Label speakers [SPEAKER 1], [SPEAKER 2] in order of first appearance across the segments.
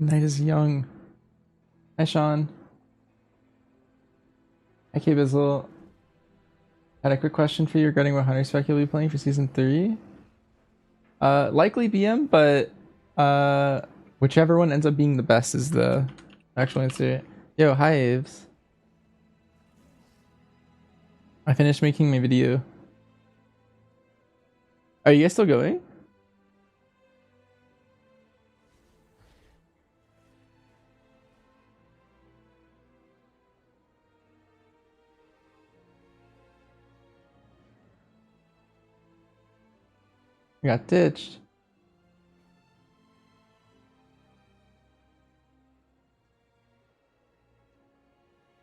[SPEAKER 1] Night is young. Hi, Sean. Hi, K Bizzle. Had a quick question for you regarding what hunter spec you'll be playing for season 3. Likely BM, but whichever one ends up being the best is the actual answer. Yo, hi Aves. I finished making my video. Are you guys still going? I got ditched.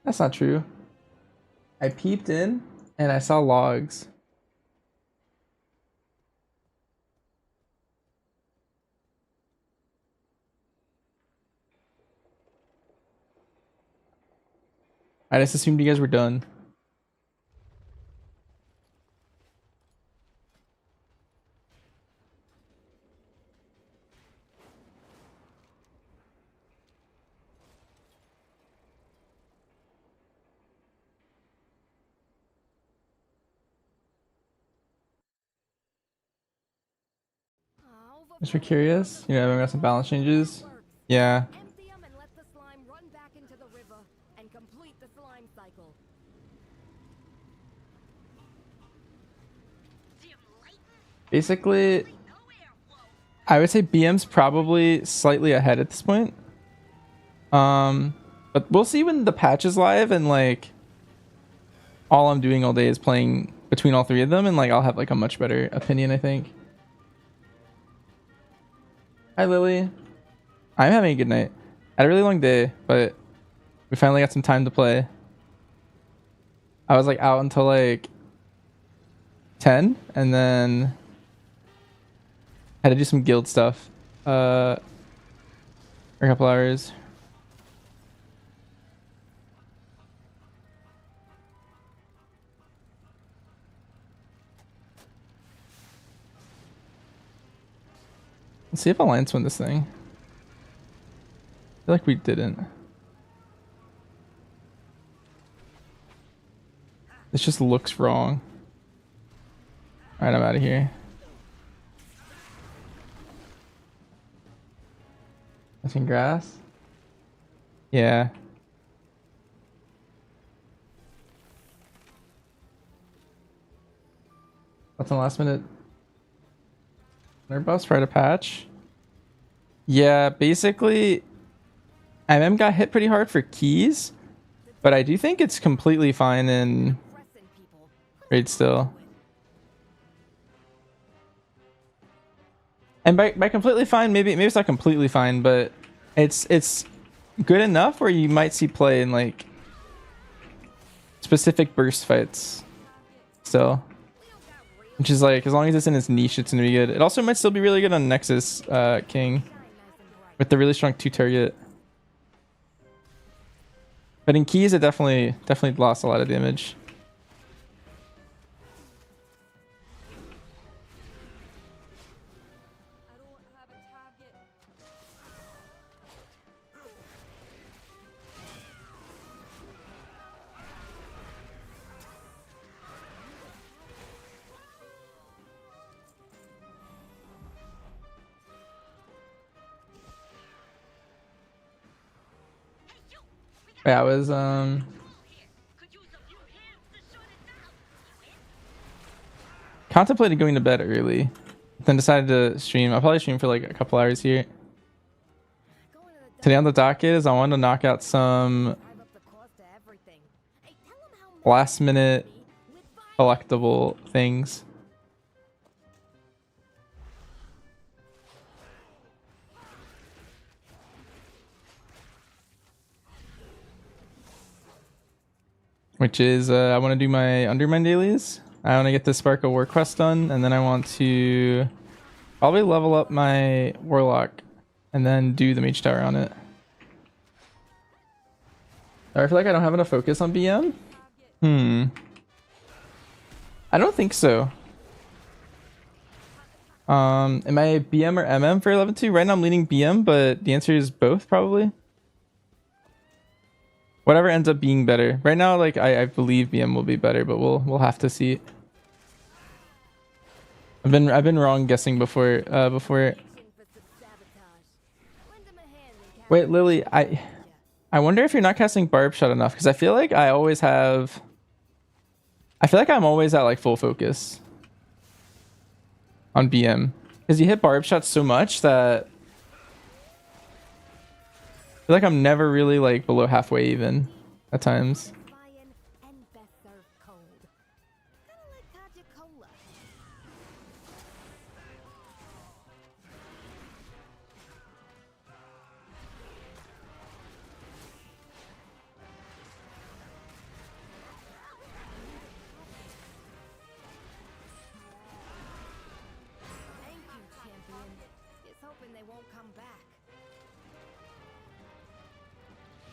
[SPEAKER 1] That's not true. I peeped in and I saw logs. I just assumed you guys were done. Just for curious, you know, we got some balance changes. Yeah.
[SPEAKER 2] Empty them and let the slime run back into the river and complete the slime cycle.
[SPEAKER 1] Basically, I would say BM's probably slightly ahead at this point. But we'll see when the patch is live and like all I'm doing all day is playing between all three of them, and like I'll have like a much better opinion, I think. Hi Lily. I'm having a good night. I had a really long day, but we finally got some time to play. I was like out until like 10 and then had to do some guild stuff for a couple hours. Let's see if Alliance win this thing. I feel like we didn't. This just looks wrong. Alright, I'm out of here. Touching grass? Yeah. What's on last minute? Nervous try to patch. Yeah, basically MM got hit pretty hard for keys, but I do think it's completely fine in raid still. And by completely fine, maybe it's not completely fine, but it's good enough where you might see play in like specific burst fights still. Which is like, as long as it's in its niche, it's gonna be good. It also might still be really good on Nexus King with the really strong 2 target. But in keys, it definitely lost a lot of damage. Yeah, I was contemplated going to bed early, then decided to stream. I'll probably stream for like a couple hours here. Today on the docket is I want to knock out some last minute collectible things. Which is I want to do my Undermine dailies. I want to get the Sparkle War quest done, and then I want to probably level up my Warlock and then do the Mage Tower on it. I feel like I don't have enough focus on BM. I don't think so. Am I BM or MM for 11-2? Right now I'm leaning BM, but the answer is both probably. Whatever ends up being better. Right now, like I believe BM will be better, but we'll have to see. I've been wrong guessing before. Wait, Lily, I wonder if you're not casting Barb Shot enough, because I feel like I feel like I'm always at like full focus on BM, because you hit Barb Shot so much that I feel like I'm never really like below halfway even at times.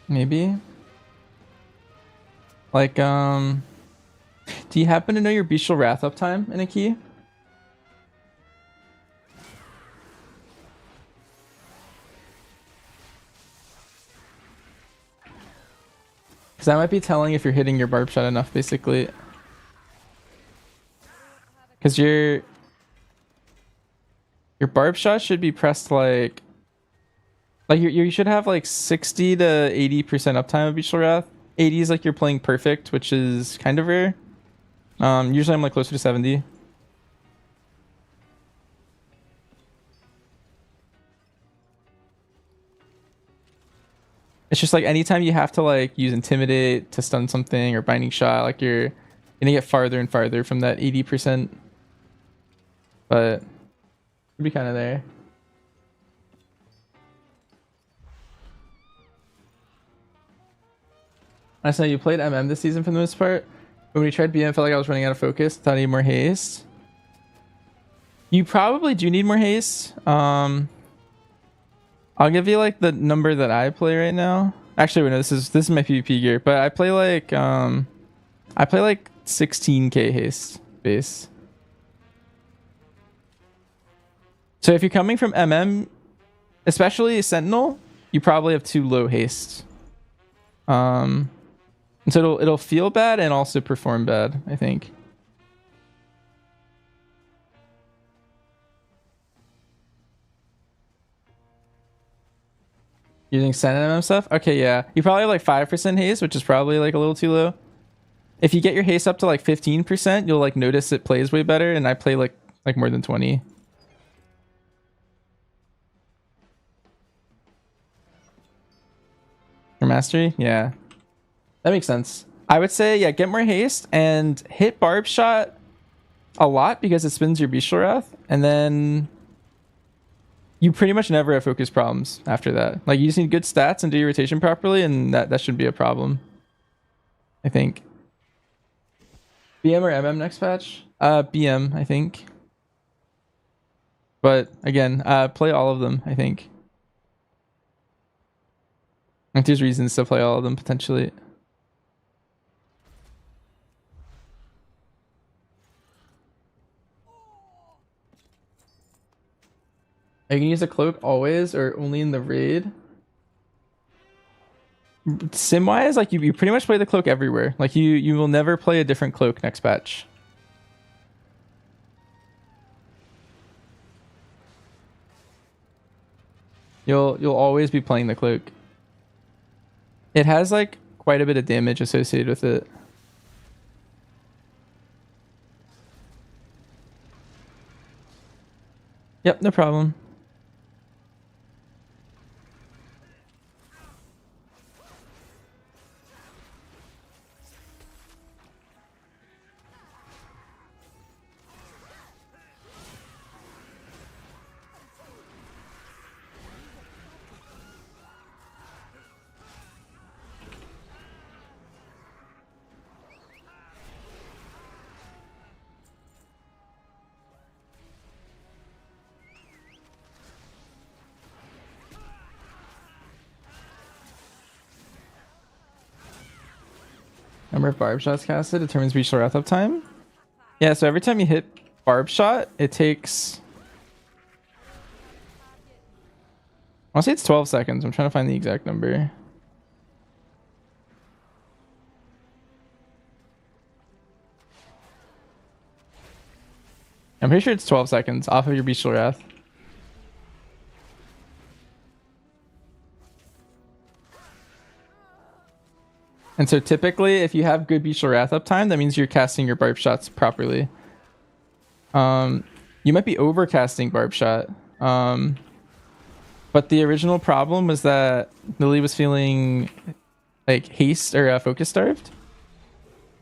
[SPEAKER 1] Maybe. Like, do you happen to know your Bestial Wrath uptime in a key? Because that might be telling if you're hitting your Barb Shot enough, basically. Because your Barb Shot should be pressed like you should have like 60 to 80% uptime of Bestial Wrath. 80 is like you're playing perfect, which is kind of rare. Usually I'm like closer to 70. It's just like anytime you have to like use Intimidate to stun something or Binding Shot, like you're gonna get farther and farther from that 80%. But it'd be kind of there. I saw you played MM this season for the most part. But when we tried BM, I felt like I was running out of focus. Thought I needed more haste. You probably do need more haste. I'll give you like the number that I play right now. Actually, wait, no, this is my PvP gear, but I play like 16k haste base. So if you're coming from MM, especially Sentinel, you probably have too low haste. And so it'll feel bad and also perform bad, I think. Using Sentinel stuff? Okay, yeah. You probably have like 5% haste, which is probably like a little too low. If you get your haste up to like 15%, you'll like notice it plays way better, and I play like more than 20. For mastery? Yeah. That makes sense. I would say, yeah, get more haste and hit Barb Shot a lot because it spins your Bestial Wrath, and then you pretty much never have focus problems after that. Like, you just need good stats and do your rotation properly, and that shouldn't be a problem, I think. BM or MM next patch? BM, I think. But again, play all of them, I think. Like, there's reasons to play all of them potentially. Are you gonna use a cloak always or only in the raid? Sim wise, like you pretty much play the cloak everywhere. Like you will never play a different cloak next patch. You'll always be playing the cloak. It has like quite a bit of damage associated with it. Yep, no problem. Number of barb shots casted determines Bestial Wrath uptime. Yeah, so every time you hit barb shot, it takes I'll say it's 12 seconds. I'm trying to find the exact number. I'm pretty sure it's 12 seconds off of your Bestial Wrath. And so typically, if you have good Bestial Wrath uptime, that means you're casting your barb shots properly. You might be overcasting barb shot. But the original problem was that Lily was feeling like haste or focus starved.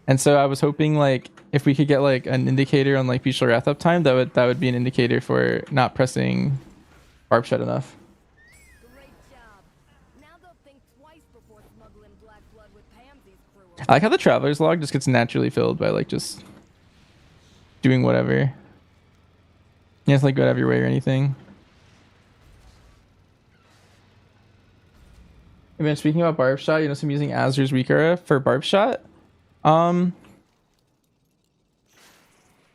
[SPEAKER 1] And so I was hoping like if we could get like an indicator on like Bestial Wrath uptime, that would be an indicator for not pressing barb shot enough.
[SPEAKER 2] Great job. Now they'll think twice before smuggling black blood with Pansy's crew.
[SPEAKER 1] I like how the Traveler's Log just gets naturally filled by like just doing whatever. You have to like go out of your way or anything. I mean, speaking about barb shot, you know, so I'm using Azur's WeakAuras for barb shot.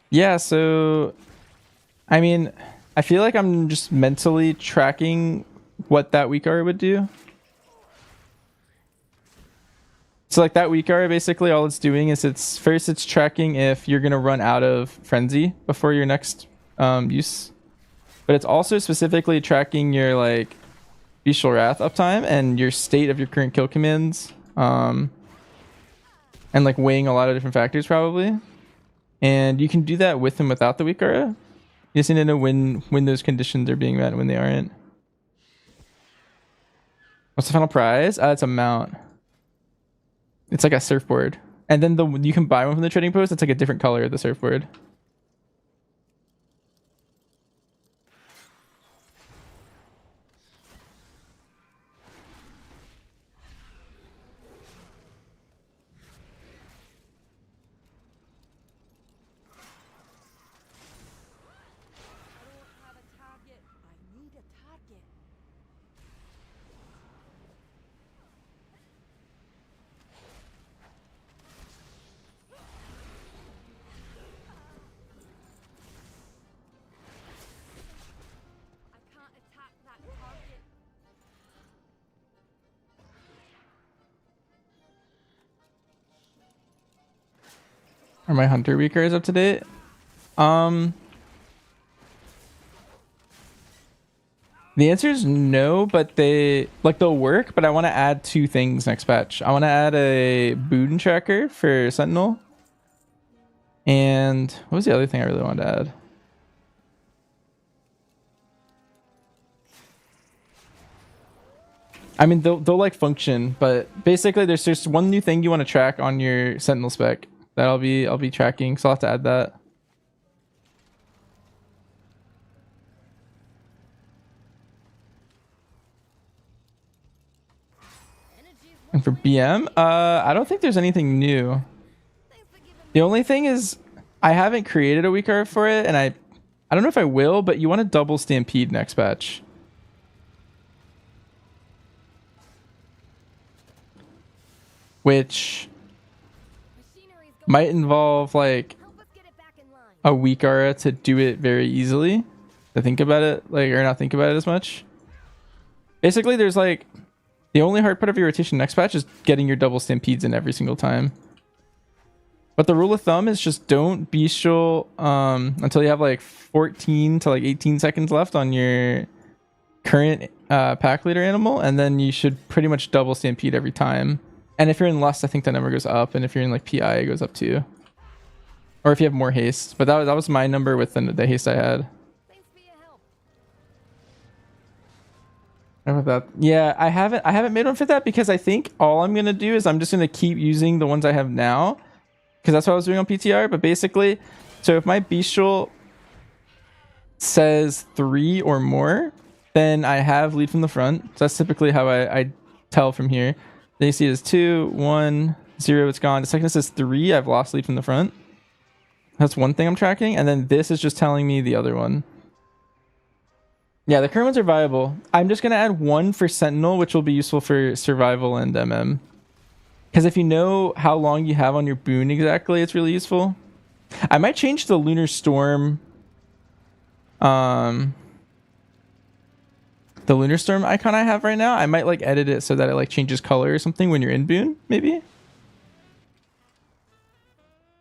[SPEAKER 1] Yeah, so I mean, I feel like I'm just mentally tracking what that WeakAuras would do. So like that WeakAuras, basically all it's doing is it's tracking if you're gonna run out of frenzy before your next use, but it's also specifically tracking your like Bestial Wrath uptime and your state of your current kill commands, and like weighing a lot of different factors probably. And you can do that with and without the WeakAuras. You just need to know when those conditions are being met and when they aren't. What's the final prize? It's a mount. It's like a surfboard, and then you can buy one from the trading post. It's like a different color of the surfboard. Are my Hunter WeakAuras up to date? The answer is no, but they'll work, but I want to add 2 things next patch. I want to add a boon tracker for Sentinel. And what was the other thing I really wanted to add? I mean, they'll like function, but basically there's just one new thing you want to track on your Sentinel spec that I'll be tracking, so I'll have to add that. And for BM, I don't think there's anything new. The only thing is I haven't created a WeakAuras for it, and I don't know if I will, but you want to double Stampede next patch. Which might involve like a WeakAuras to do it very easily. To think about it, like, or not think about it as much. Basically, there's like the only hard part of your rotation next patch is getting your double stampedes in every single time. But the rule of thumb is just don't bestial until you have like 14 to like 18 seconds left on your current pack leader animal, and then you should pretty much double stampede every time. And if you're in Lust, I think that number goes up, and if you're in like PI, it goes up too. Or if you have more haste. But that was my number with the haste I had.
[SPEAKER 2] Thanks for your help.
[SPEAKER 1] How about that? Yeah, I haven't made one for that because I think all I'm gonna do is I'm just gonna keep using the ones I have now, because that's what I was doing on PTR. But basically, so if my bestial says 3 or more, then I have lead from the front. So that's typically how I tell from here. Then you see it as 2, 1, 0, it's gone. The second it says 3, I've lost lead from the front. That's one thing I'm tracking. And then this is just telling me the other one. Yeah, the current ones are viable. I'm just going to add 1 for Sentinel, which will be useful for survival and MM. Because if you know how long you have on your boon exactly, it's really useful. I might change the Lunar Storm the Lunar Storm icon I have right now. I might like edit it so that it like changes color or something when you're in Boon, maybe.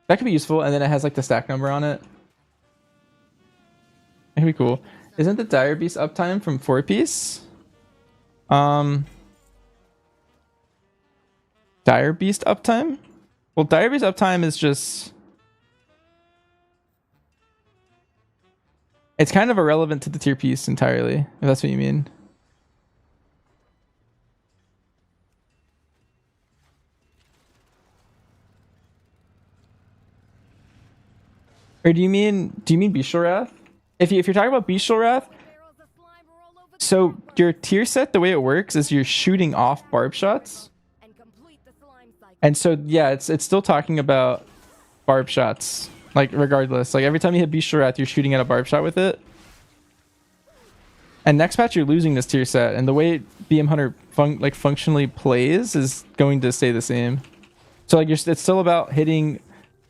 [SPEAKER 1] That could be useful, and then it has like the stack number on it. That could be cool. Isn't the Dire Beast uptime from 4-piece? Dire Beast uptime? Well, Dire Beast uptime is just... It's kind of irrelevant to the tier piece entirely, if that's what you mean. Or do you mean Bestial Wrath? If you're talking about Bestial Wrath, so your tier set, the way it works is you're shooting off barb shots. And so yeah, it's still talking about barb shots. Like regardless. Like every time you hit Bestial Wrath, you're shooting at a barb shot with it. And next patch you're losing this tier set, and the way BM Hunter functionally plays is going to stay the same. So like it's still about hitting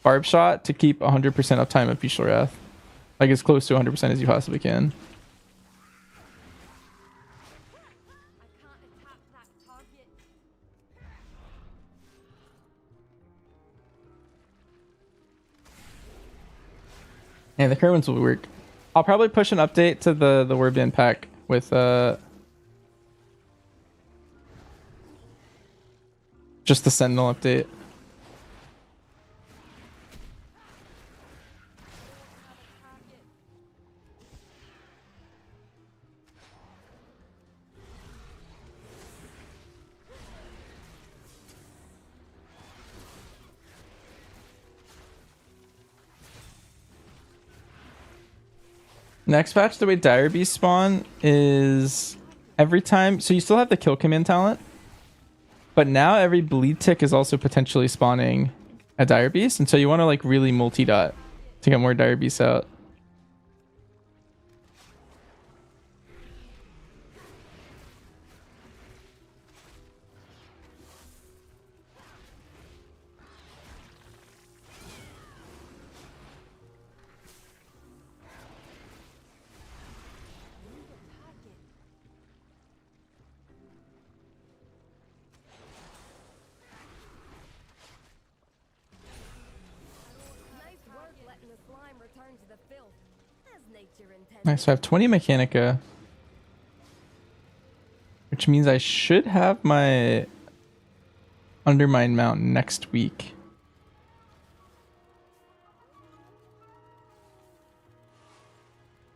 [SPEAKER 1] barb shot to keep 100% uptime of Bestial Wrath. Like as close to 100% as you possibly can. Yeah, the current ones will work. I'll probably push an update to the Warband pack with just the Sentinel update. Next patch, the way Dire Beast spawn is every time. So you still have the kill command talent, but now every bleed tick is also potentially spawning a Dire Beast, and so you want to like really multi-dot to get more Dire Beasts out. Nice, so I have 20 Mechanica, which means I should have my Undermine mount next week.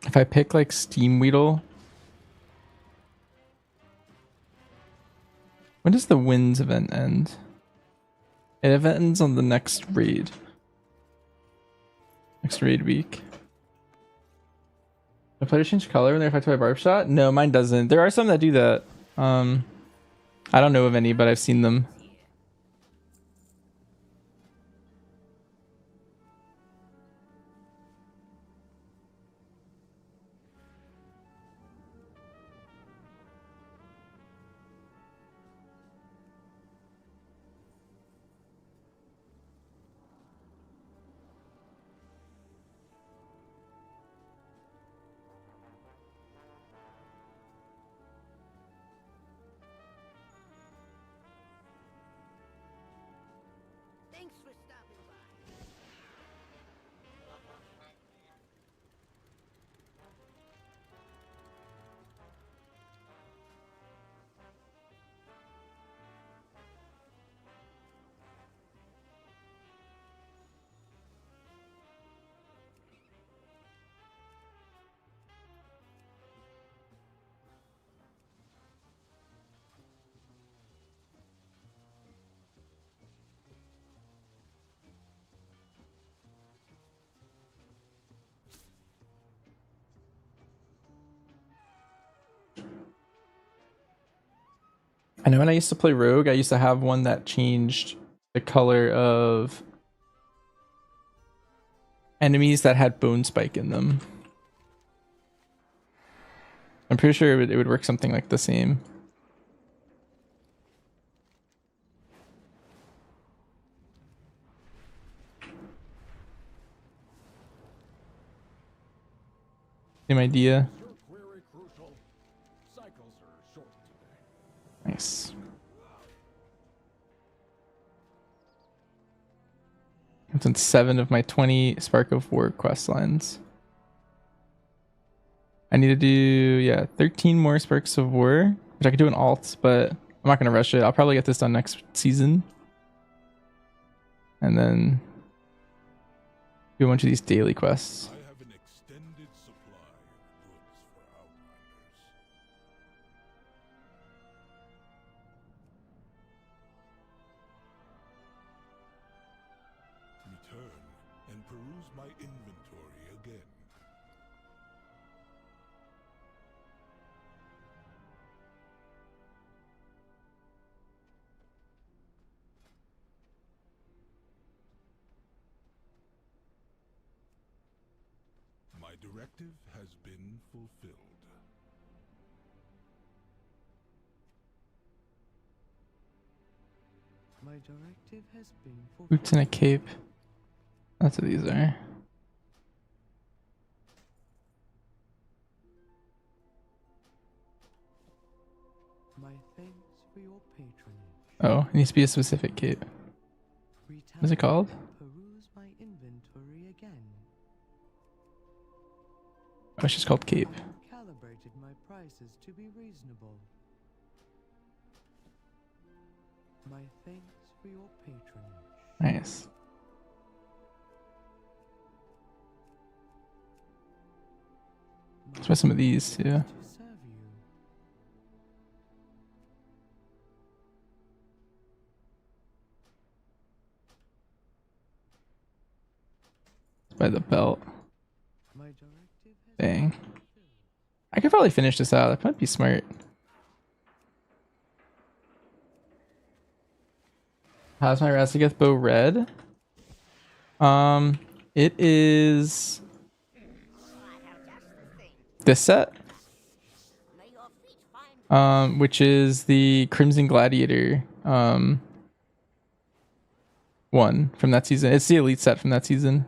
[SPEAKER 1] If I pick like Steam Weedle. When does the Winds event end? It ends on the next raid. Next raid week. The player change color when they're affected by barb shot? No, mine doesn't. There are some that do that. I don't know of any, but I've seen them.
[SPEAKER 2] Thanks for stopping by.
[SPEAKER 1] I know when I used to play Rogue, I used to have one that changed the color of enemies that had bone spike in them. I'm pretty sure it would work something like the same. Same idea.
[SPEAKER 3] Your query crucial. Cycles
[SPEAKER 1] It's on 7 of my 20 Spark of War quest lines. I need to do, yeah, 13 more Sparks of War, which I could do in alts, but I'm not going to rush it. I'll probably get this done next season. And then do a bunch of these daily quests.
[SPEAKER 3] I have an extended supply of goods for outlanders. Return and peruse my inventory again. My directive has been fulfilled.
[SPEAKER 4] My directive has been fulfilled.
[SPEAKER 1] Boots and a cape. That's what these are.
[SPEAKER 4] My thanks for your patronage.
[SPEAKER 1] Oh, it needs to be a specific cape. What's it called?
[SPEAKER 4] Peruse my inventory again.
[SPEAKER 1] Oh, it's just called cape.
[SPEAKER 4] Calibrated my prices to be reasonable. My thanks for your patronage.
[SPEAKER 1] Nice. Let's try some of these too.
[SPEAKER 4] To serve you.
[SPEAKER 1] By the belt.
[SPEAKER 4] My directive has
[SPEAKER 1] Dang.
[SPEAKER 4] been fulfilled.
[SPEAKER 1] I could probably finish this out. That might be smart. How's my Razageth bow red? It is this set. Which is the Crimson Gladiator one from that season. It's the elite set from that season.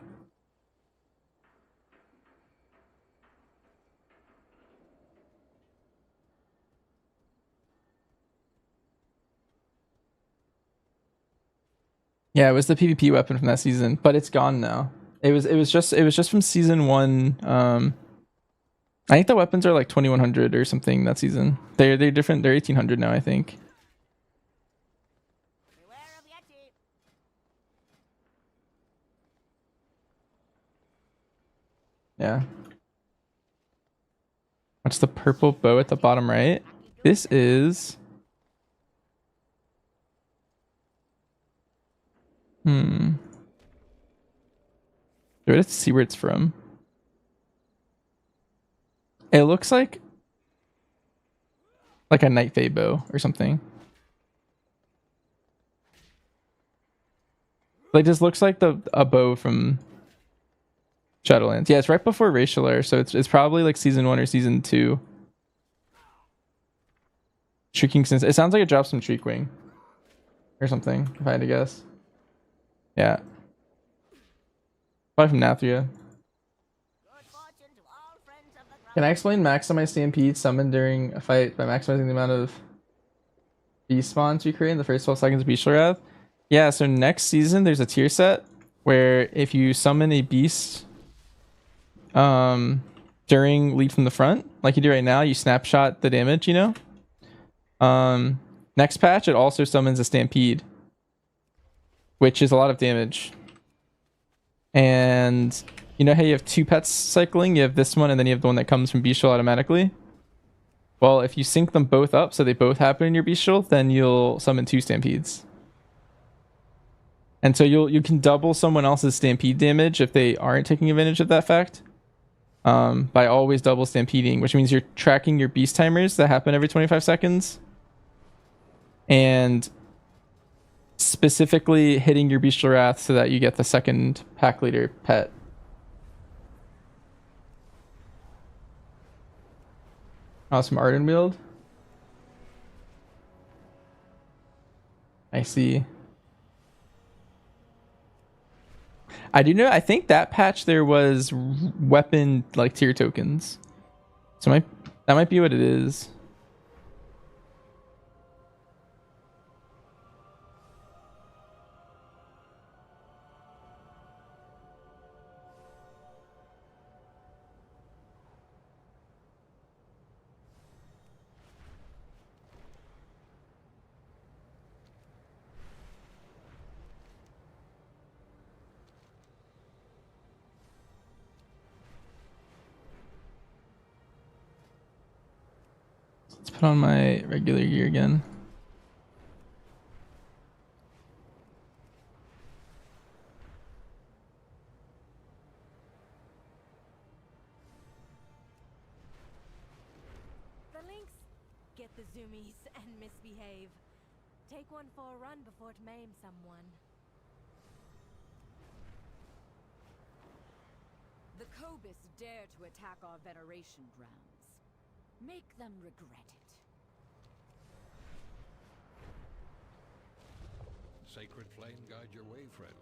[SPEAKER 1] Yeah, it was the PvP weapon from that season, but it's gone now. It was just from season 1. I think the weapons are like 2100 or something that season. They're different. They're 1800 now, I think. Yeah. What's the purple bow at the bottom right? This is let's see where it's from. It looks like a Night Fae bow or something. Like this looks like a bow from Shadowlands. Yeah, it's right before Racial, so it's probably like season 1 or season 2. Shrieking Sense. It sounds like it drops from Shriekwing or something, if I had to guess. Yeah. Probably from Nathria. Can I explain maximize Stampede summon during a fight by maximizing the amount of beast spawns you create in the first 12 seconds of Bestial Wrath? Yeah, so next season there's a tier set where if you summon a beast during lead from the front, like you do right now, you snapshot the damage, you know? Next patch it also summons a Stampede, which is a lot of damage. And you know how you have 2 pets cycling? You have this one and then you have the one that comes from Bestial automatically. Well, if you sync them both up so they both happen in your Bestial, then you'll summon 2 Stampedes. And so you can double someone else's Stampede damage if they aren't taking advantage of that fact. By always double stampeding, which means you're tracking your beast timers that happen every 25 seconds. And specifically hitting your Bestial Wrath so that you get the second pack leader pet. Awesome Arden build. I see. I do know, I think that patch there was weapon like tier tokens. So that might be what it is. Let's put on my regular gear again.
[SPEAKER 2] The lynx get the zoomies and misbehave. Take one for a run before it maims someone.
[SPEAKER 5] The Cobus dare to attack our veneration grounds. Make them regret it.
[SPEAKER 3] Sacred flame guide your way, friend.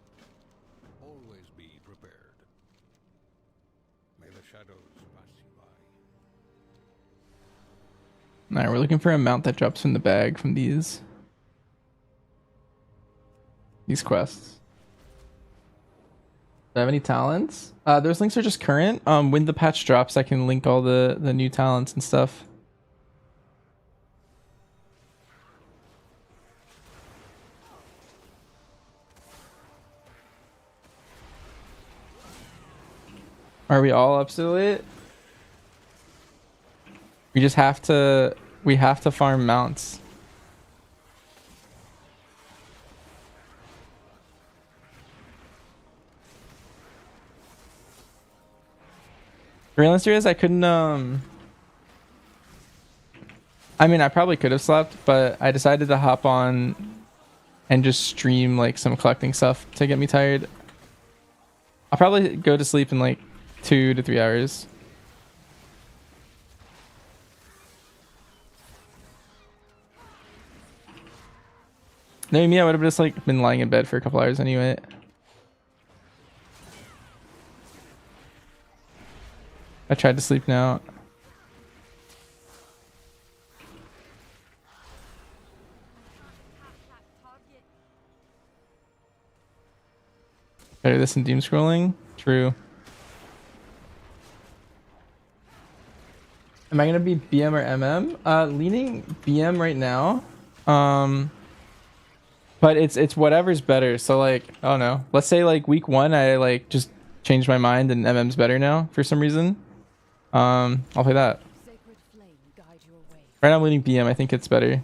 [SPEAKER 3] Always be prepared. May the shadows pass you by.
[SPEAKER 1] Alright, we're looking for a mount that drops from the bag from these quests. Do I have any talents? Those links are just current. When the patch drops, I can link all the new talents and stuff. Are we all up to it? We just have to farm mounts. The real answer is I couldn't I mean, I probably could have slept, but I decided to hop on and just stream like some collecting stuff to get me tired. I'll probably go to sleep in like 2 to 3 hours. Knowing me, I would have just like been lying in bed for a couple hours anyway. I tried to sleep now. Better this than doom scrolling? True. Am I gonna be BM or MM? Leaning BM right now. But it's whatever's better. So like, I don't know. Let's say like week 1 I like just changed my mind and MM's better now for some reason. I'll play that.
[SPEAKER 5] Sacred flame guide your way.
[SPEAKER 1] Right now I'm leaning BM. I think it's better.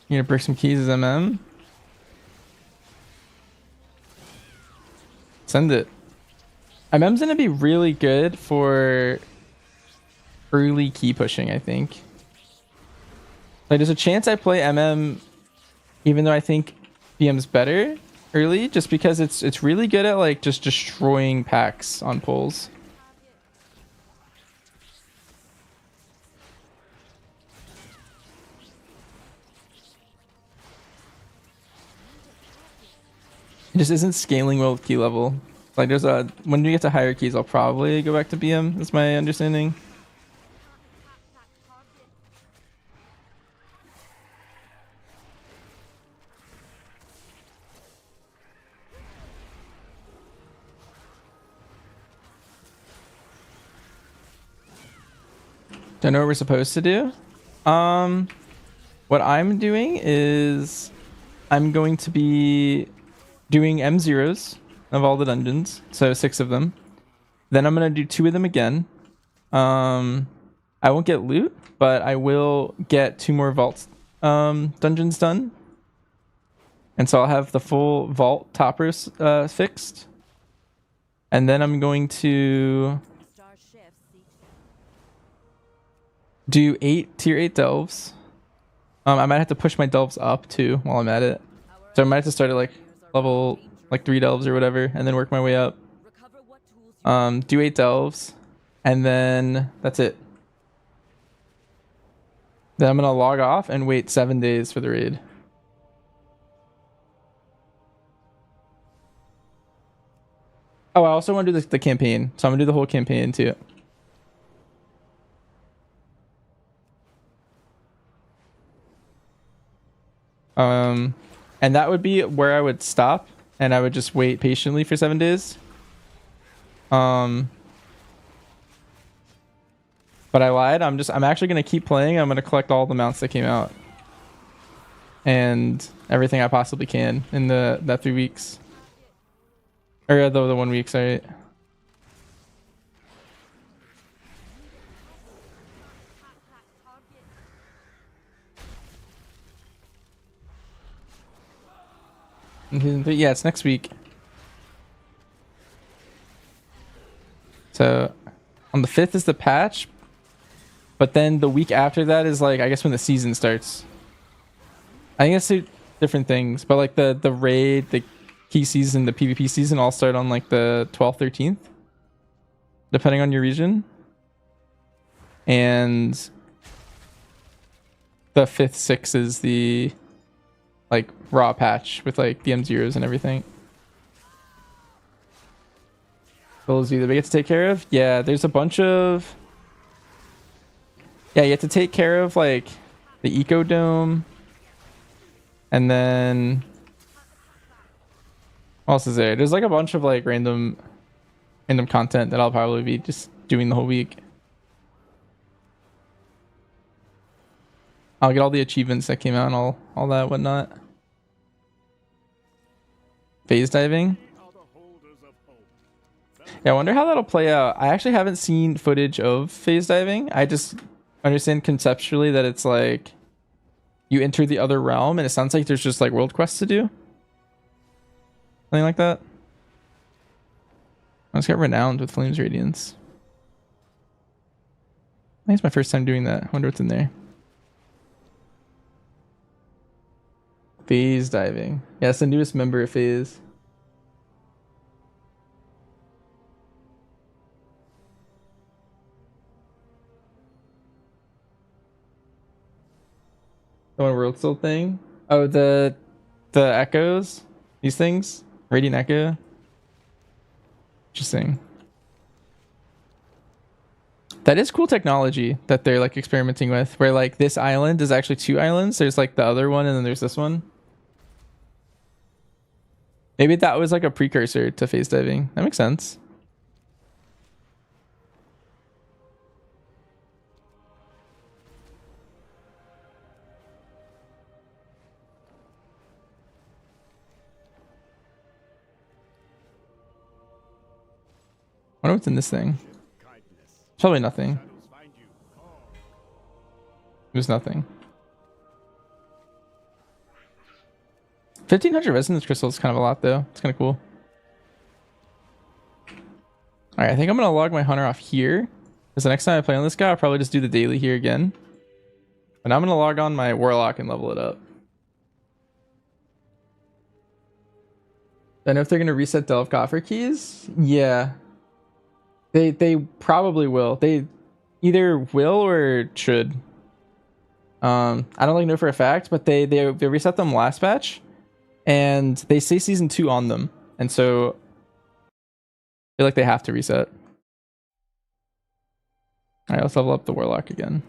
[SPEAKER 1] You gonna break some keys as MM? Send it. MM's gonna be really good for early key pushing, I think. Like there's a chance I play MM even though I think BM's better early, just because it's really good at like just destroying packs on pulls. It just isn't scaling well with key level. Like there's a when you get to higher keys, I'll probably go back to BM. That's my understanding. Don't know what we're supposed to do. What I'm doing is I'm going to be doing M0s of all the dungeons, so 6 of them. Then I'm gonna do 2 of them again. I won't get loot, but I will get 2 more vault dungeons done, and so I'll have the full vault toppers fixed. And then I'm going to
[SPEAKER 2] Star shifts seek
[SPEAKER 1] do 8 tier 8 delves. I might have to push my delves up too while I'm at it, so I might have to start at like level like 3 delves or whatever, and then work my way up.
[SPEAKER 2] recover what tools you
[SPEAKER 1] Do 8 delves, and then that's it. Then I'm gonna log off and wait 7 days for the raid. Oh, I also want to do the campaign, so I'm gonna do the whole campaign too. And that would be where I would stop, and I would just wait patiently for 7 days. But I lied. I'm actually gonna keep playing. I'm gonna collect all the mounts that came out, and everything I possibly can in that 3 weeks, or the 1 week. Sorry. Yeah, it's next week. So on the 5th is the patch, but then the week after that is like, I guess, when the season starts. I think it's 2 different things, but like the raid, the key season, the PvP season all start on like the 12th, 13th, depending on your region. And the 5th, 6th is the like raw patch with like the M0s and everything. Those either we get to take care of. Yeah, there's a bunch of. Yeah, you have to take care of like the Eco Dome, and then what else is there? There's like a bunch of like random content that I'll probably be just doing the whole week. I'll get all the achievements that came out and all that whatnot. Phase diving. Yeah, I wonder how that'll play out. I actually haven't seen footage of phase diving. I just understand conceptually that it's like you enter the other realm, and it sounds like there's just like world quests to do. Something like that. I just got renowned with Flames Radiance. I think it's my first time doing that. I wonder what's in there. Phase diving. Yeah, it's the newest member of Phase. The one world still thing. Oh, the echoes. These things. Radiant Echo. Interesting. That is cool technology that they're like experimenting with, where like this island is actually 2 islands. There's like the other one, and then there's this one. Maybe that was like a precursor to phase diving. That makes sense. I wonder what's in this thing. Probably nothing. There's nothing. 1500 resonance crystals is kind of a lot though. It's kind of cool. Alright, I think I'm gonna log my hunter off here, because the next time I play on this guy, I'll probably just do the daily here again. And I'm gonna log on my Warlock and level it up. I know if they're gonna reset Delve Coffer keys. Yeah. They probably will. They either will or should. I don't really know for a fact, but they reset them last patch, and they say season 2 on them, and so I feel like they have to reset. All right, let's level up the Warlock again.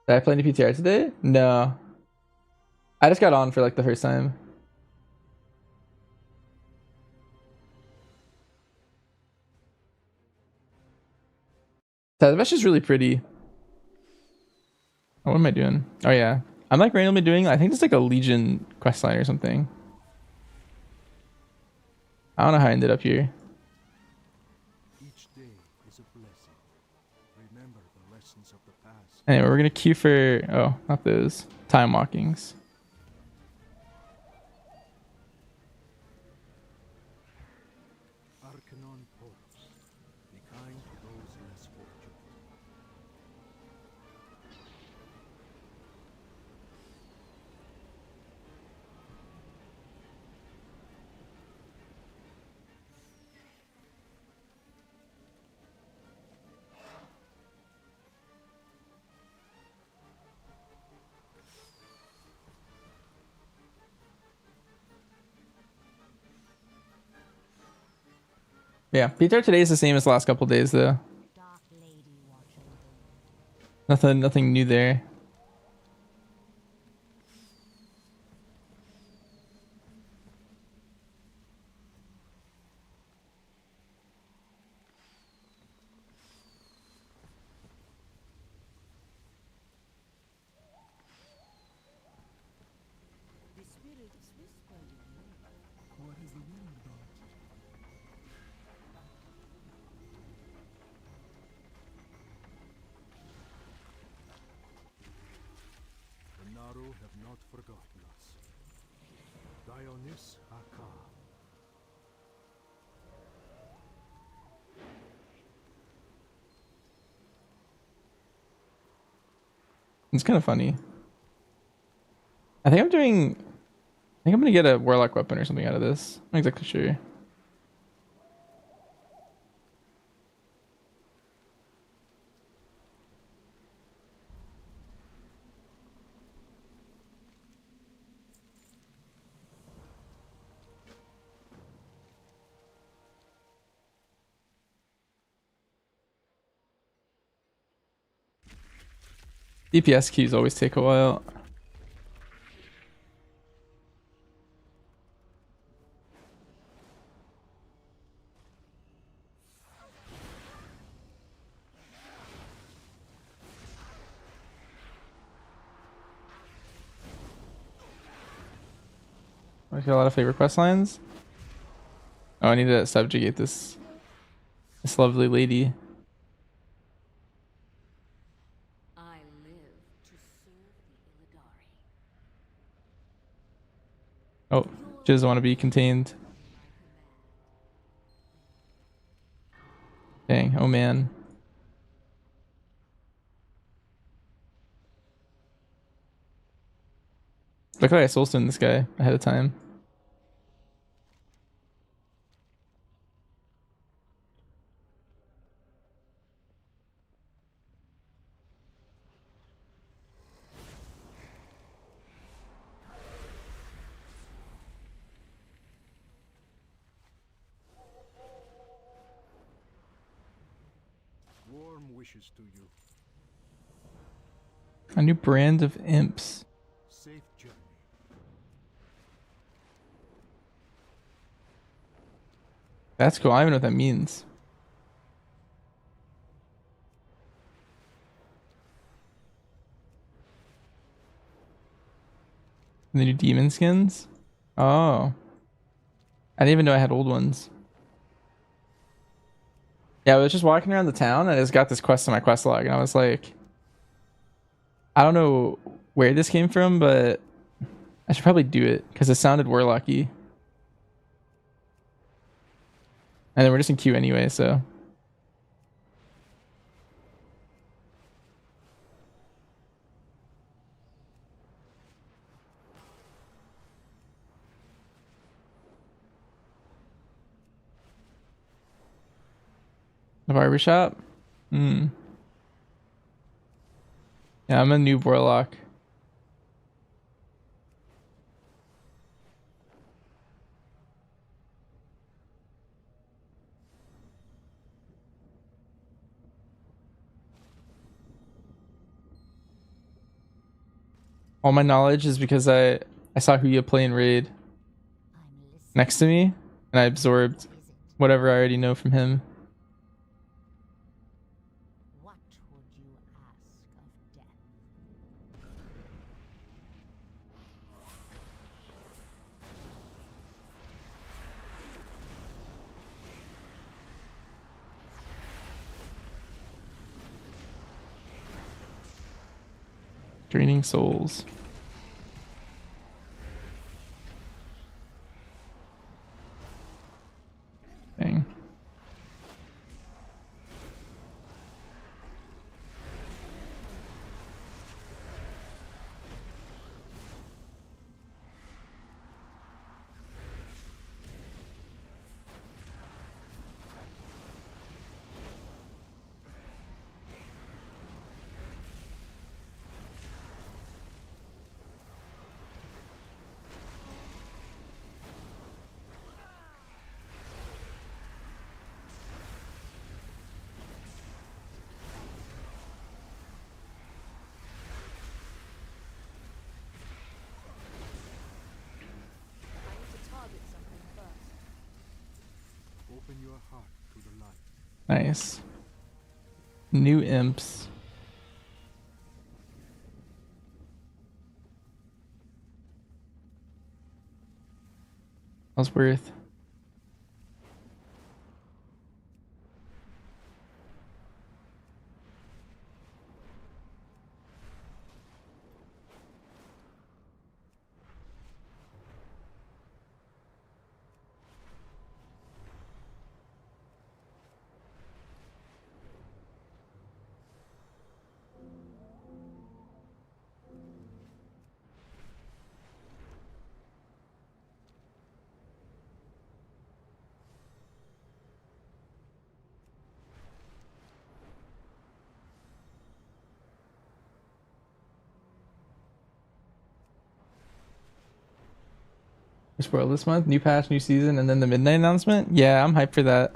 [SPEAKER 1] Did I play any PTR today? No. I just got on for like the first time. That mesh is really pretty. Oh, what am I doing? Oh yeah, I'm like randomly doing, I think it's like a Legion questline or something. I don't know how I ended up here.
[SPEAKER 4] Each day is a blessing. Remember the lessons of the past.
[SPEAKER 1] Anyway, we're gonna queue for, oh, not those time walkings.
[SPEAKER 4] Arcanon Popes. Be kind to those less fortunate.
[SPEAKER 1] Yeah, PTR today is the same as the last couple days though.
[SPEAKER 2] Dark Lady watch over you.
[SPEAKER 1] Nothing new there.
[SPEAKER 4] The spirits whisper in your ear. What has the wind brought? The Naru have not forgotten us. Dionys Aka.
[SPEAKER 1] It's kind of funny. I think I'm gonna get a Warlock weapon or something out of this. I'm not exactly sure. DPS queues always take a while. I got a lot of favorite quest lines. Oh, I need to subjugate this lovely lady.
[SPEAKER 5] I live to serve the Illidari.
[SPEAKER 1] Oh, she doesn't want to be contained. Dang, oh man. Look like I soulstone this guy ahead of time.
[SPEAKER 4] Warm wishes to you.
[SPEAKER 1] A new brand of imps.
[SPEAKER 4] Safe journey.
[SPEAKER 1] That's cool. I don't even know what that means. The new demon skins? Oh. I didn't even know I had old ones. Yeah, I was just walking around the town and I just got this quest in my quest log and I was like, I don't know where this came from, but I should probably do it because it sounded Warlocky. And then we're just in queue anyway, so. The barbershop? Hmm. Yeah, I'm a new Warlock. All my knowledge is because I saw who you play in raid
[SPEAKER 2] I'm listening.
[SPEAKER 1] next to me and I absorbed
[SPEAKER 2] What is it?
[SPEAKER 1] whatever I already know from him.
[SPEAKER 2] What would you ask of death?
[SPEAKER 1] Draining souls. Dang.
[SPEAKER 4] your heart to the light.
[SPEAKER 1] Nice. New imps. That's worth. Spoil this month, new patch, new season, and then the midnight announcement. Yeah, I'm hyped for that.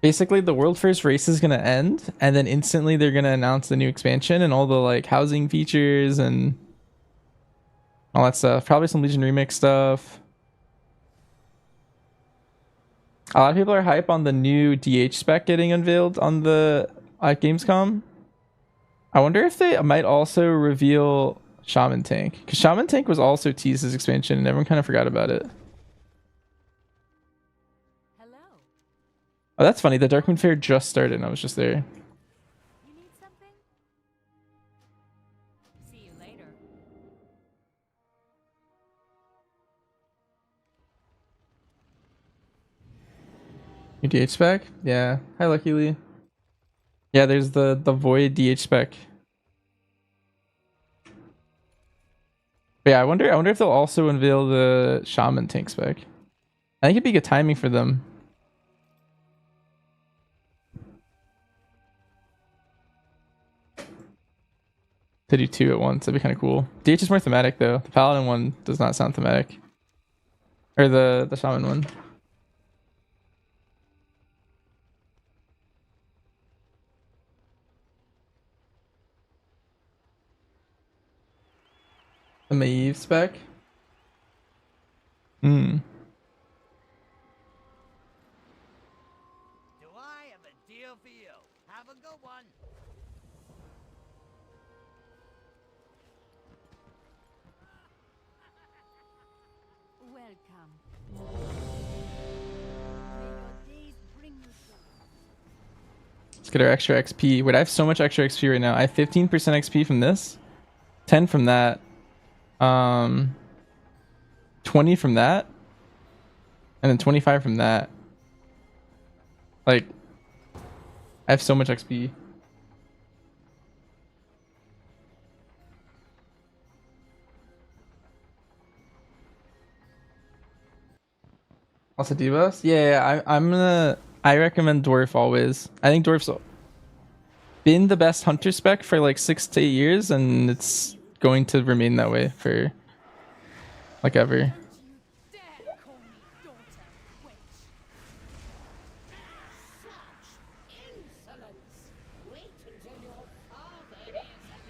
[SPEAKER 1] Basically, the world first race is gonna end, and then instantly they're gonna announce the new expansion and all the like housing features and all that stuff. Probably some Legion remix stuff. A lot of people are hype on the new DH spec getting unveiled on the at Gamescom. I wonder if they might also reveal Shaman Tank, because Shaman Tank was also teased as expansion and everyone kind of forgot about it.
[SPEAKER 5] Hello.
[SPEAKER 1] Oh, that's funny. The Darkmoon Fair just started and I was just there.
[SPEAKER 5] You need something? See you later.
[SPEAKER 1] New DH spec? Yeah. Hi, Lucky Lee. Yeah, there's the Void DH spec. But yeah, I wonder if they'll also unveil the Shaman Tank spec. I think it'd be good timing for them. To do two at once, that'd be kind of cool. DH is more thematic though. The Paladin one does not sound thematic. Or the Shaman one. The Maeve spec? Hmm.
[SPEAKER 6] Do I have a deal for you? Have a good one.
[SPEAKER 2] Welcome. May your days bring you joy.
[SPEAKER 1] Let's get our extra XP. Wait, I have so much extra XP right now. I have 15% XP from this, 10 from that, 20 from that, and then 25 from that. Like, I have so much XP. Also debuffs? Yeah, I recommend Dwarf always. I think Dwarf's been the best hunter spec for like 6 to 8 years, and it's going to remain that way for like ever.
[SPEAKER 5] You dare call me daughter, witch.
[SPEAKER 6] Such insolence! Wait until your father hears of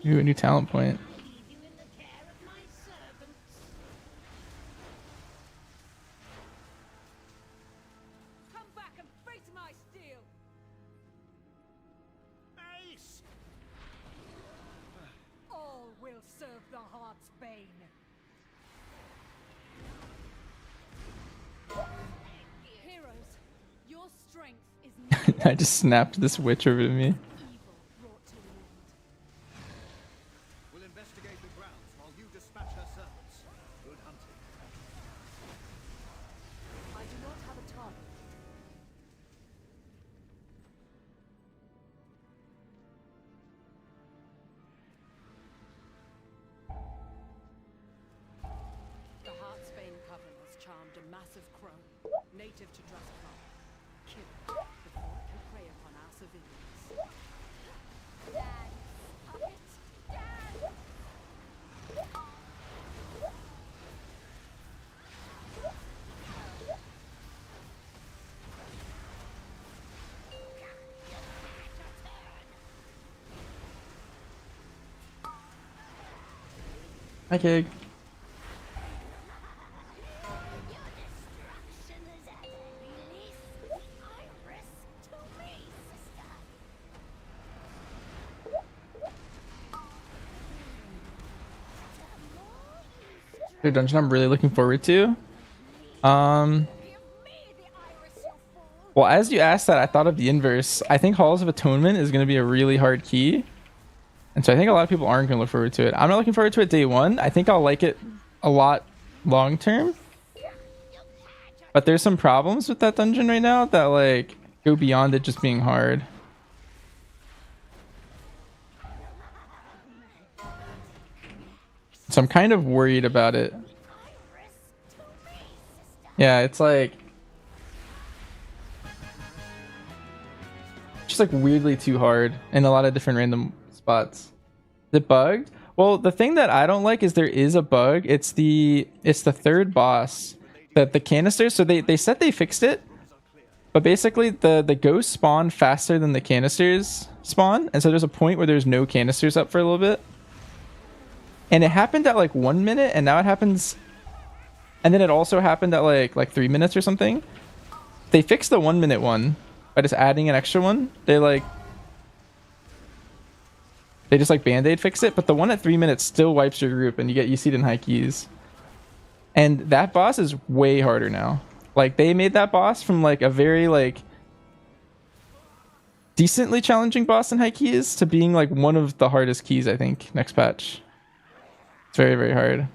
[SPEAKER 6] this.
[SPEAKER 1] Ooh, a new talent point.
[SPEAKER 6] Leave you in the care of my servants.
[SPEAKER 5] Come back and face my steel.
[SPEAKER 6] Ace!
[SPEAKER 5] All will serve the heart's bane. Heroes, your strength is not
[SPEAKER 1] I just snapped this witch over to me.
[SPEAKER 5] evil brought to an end.
[SPEAKER 3] We'll investigate the grounds while you dispatch her servants. Good hunting.
[SPEAKER 5] I do not have a target. The Heartsbane Coven has charmed a massive crow, native to Draskar. Kill it before it can prey upon our civilians.
[SPEAKER 2] Dad, stop it. Dad!
[SPEAKER 1] Hi, Kig. The dungeon I'm really looking forward to. Well, as you asked that, I thought of the inverse. I think Halls of Atonement is going to be a really hard key. And so I think a lot of people aren't going to look forward to it. I'm not looking forward to it day one. I think I'll like it a lot long term. But there's some problems with that dungeon right now that like go beyond it just being hard. So I'm kind of worried about it. Yeah, it's like just like weirdly too hard in a lot of different random spots. Is it bugged? Well, the thing that I don't like is there is a bug. It's the third boss. The canisters, so they said they fixed it, but basically the ghosts spawn faster than the canisters spawn, and so there's a point where there's no canisters up for a little bit. And it happened at like 1 minute, and now it happens, and then it also happened at like 3 minutes or something. They fixed the 1 minute one by just adding an extra one. They just like band-aid fix it, but the one at 3 minutes still wipes your group, and you see it in high keys. And that boss is way harder now. Like they made that boss from like a very like decently challenging boss in high keys to being like one of the hardest keys, I think, next patch. It's very, very hard.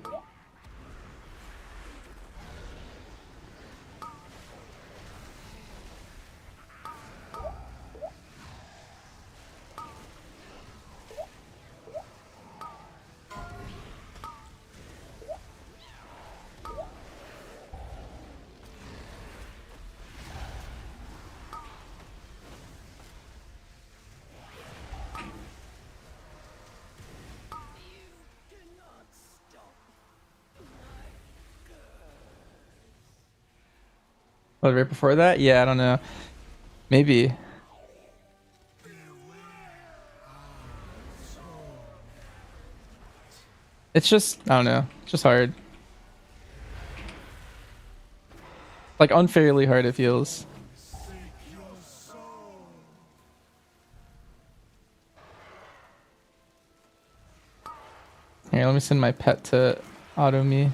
[SPEAKER 1] Oh, right before that? Yeah, I don't know. Maybe. It's just, I don't know. It's just hard. Like unfairly hard it feels. Here, let me send my pet to auto me.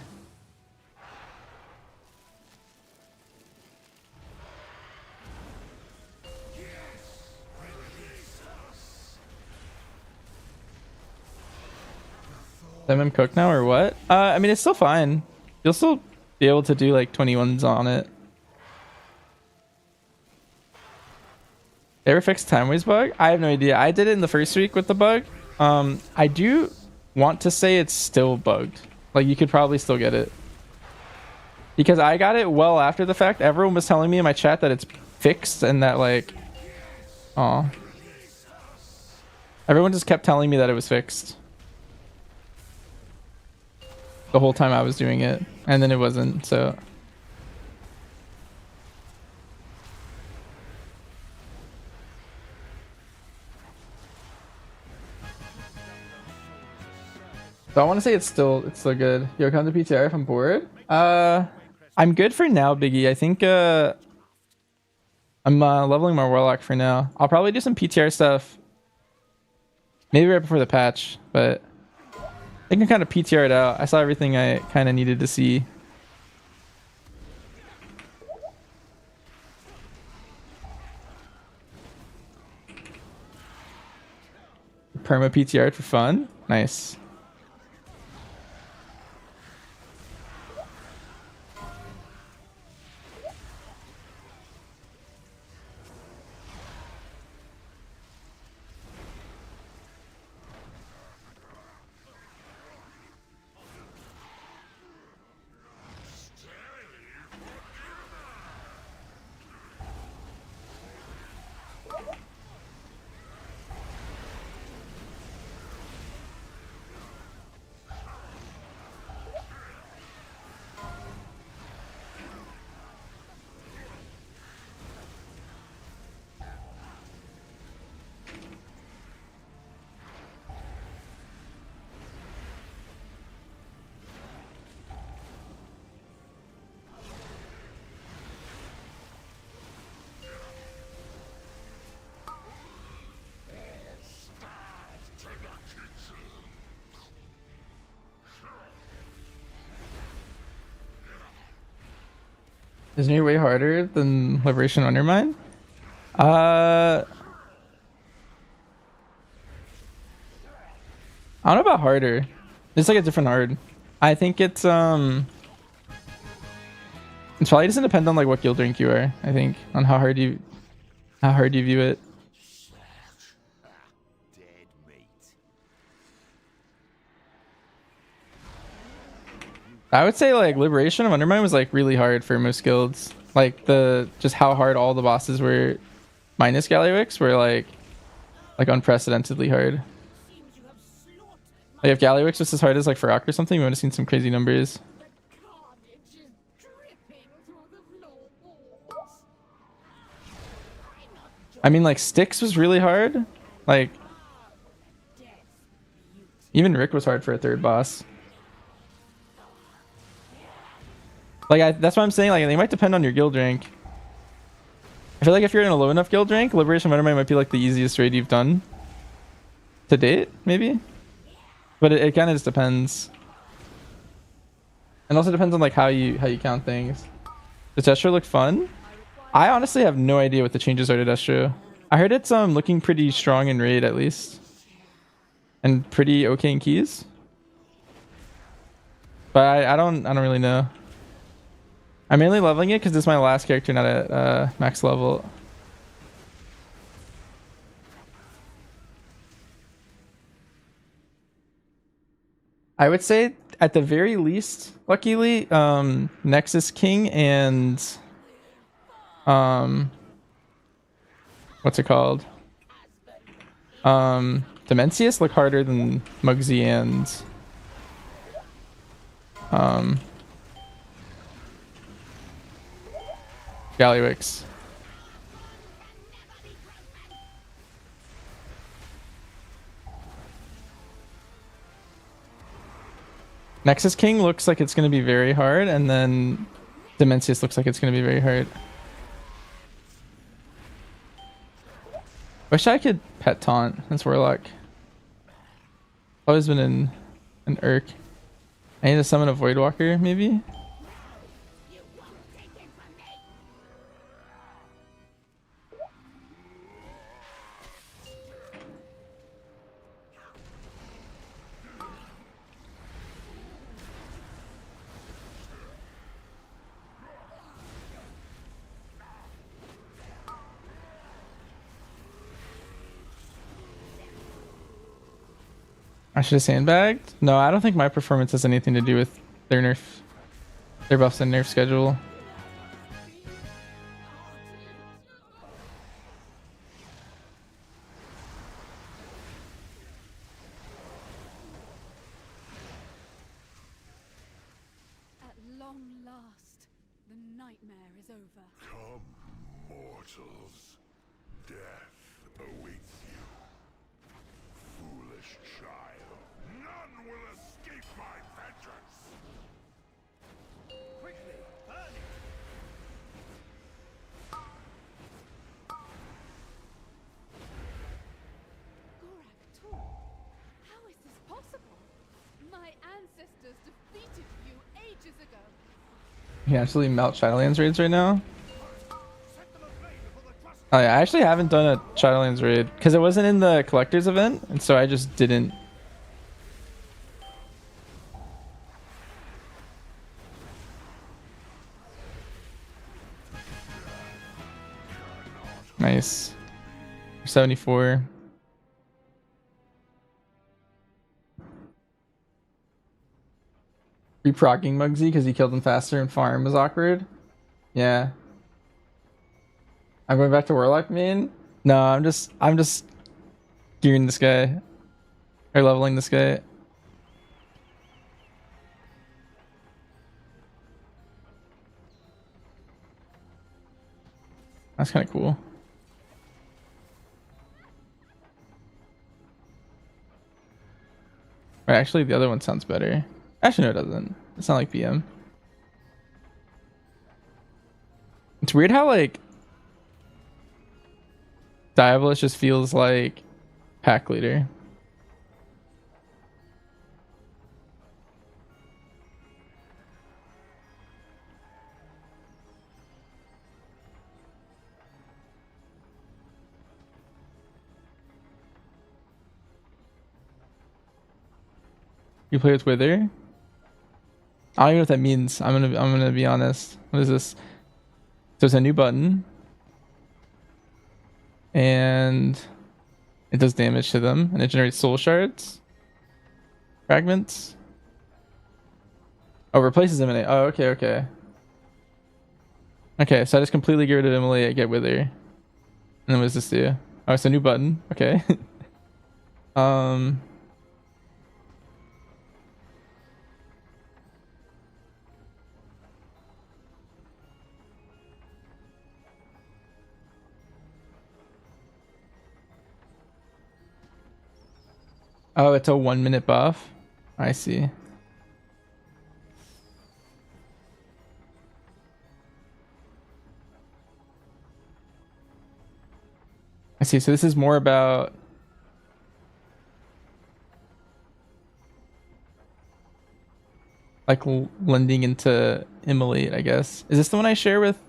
[SPEAKER 1] MM cook now or what? I mean, it's still fine. You'll still be able to do like 21s on it. They ever fixed time waste bug? I have no idea. I did it in the first week with the bug. I do want to say it's still bugged. Like you could probably still get it. Because I got it well after the fact. Everyone was telling me in my chat that it's fixed and that like... Aw. Everyone just kept telling me that it was fixed. The whole time I was doing it, and then it wasn't, so I want to say it's still good. Yo, come to PTR if I'm bored. I'm good for now, Biggie. I think I'm leveling my Warlock for now. I'll probably do some PTR stuff maybe right before the patch, but I can kind of PTR it out. I saw everything I kind of needed to see. Perma PTR'd for fun? Nice. Isn't it way harder than Liberation Undermine? I don't know about harder. It's like a different hard. I think it's probably doesn't depend on like what guild rank you are. I think on how hard you view it.
[SPEAKER 3] Dead meat.
[SPEAKER 1] I would say like Liberation of Undermine was like really hard for most guilds. Like the just how hard all the bosses were minus Gallywix were like unprecedentedly hard.
[SPEAKER 6] Seems you have slaughtered my
[SPEAKER 1] Like if Gallywix was as hard as like Farok or something, we would have seen some crazy numbers.
[SPEAKER 6] carnage is dripping through the floorboards. I'm not
[SPEAKER 1] I mean like Styx was really hard. Like
[SPEAKER 6] death beauty.
[SPEAKER 1] even Rick was hard for a third boss. Like that's what I'm saying. Like they might depend on your guild rank. I feel like if you're in a low enough guild rank, Liberation of Undermine might be like the easiest raid you've done to date, maybe. But it kind of just depends. And also depends on like how you count things. Does Destro look fun? I honestly have no idea what the changes are to Destro. I heard it's looking pretty strong in raid at least, and pretty okay in keys. But I don't really know. I'm mainly leveling it because this is my last character not at max level. I would say at the very least, luckily, Nexus King and what's it called? Dimensius look harder than Muggsy and Gallywix. Nexus King looks like it's going to be very hard, and then Dimensius looks like it's going to be very hard. Wish I could pet taunt as Warlock. Always been in an irk. I need to summon a Voidwalker, maybe? I should have sandbagged. No, I don't think my performance has anything to do with their buffs and nerf schedule.
[SPEAKER 5] At long last, the nightmare is over.
[SPEAKER 7] Come, mortals. Death awaits you. Foolish child. None will escape my vengeance.
[SPEAKER 3] Quickly, burn it!
[SPEAKER 5] Gorak too. How is this possible? My ancestors defeated you ages ago.
[SPEAKER 1] You can actually melt Shadowlands raids right now.
[SPEAKER 3] Set them aflame before the trust.
[SPEAKER 1] Oh yeah, I actually haven't done a Shadowlands raid because it wasn't in the collector's event, and so I just didn't. Nice. 74. Reproccing Muggsy because he killed him faster and farm was awkward. Yeah. I'm going back to Warlock main. No, I'm just gearing this guy. Or leveling this guy. That's kind of cool. Right, actually the other one sounds better. Actually no it doesn't. It's not like BM. It's weird how like Diabolus just feels like pack leader. You play with Wither? I don't even know what that means. I'm gonna be honest. What is this? So it's a new button. And it does damage to them, and it generates soul shards. Fragments. Oh, replaces Emanate. Oh, okay, okay. Okay, so I just completely get rid of Immolate, I get Wither. And then what does this do? Oh, it's a new button. Okay. Oh, it's a 1-minute buff. I see. I see. So this is more about like lending into Immolate, I guess. Is this the one I share with?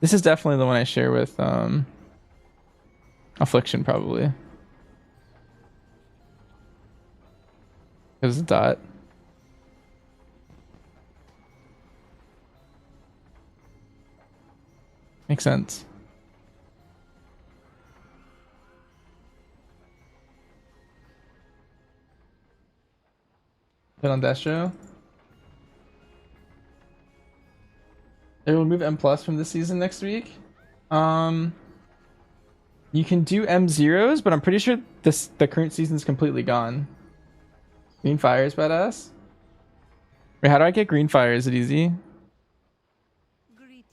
[SPEAKER 1] This is definitely the one I share with Affliction, probably. Because of dot. Makes sense. Put on Destro. They will remove M plus from this season next week. You can do M0s, but I'm pretty sure the current season is completely gone. Green Fire is badass. Wait, how do I get Green Fire? Is it easy?
[SPEAKER 2] Greetings.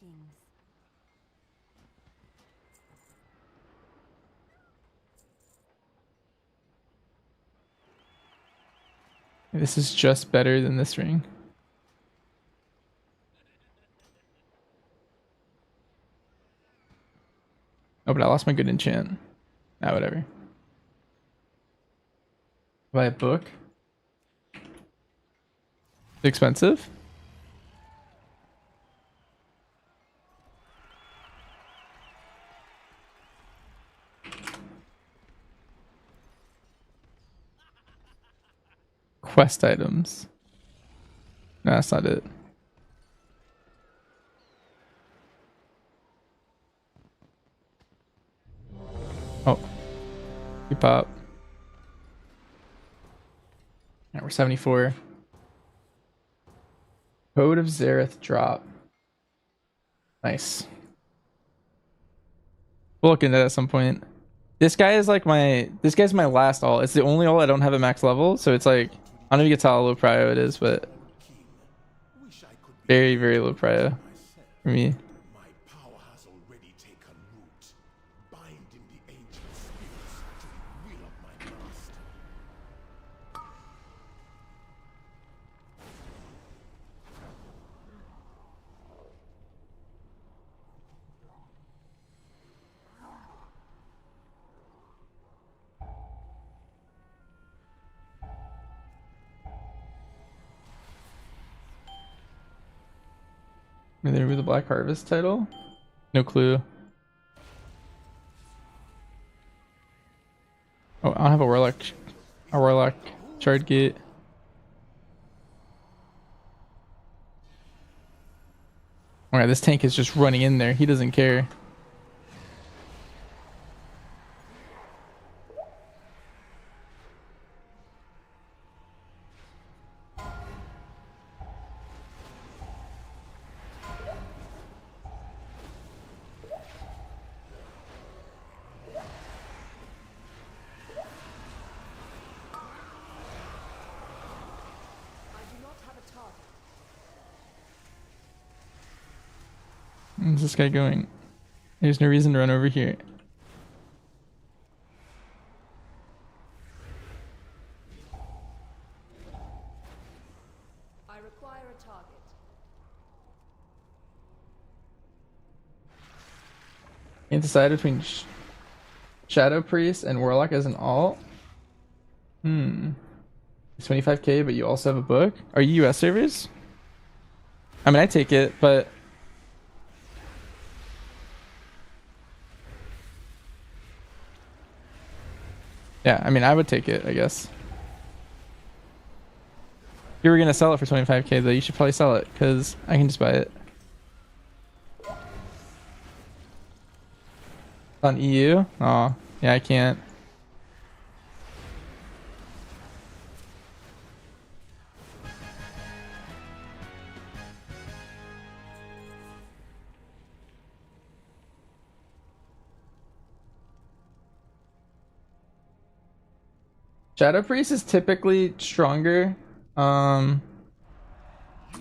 [SPEAKER 1] This is just better than this ring. Oh, but I lost my good enchant. Ah, whatever. Buy a book. Expensive? Quest items. No, that's not it. Oh. You pop. Alright, we're 74. Code of Zareth drop. Nice. We'll look into that at some point. This guy is like this guy's my last ult. It's the only ult I don't have at max level, so it's like I don't even get to how low prio it is, but very, very low prio for me.
[SPEAKER 7] My power has already taken root, binding the ancient spirits to the will of my master.
[SPEAKER 1] Maybe they remove the Black Harvest title? No clue. Oh, I don't have a Warlock shard gate. Alright, this tank is just running in there. He doesn't care. Where's this guy going? There's no reason to run over here.
[SPEAKER 5] I require a target.
[SPEAKER 1] Can't decide between Shadow Priest and Warlock as an alt. It's 25k, but you also have a book. Are you US servers? I mean, I take it, but yeah, I mean, I would take it, I guess. you were gonna sell it for 25k though, you should probably sell it because I can just buy it. On EU? Oh, yeah, I can't. Shadow Priest is typically stronger.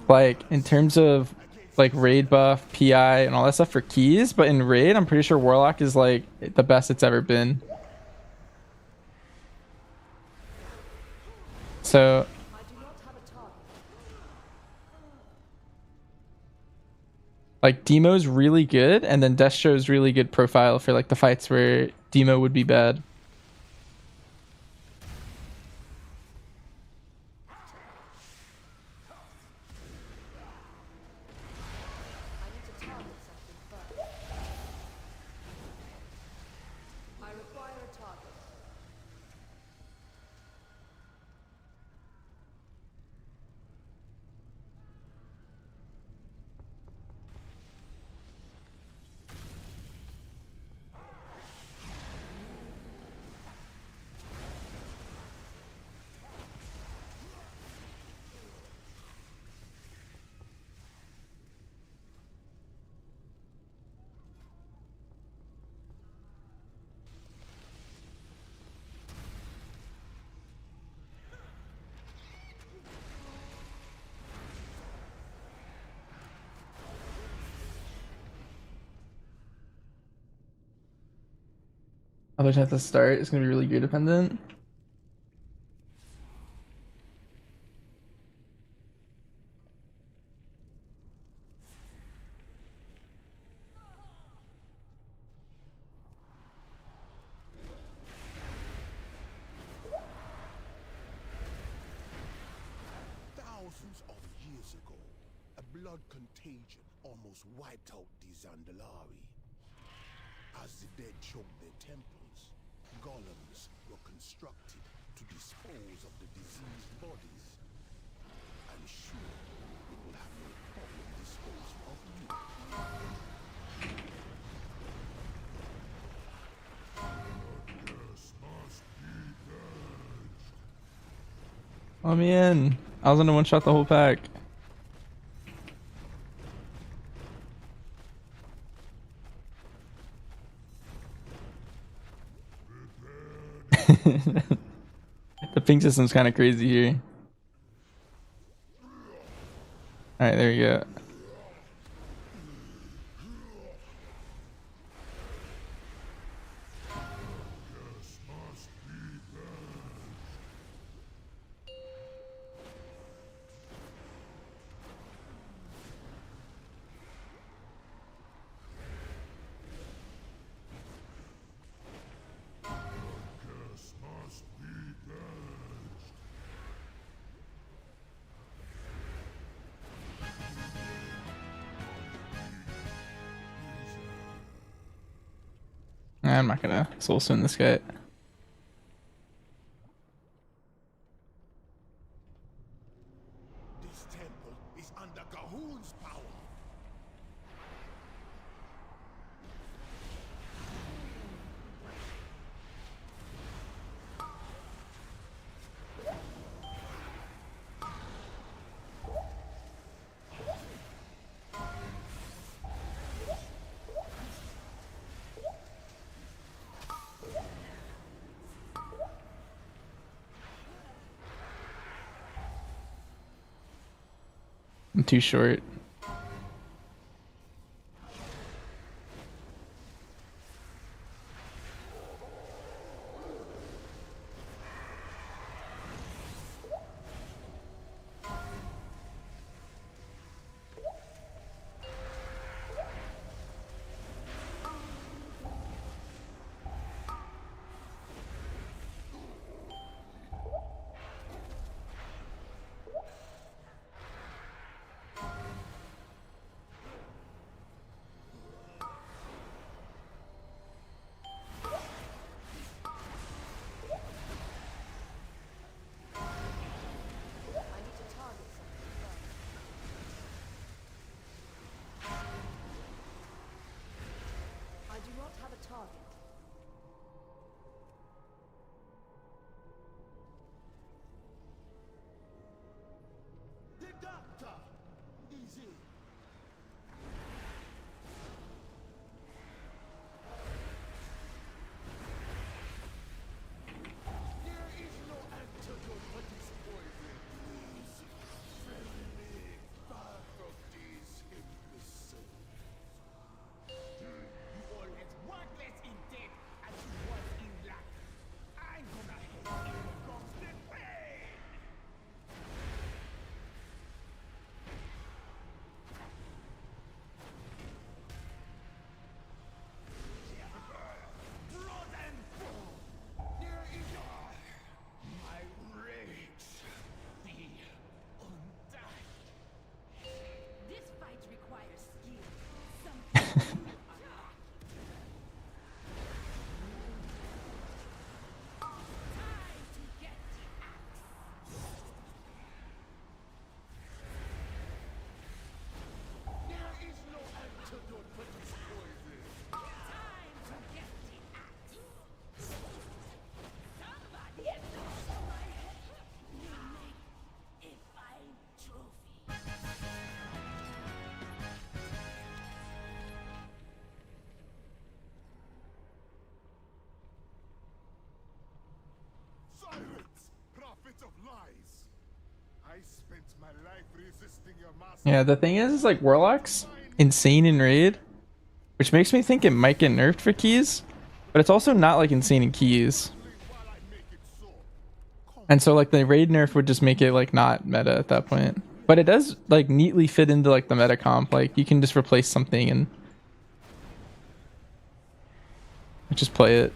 [SPEAKER 1] Like in terms of like raid buff, PI, and all that stuff for keys, but in raid, I'm pretty sure Warlock is like the best it's ever been. So like Demo's really good, and then Destro's really good profile for like the fights where Demo would be bad. Others have to start. It's gonna be really gear dependent.
[SPEAKER 7] Thousands of years ago, a blood contagion almost wiped out the Zandalari. As the dead choked their temples, golems were constructed to dispose of the diseased bodies. I'm sure it will have no problem disposing of you.
[SPEAKER 1] Let me in. I was gonna one shot the whole pack. The ping system's kind of crazy here. All right, there you go. I'm not gonna soul swing this guy.
[SPEAKER 7] This temple is under Gahoon's power.
[SPEAKER 1] I'm too short.
[SPEAKER 7] I spent my life resisting your master.
[SPEAKER 1] Yeah, the thing is like Warlock's insane in raid, which makes me think it might get nerfed for keys, but it's also not like insane in keys.
[SPEAKER 7] While I make it so.
[SPEAKER 1] And so like the raid nerf would just make it like not meta at that point. But it does like neatly fit into like the meta comp. Like you can just replace something and just play it.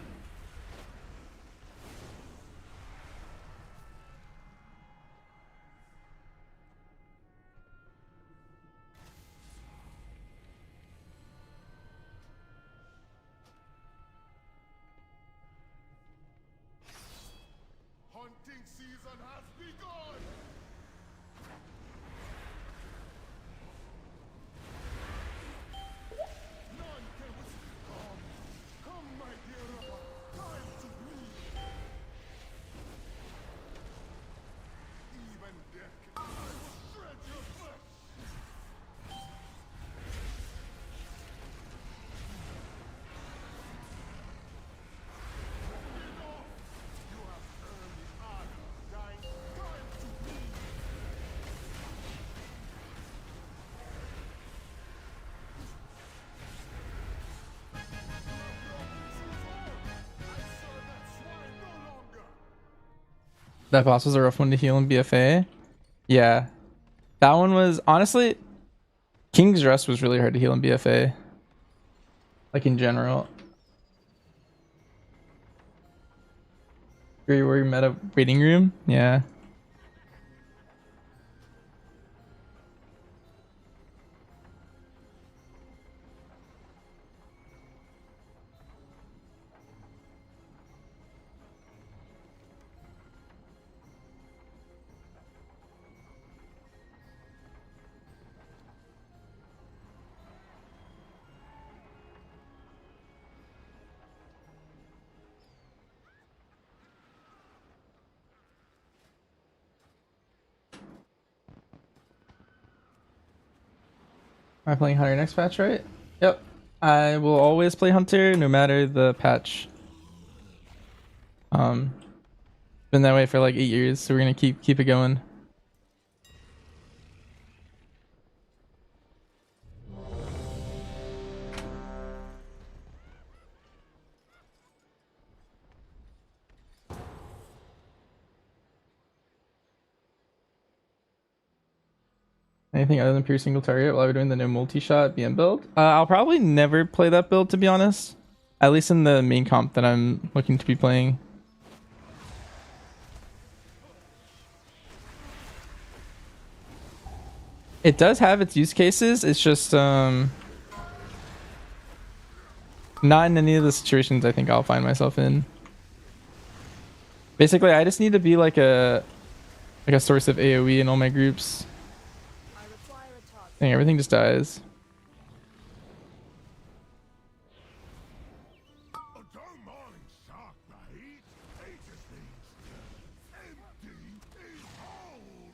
[SPEAKER 7] Hunting season has begun. None can withstand. Come, my dear lover, time to bleed. Even death can shred your flesh. Enough! You have earned the honor, dying. Time to bleed.
[SPEAKER 1] That boss was a rough one to heal in BFA. Yeah. That one was honestly King's Rest was really hard to heal in BFA. Like in general. Where you met a waiting room? Yeah. Am I playing Hunter next patch, right? Yep. I will always play Hunter no matter the patch. Been that way for like 8 years, so we're gonna keep it going. Anything other than pure single target while we're doing the no multi-shot BM build? I'll probably never play that build, to be honest. At least in the main comp that I'm looking to be playing. It does have its use cases. It's just not in any of the situations I think I'll find myself in. Basically, I just need to be like a source of AoE in all my groups. Dang, everything just dies.
[SPEAKER 7] Oh, don't mind shark bait. He just needs empty his hold.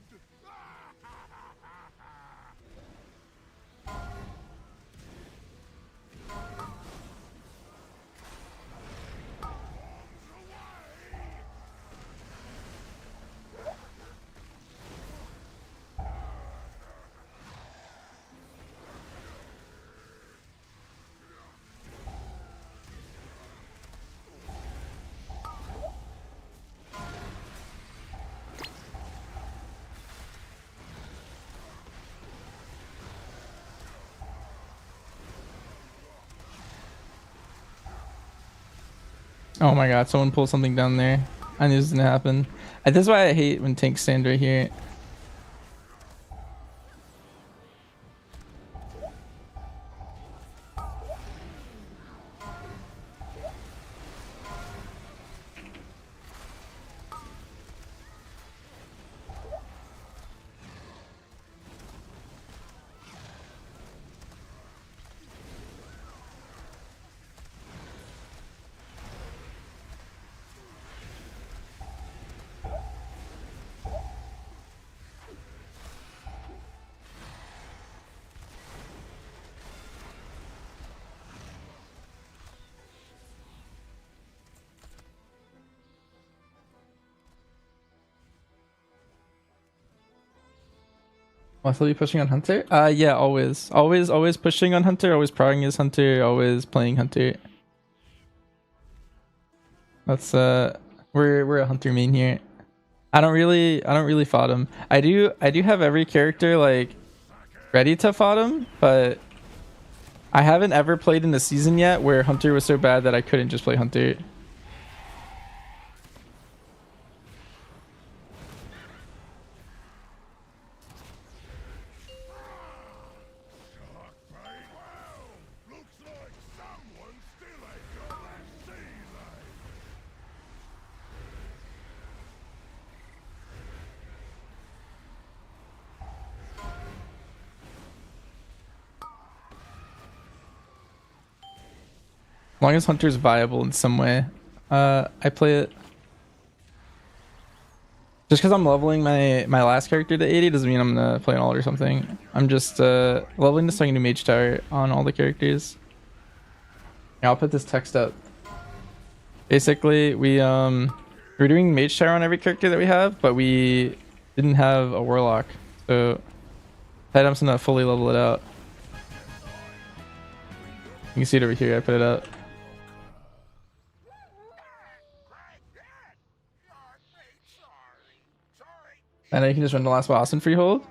[SPEAKER 1] Oh my god, someone pulled something down there. I knew this was gonna happen. This is why I hate when tanks stand right here. Must be pushing on Hunter? Yeah, always. Always pushing on Hunter, always progging his Hunter, always playing Hunter. That's we're a Hunter main here. I don't really fought him. I do have every character like ready to fought him, but I haven't ever played in the season yet where Hunter was so bad that I couldn't just play Hunter. As long as Hunter's viable in some way, I play it. Just because I'm leveling my last character to 80 doesn't mean I'm gonna play an alt or something. I'm just leveling this so I can do mage tower on all the characters. Yeah, I'll put this text up. Basically, we're doing mage tower on every character that we have, but we didn't have a warlock, so I'm just gonna fully level it out. You can see it over here. I put it up. I know you can just run the last boss and freehold. Do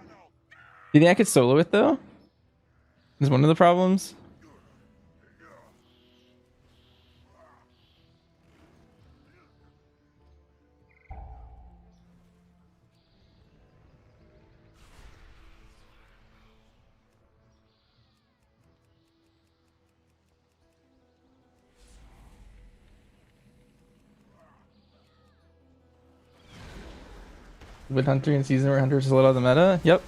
[SPEAKER 1] you think I could solo it though? Is one of the problems. With Hunter in season where Hunter's a little out of the meta? Yep.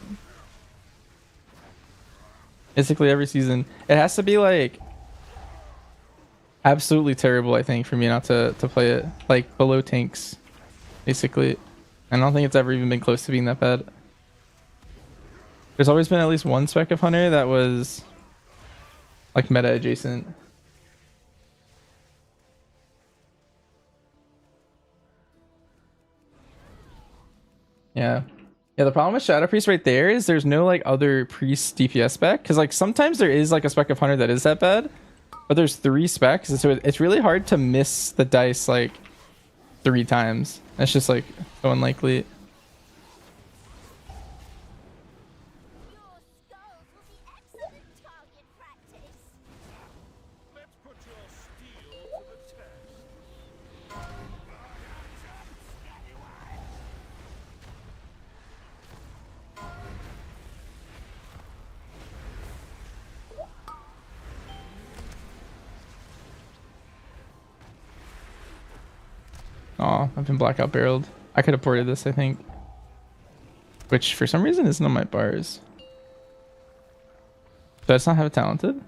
[SPEAKER 1] Basically every season. It has to be like absolutely terrible, I think, for me not to play it. Like below tanks, basically. I don't think it's ever even been close to being that bad. There's always been at least one spec of Hunter that was like meta adjacent. Yeah. Yeah, the problem with Shadow Priest right there is there's no like other priest DPS spec. Because like sometimes there is like a spec of Hunter that is that bad. But there's 3 specs, so it's really hard to miss the dice like 3 times. That's just like so unlikely. Oh, I've been blackout barreled. I could have ported this, I think. Which for some reason isn't on my bars. Does not have it talented?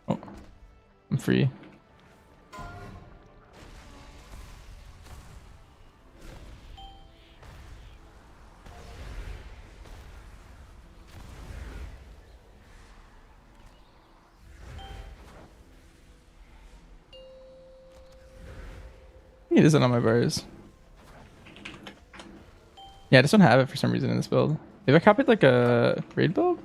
[SPEAKER 1] Oh, I'm free. It isn't on my bars. Yeah, I just don't have it for some reason in this build. Maybe I copied like a raid build?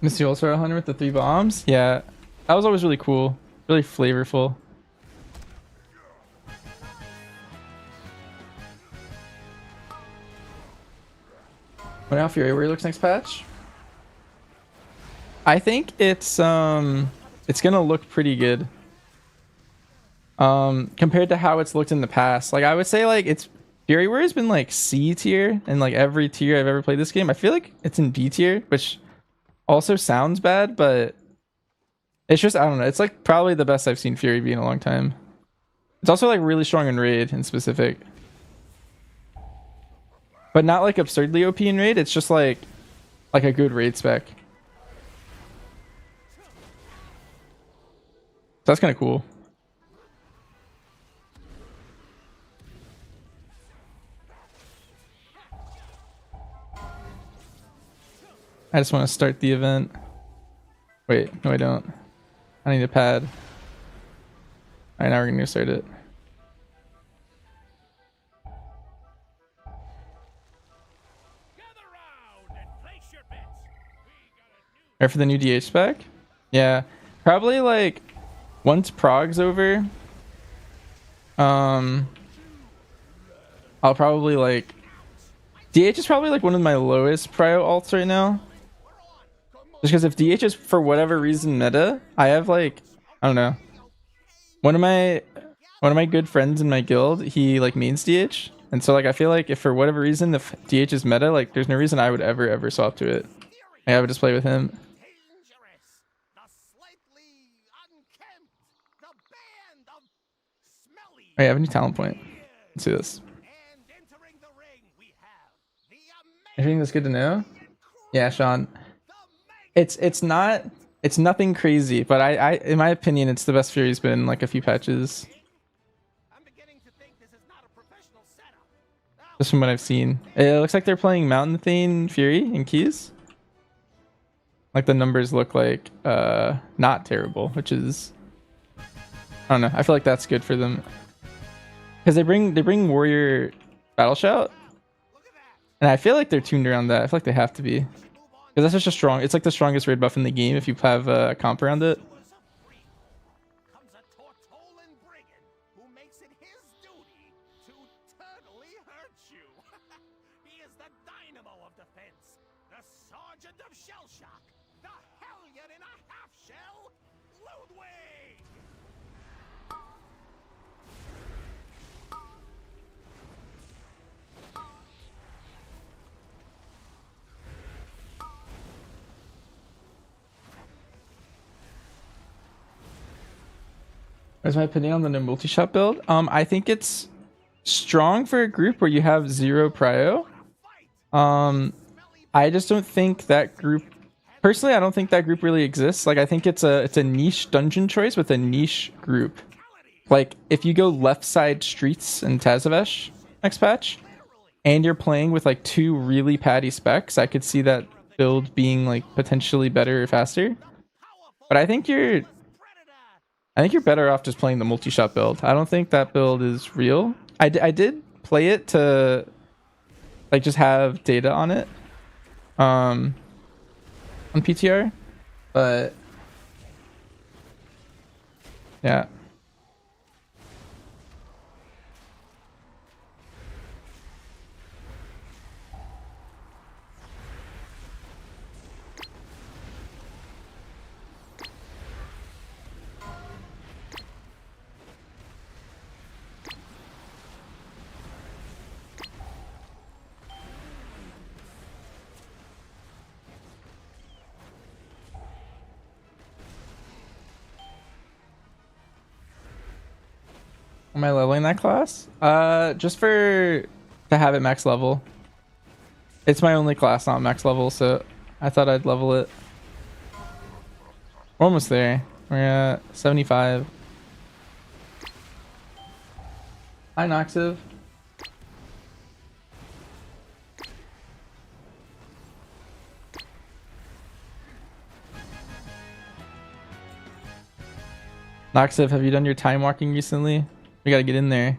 [SPEAKER 1] Missy Ultra Hunter with the 3 bombs? Yeah, that was always really cool. Really flavorful. What now, Fury Warrior looks next patch? I think it's gonna look pretty good. Compared to how it's looked in the past. Like I would say like it's Fury Warrior's been like C tier in like every tier I've ever played this game. I feel like it's in B tier, which also sounds bad, but it's just I don't know. It's like probably the best I've seen Fury be in a long time. It's also like really strong in raid in specific. But not like absurdly OP in raid, it's just like a good raid spec. That's kind of cool. I just want to start the event. Wait, no I don't. I need a pad. Alright, now we're gonna start it. Ready for the new DH spec? Yeah. Probably like once Prog's over. I'll probably like DH is probably like one of my lowest prio alts right now. Just because if DH is for whatever reason meta, I have like I don't know. One of my good friends in my guild, he like mains DH. And so like I feel like if for whatever reason the DH is meta, like there's no reason I would ever swap to it. Like, I would just play with him. Oh, yeah, I have a new talent point. Let's see this. Anything that's good to know? Yeah, Sean. It's nothing crazy, but I in my opinion, it's the best Fury's been in like a few patches. Just from what I've seen. It looks like they're playing Mountain Thane Fury in keys. Like the numbers look like not terrible, which is I don't know. I feel like that's good for them. Because they bring Warrior Battle Shout. And I feel like they're tuned around that. I feel like they have to be. Because that's just a strong, it's like the strongest raid buff in the game if you have a comp around it. Where's my opinion on the new multi-shot build? I think it's strong for a group where you have 0 prio. I just don't think that group personally, I don't think that group really exists. Like I think it's a niche dungeon choice with a niche group. Like if you go left side streets in Tazavesh next patch and you're playing with like 2 really patty specs, I could see that build being like potentially better or faster. But I think you're better off just playing the multi-shot build. I don't think that build is real. I did play it to like just have data on it on PTR, but yeah. Am I leveling that class? Just to have it max level. It's my only class not max level, so I thought I'd level it. We're almost there. We're at 75. Hi, Noxiv. Noxiv, have you done your time walking recently? We gotta get in there.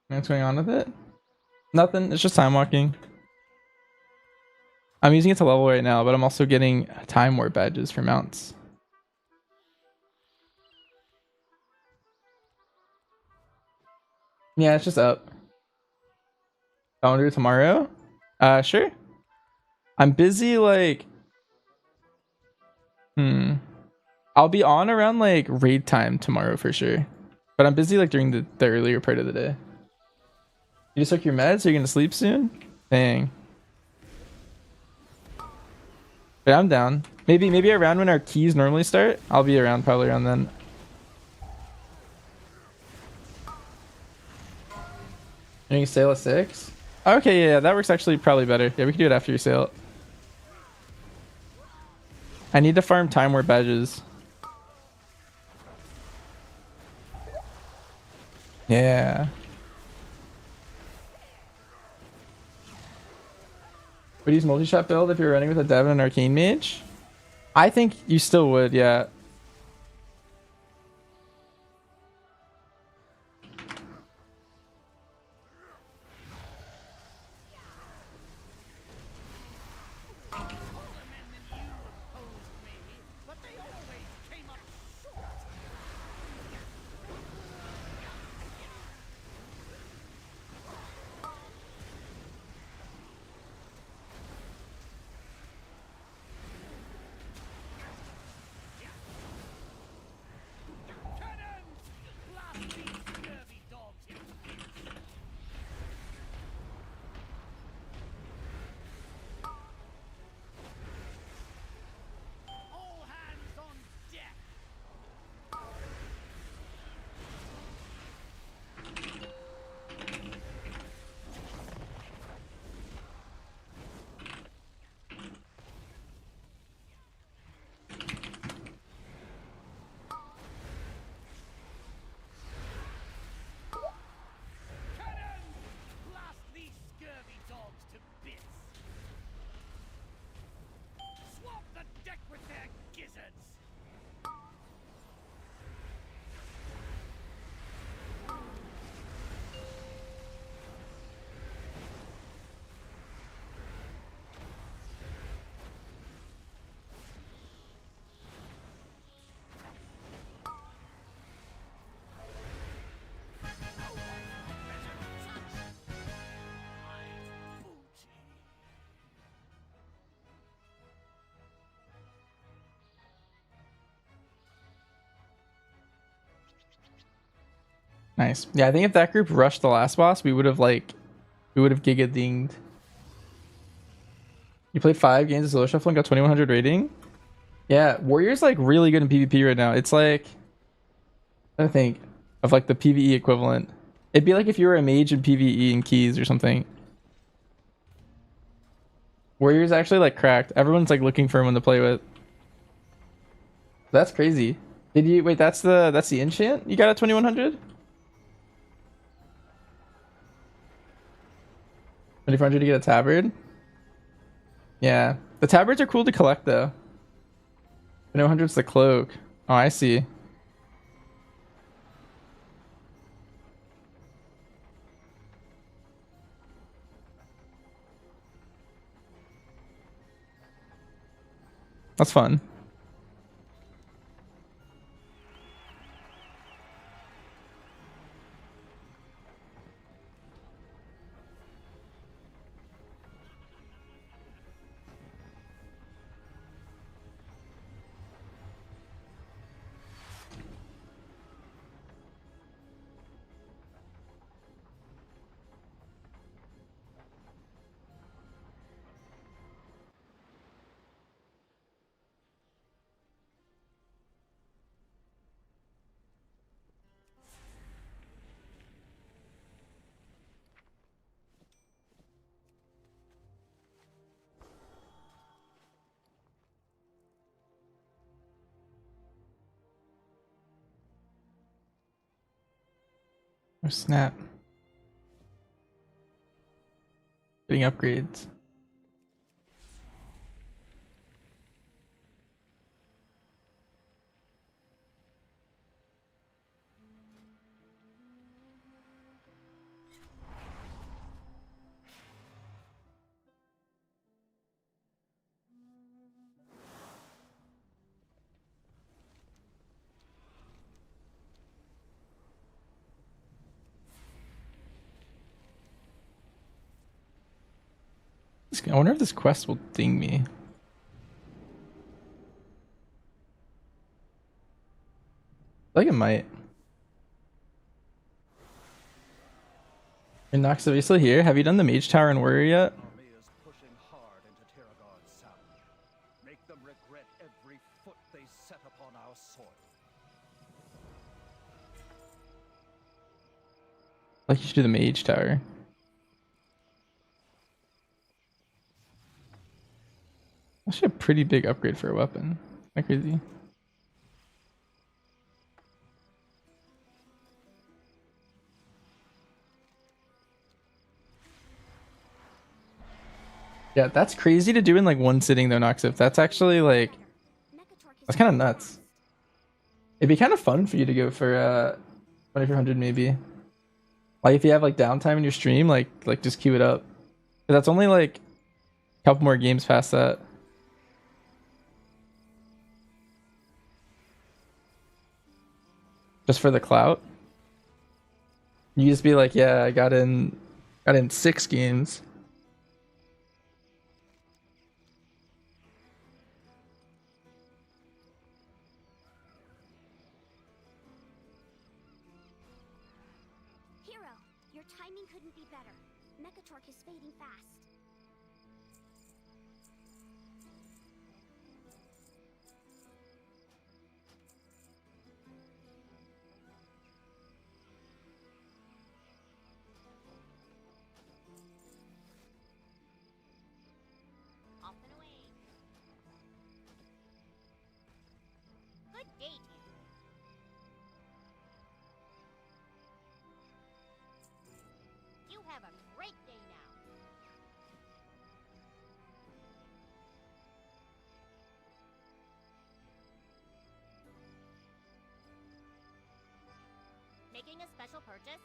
[SPEAKER 1] What's going on with it? Nothing. It's just time walking. I'm using it to level right now, but I'm also getting time warp badges for mounts. Yeah, it's just up. I want to do it tomorrow? Sure. I'm busy, like... I'll be on around, like, raid time tomorrow for sure. But I'm busy, like, during the earlier part of the day. You just took your meds? Are you gonna sleep soon? Dang. But I'm down. Maybe around when our keys normally start. I'll be around probably around then. You can sail at 6? Okay, yeah, that works actually probably better. Yeah, we can do it after you sail. I need to farm Time War badges. Yeah. Would you use multi-shot build if you're running with a Dev and an Arcane Mage? I think you still would, yeah. Nice. Yeah, I think if that group rushed the last boss, we would have giga dinged. You played 5 games of solo shuffle and got 2100 rating? Yeah, Warrior's like really good in PvP right now. It's like, I think of like the PvE equivalent. It'd be like if you were a mage in PvE in keys or something. Warrior's actually like cracked. Everyone's like looking for him to play with. That's crazy. Did you wait? That's the enchant you got at 2100. 2400 to get a tabard. Yeah, the tabards are cool to collect though. 2100's the cloak. Oh, I see. That's fun. Oh, snap. Getting upgrades. I wonder if this quest will ding me. I think it might. And Nox, are you still here? Have you done the Mage Tower and Warrior yet?
[SPEAKER 3] Army is pushing hard into Terragard's south. Make them regret every foot they set upon our soil.
[SPEAKER 1] Like you should do the Mage Tower. Actually a pretty big upgrade for a weapon. Not crazy. Yeah, that's crazy to do in like one sitting though, Noxif. That's actually like, that's kind of nuts. It'd be kind of fun for you to go for 2400 maybe. Like if you have like downtime in your stream, like just queue it up. But that's only like a couple more games past that. Just for the clout. You just be like, yeah, I got in 6 games.
[SPEAKER 8] Hero, your timing couldn't be better. Mechatork is fading fast. Off and away. Good day to you. You have a great day now. Making a special purchase?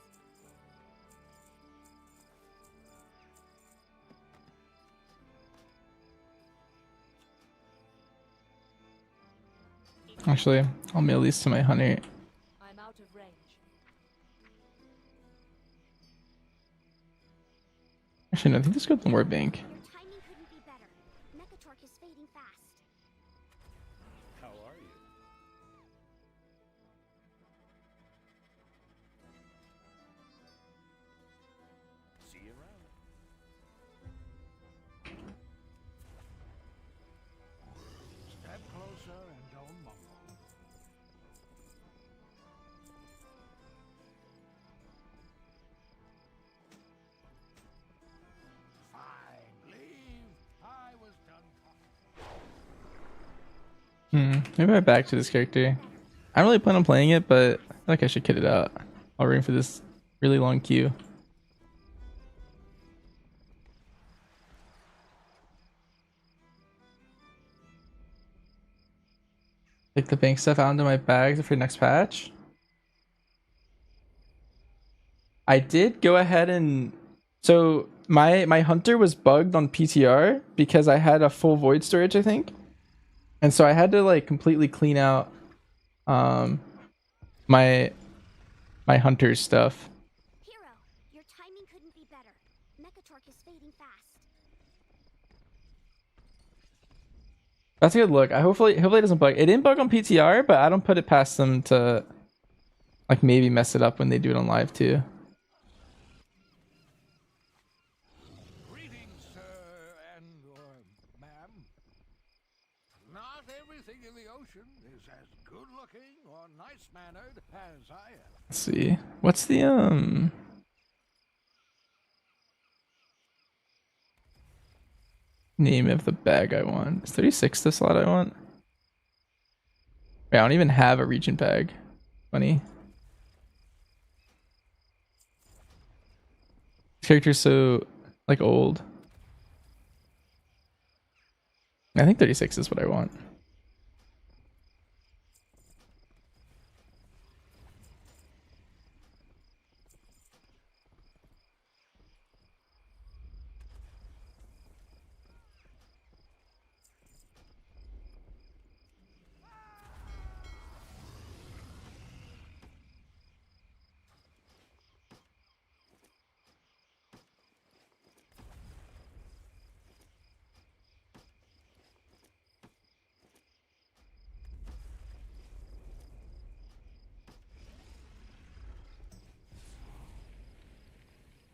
[SPEAKER 1] Actually, I'll mail these to my hunter.
[SPEAKER 5] I'm out of range.
[SPEAKER 1] Actually, no, I think this goes to more bank.
[SPEAKER 8] Your timing couldn't be better. Mechatork is fading fast.
[SPEAKER 3] How are you? See you around.
[SPEAKER 4] Step closer and don't mumble. Fine, leave. I was done talking.
[SPEAKER 1] Maybe I back to this character. I don't really plan on playing it, but I feel like I should kit it out. I'll ring for this really long queue. Take the bank stuff out into my bags for next patch. I did go ahead and so my hunter was bugged on PTR because I had a full void storage, I think. And so I had to like completely clean out my hunter's stuff.
[SPEAKER 8] Hero, your timing couldn't be better. Mechatork is fading fast.
[SPEAKER 1] That's a good look. I hopefully it doesn't bug. It didn't bug on PTR, but I don't put it past them to like maybe mess it up when they do it on live too.
[SPEAKER 4] Greetings, sir and/or ma'am. Not everything in the ocean is as good-looking or nice-mannered as I am.
[SPEAKER 1] Let's see. What's the name of the bag I want? Is 36 the slot I want? Wait, I don't even have a region bag. Funny. This character's so like old. I think 36 is what I want.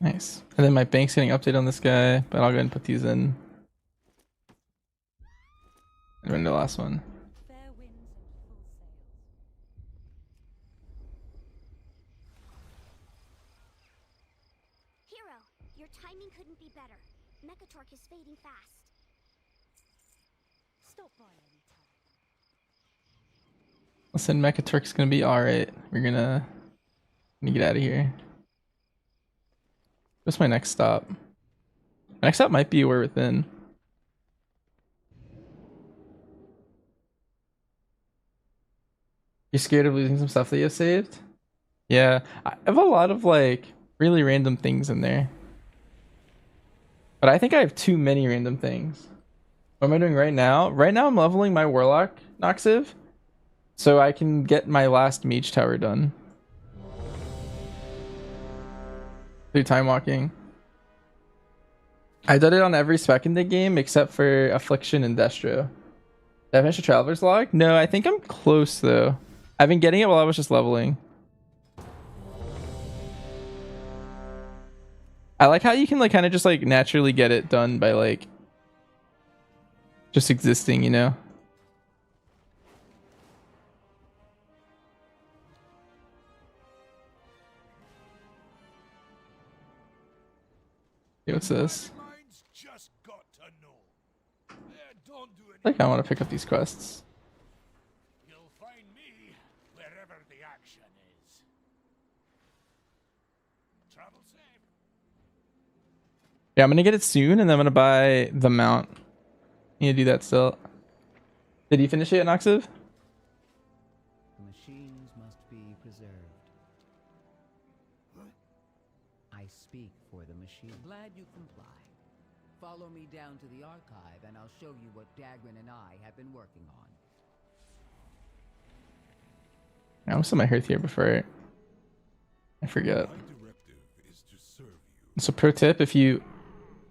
[SPEAKER 1] Nice. And then my bank's getting updated on this guy, but I'll go ahead and put these in. And run the last one.
[SPEAKER 2] Fair winds and full sails.
[SPEAKER 8] Hero, your timing couldn't be better. Mechatork is fading fast.
[SPEAKER 2] Stop by anytime.
[SPEAKER 1] Listen, Mechatork's gonna be alright. We're gonna get out of here. What's my next stop? My next stop might be War Within. You're scared of losing some stuff that you saved? Yeah, I have a lot of like really random things in there. But I think I have too many random things. What am I doing right now? Right now I'm leveling my Warlock Noxiv so I can get my last mage tower done. Through time walking. I did it on every spec in the game except for Affliction and Destro. Did I finish the Traveler's Log? No, I think I'm close though. I've been getting it while I was just leveling. I like how you can like kind of just like naturally get it done by like just existing, you know? Hey, what's this? Like I want to pick up these quests.
[SPEAKER 4] You'll find me wherever the action is. Travel safe.
[SPEAKER 1] Yeah, I'm gonna get it soon, and then I'm gonna buy the mount. Need to do that still. Did you finish it, Noxiv?
[SPEAKER 9] The machines must be preserved. I speak for the machine.
[SPEAKER 5] Glad you comply. Follow me down to the archive, and I'll show you what Dagrin and I have been working on.
[SPEAKER 1] I almost set my hearth here before I forget. So pro tip,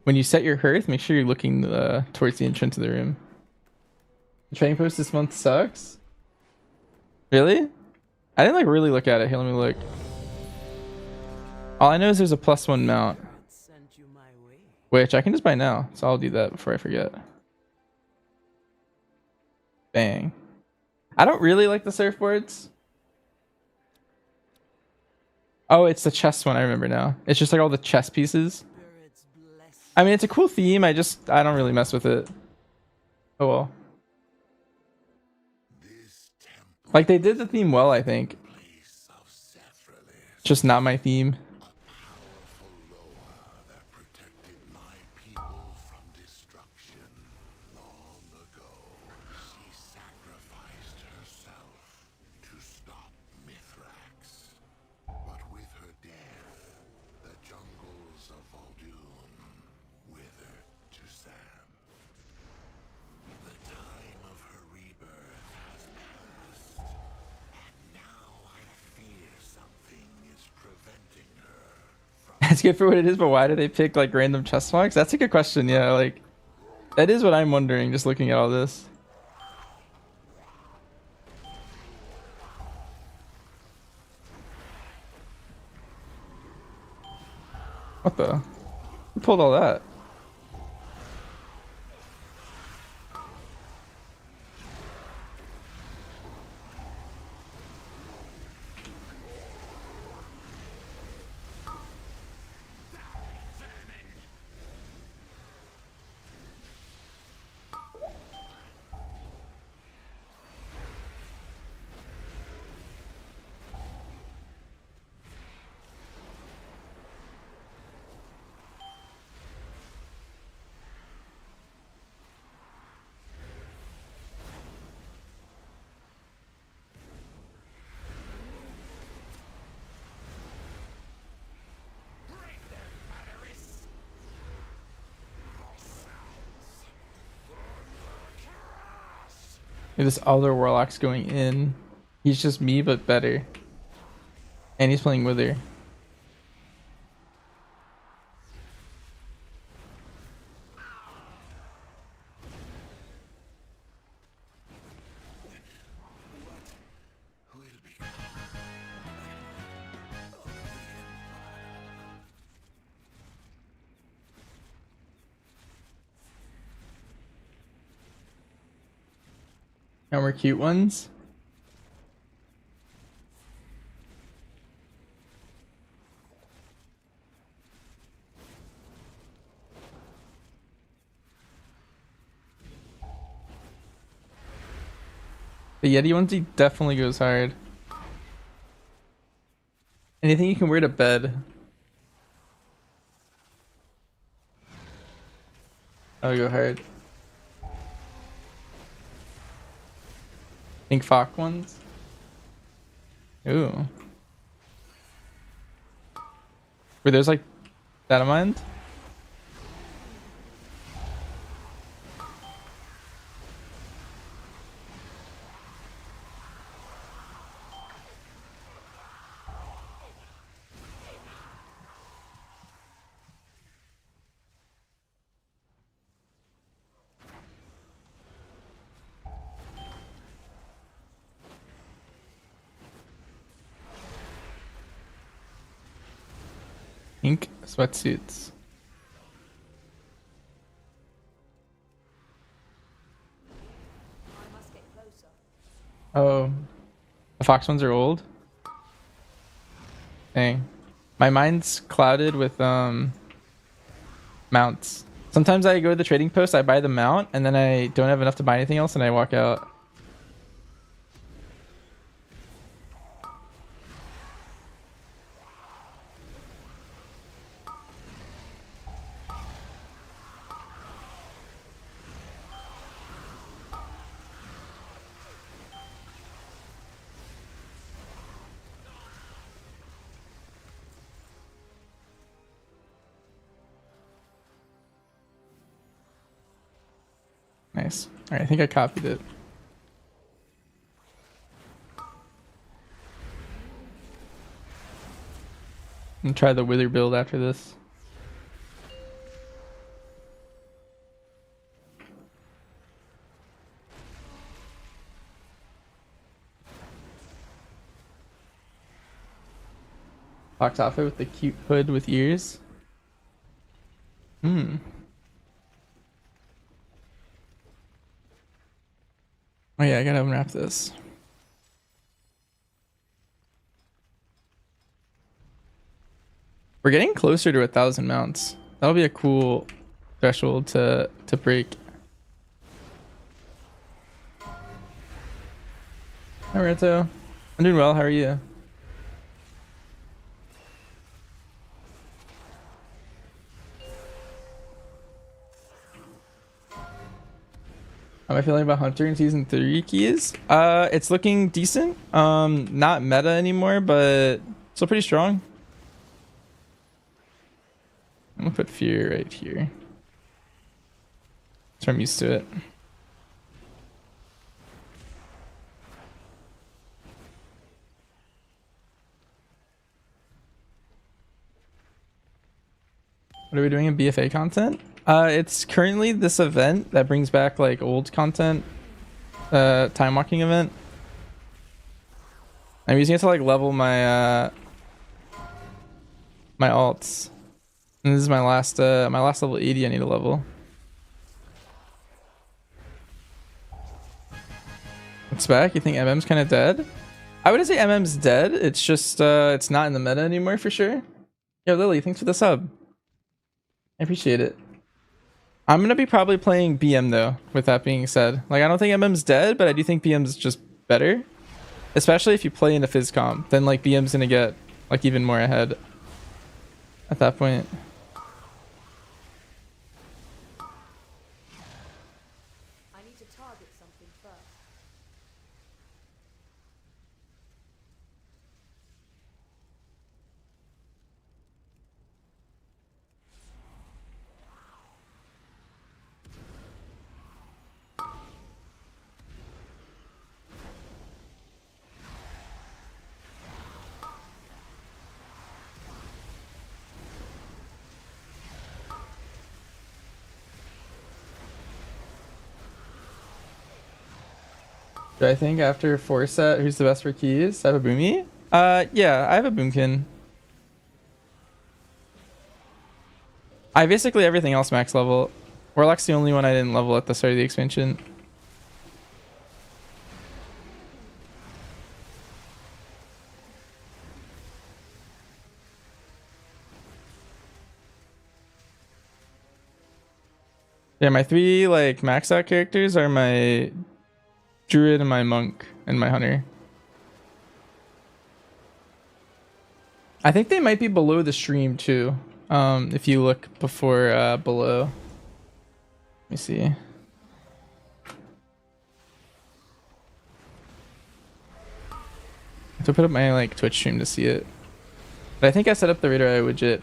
[SPEAKER 1] when you set your hearth, make sure you're looking towards the entrance of the room. The training post this month sucks. Really? I didn't like really look at it. Here, let me look. All I know is there's a +1 mount, which I can just buy now. So I'll do that before I forget. Bang. I don't really like the surfboards. Oh, it's the chest one. I remember now. It's just like all the chest pieces. I mean, it's a cool theme. I don't really mess with it. Oh well. Like they did the theme well, I think. Just not my theme. It's good for what it is, but why do they pick like random chest marks? That's a good question. Yeah, like that is what I'm wondering just looking at all this. What the? Who pulled all that? This other Warlock's going in. He's just me, but better. And he's playing Wither. And we're cute ones. The Yeti onesie definitely goes hard. Anything you can wear to bed. That'll go hard. Pink Fox ones. Ooh. Were there's like that in mind? Pink sweatsuits. Oh, the Fox ones are old. Dang, my mind's clouded with mounts. Sometimes I go to the trading post, I buy the mount, and then I don't have enough to buy anything else, and I walk out. Nice. All right, I think I copied it. And try the wither build after this. Fox outfit with the cute hood with ears. Hmm. Oh yeah, I gotta unwrap this. We're getting closer to 1,000 mounts. That'll be a cool threshold to break. Hi Reto. I'm doing well, how are you? How am I feeling about Hunter in season 3 keys? It's looking decent. Not meta anymore, but still pretty strong. I'm gonna put fear right here, so I'm used to it. What are we doing in BFA content? It's currently this event that brings back like old content, time walking event. I'm using it to like level my my alts. And this is my last level 80 I need to level. Spec, you think MM's kind of dead? I wouldn't say MM's dead. It's just it's not in the meta anymore for sure. Yo Lily, thanks for the sub. I appreciate it. I'm gonna be probably playing BM though, with that being said. Like I don't think MM's dead, but I do think BM's just better. Especially if you play in a physcom, then like BM's gonna get like even more ahead at that point.
[SPEAKER 5] I need to target something first.
[SPEAKER 1] Do I think after 4 set, who's the best for keys? I have a Boomy? Yeah, I have a Boomkin. I basically everything else max level. Warlock's the only one I didn't level at the start of the expansion. Yeah, my 3 like max out characters are my druid and my monk and my hunter. I think they might be below the stream too. If you look before below. Let me see. I have to put up my like Twitch stream to see it. But I think I set up the radar widget.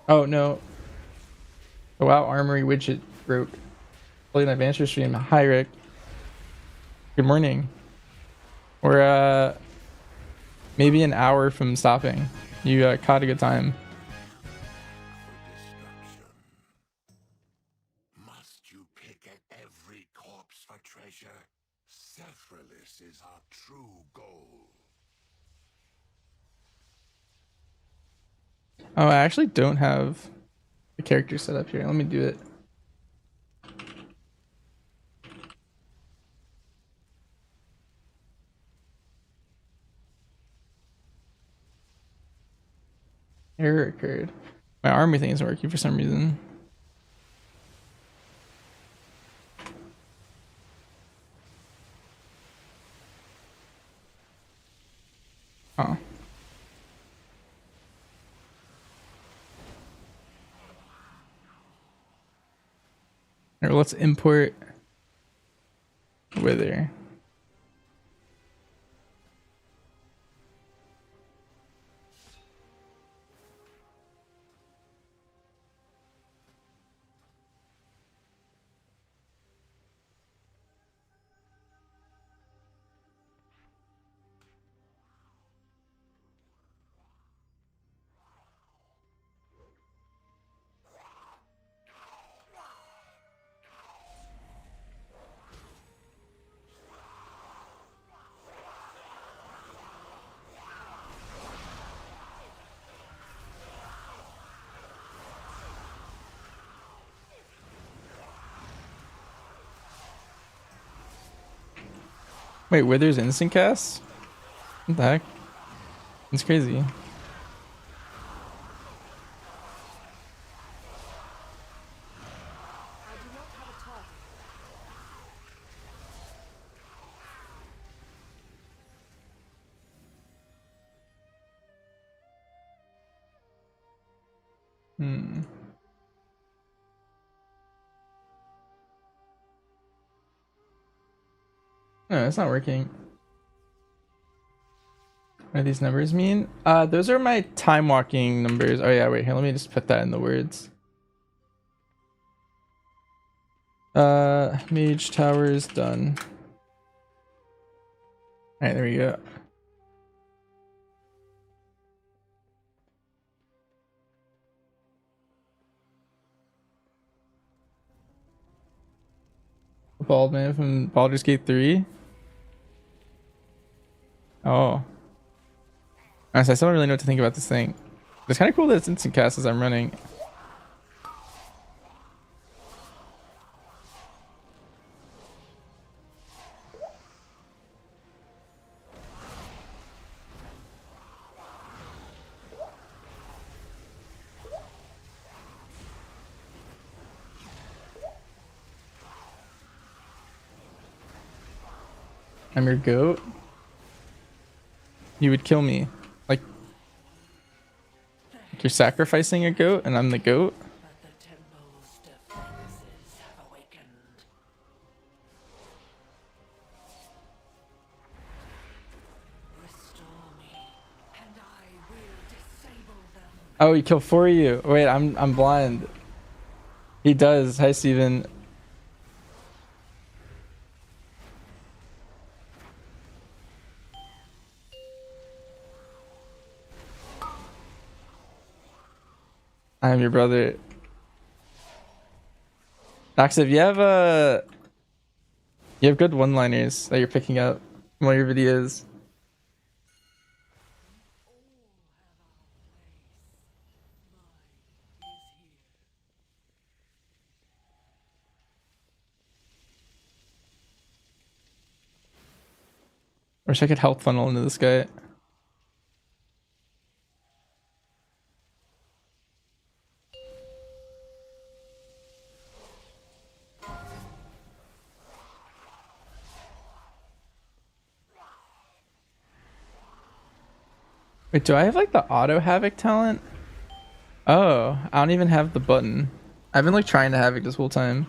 [SPEAKER 1] Oh no. The WoW Armory widget broke. Playing an adventure stream. Hi Rick. Good morning. We're maybe an hour from stopping. You caught a good time.
[SPEAKER 7] Must you pick at every corpse for treasure? Sephiroth is our true goal.
[SPEAKER 1] Oh, I actually don't have the character set up here. Let me do it. Error occurred. My army thing isn't working for some reason. Oh. Alright, let's import Wither. Wait, Wither's instant cast? What the heck? It's crazy. No, it's not working. What do these numbers mean? Those are my time walking numbers. Oh yeah, wait here. Let me just put that in the words. Mage towers done. All right, there we go. Bald man from Baldur's Gate 3. Oh. Honestly, I still don't really know what to think about this thing. It's kind of cool that it's instant cast as I'm running. I'm your goat. You would kill me. Like you're sacrificing a goat and I'm the goat?
[SPEAKER 6] But the temple's defenses have awakened. Restore me, and I will disable them.
[SPEAKER 1] Oh, he killed 4 of you. Wait, I'm blind. He does. Hi, Steven. I am your brother. Dax, if you have good one-liners that you're picking up from all your videos. Wish I could help funnel into this guy. Wait, do I have like the auto havoc talent? Oh, I don't even have the button. I've been like trying to havoc this whole time.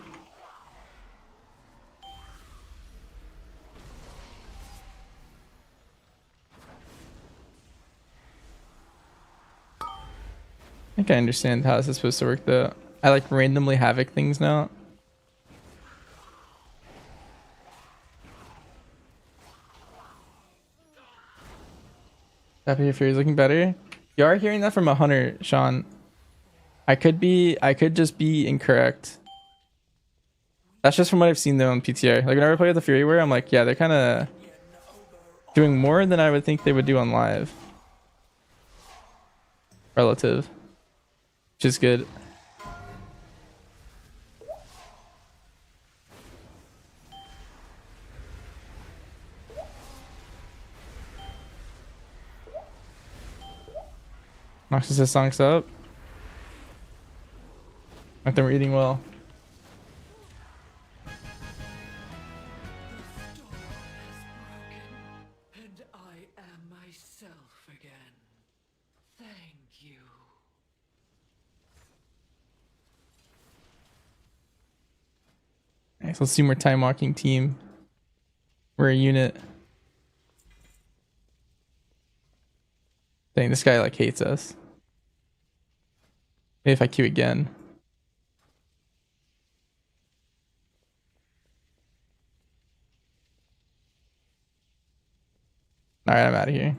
[SPEAKER 1] I think I understand how this is supposed to work though. I like randomly havoc things now. Happy your Fury is looking better. You are hearing that from a hunter, Sean. I could just be incorrect. That's just from what I've seen though on PTR. Like whenever I play with the Fury Wear, I'm like, yeah, they're kind of doing more than I would think they would do on live. Relative. Which is good. Noxus says songs up. I think we're eating well.
[SPEAKER 6] And I am myself again. Thank you.
[SPEAKER 1] Nice, let's see more time walking team. We're a unit. Dang, this guy like hates us. Maybe if I queue again. Alright, I'm out of here.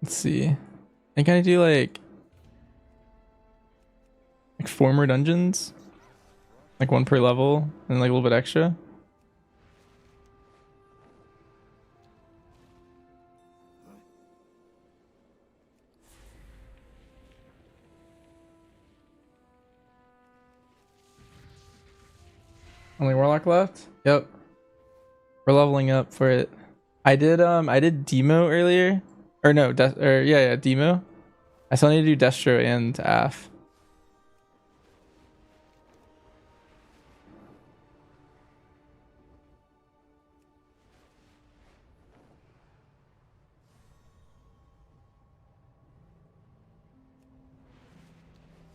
[SPEAKER 1] Let's see. I think I do like 4 more dungeons. Like 1 per level and like a little bit extra. Only Warlock left? Yep. We're leveling up for it. I did Demo earlier. Or no, yeah, Demo. I still need to do Destro and AF.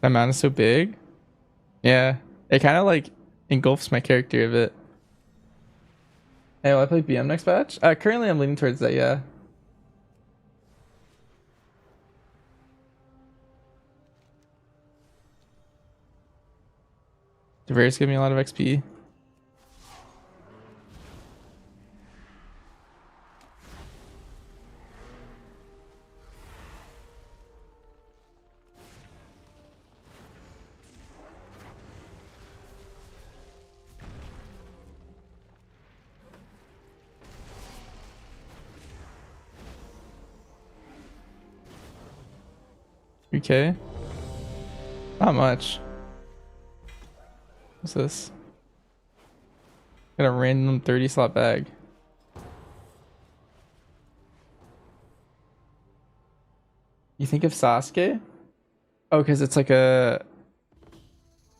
[SPEAKER 1] That man is so big. Yeah. It kind of like engulfs my character a bit. Hey, will I play BM next batch? Currently I'm leaning towards that, yeah. Diverse give me a lot of XP. Okay. Not much. What's this? Got a random 30 slot bag. You think of Sasuke? Oh, because it's like a...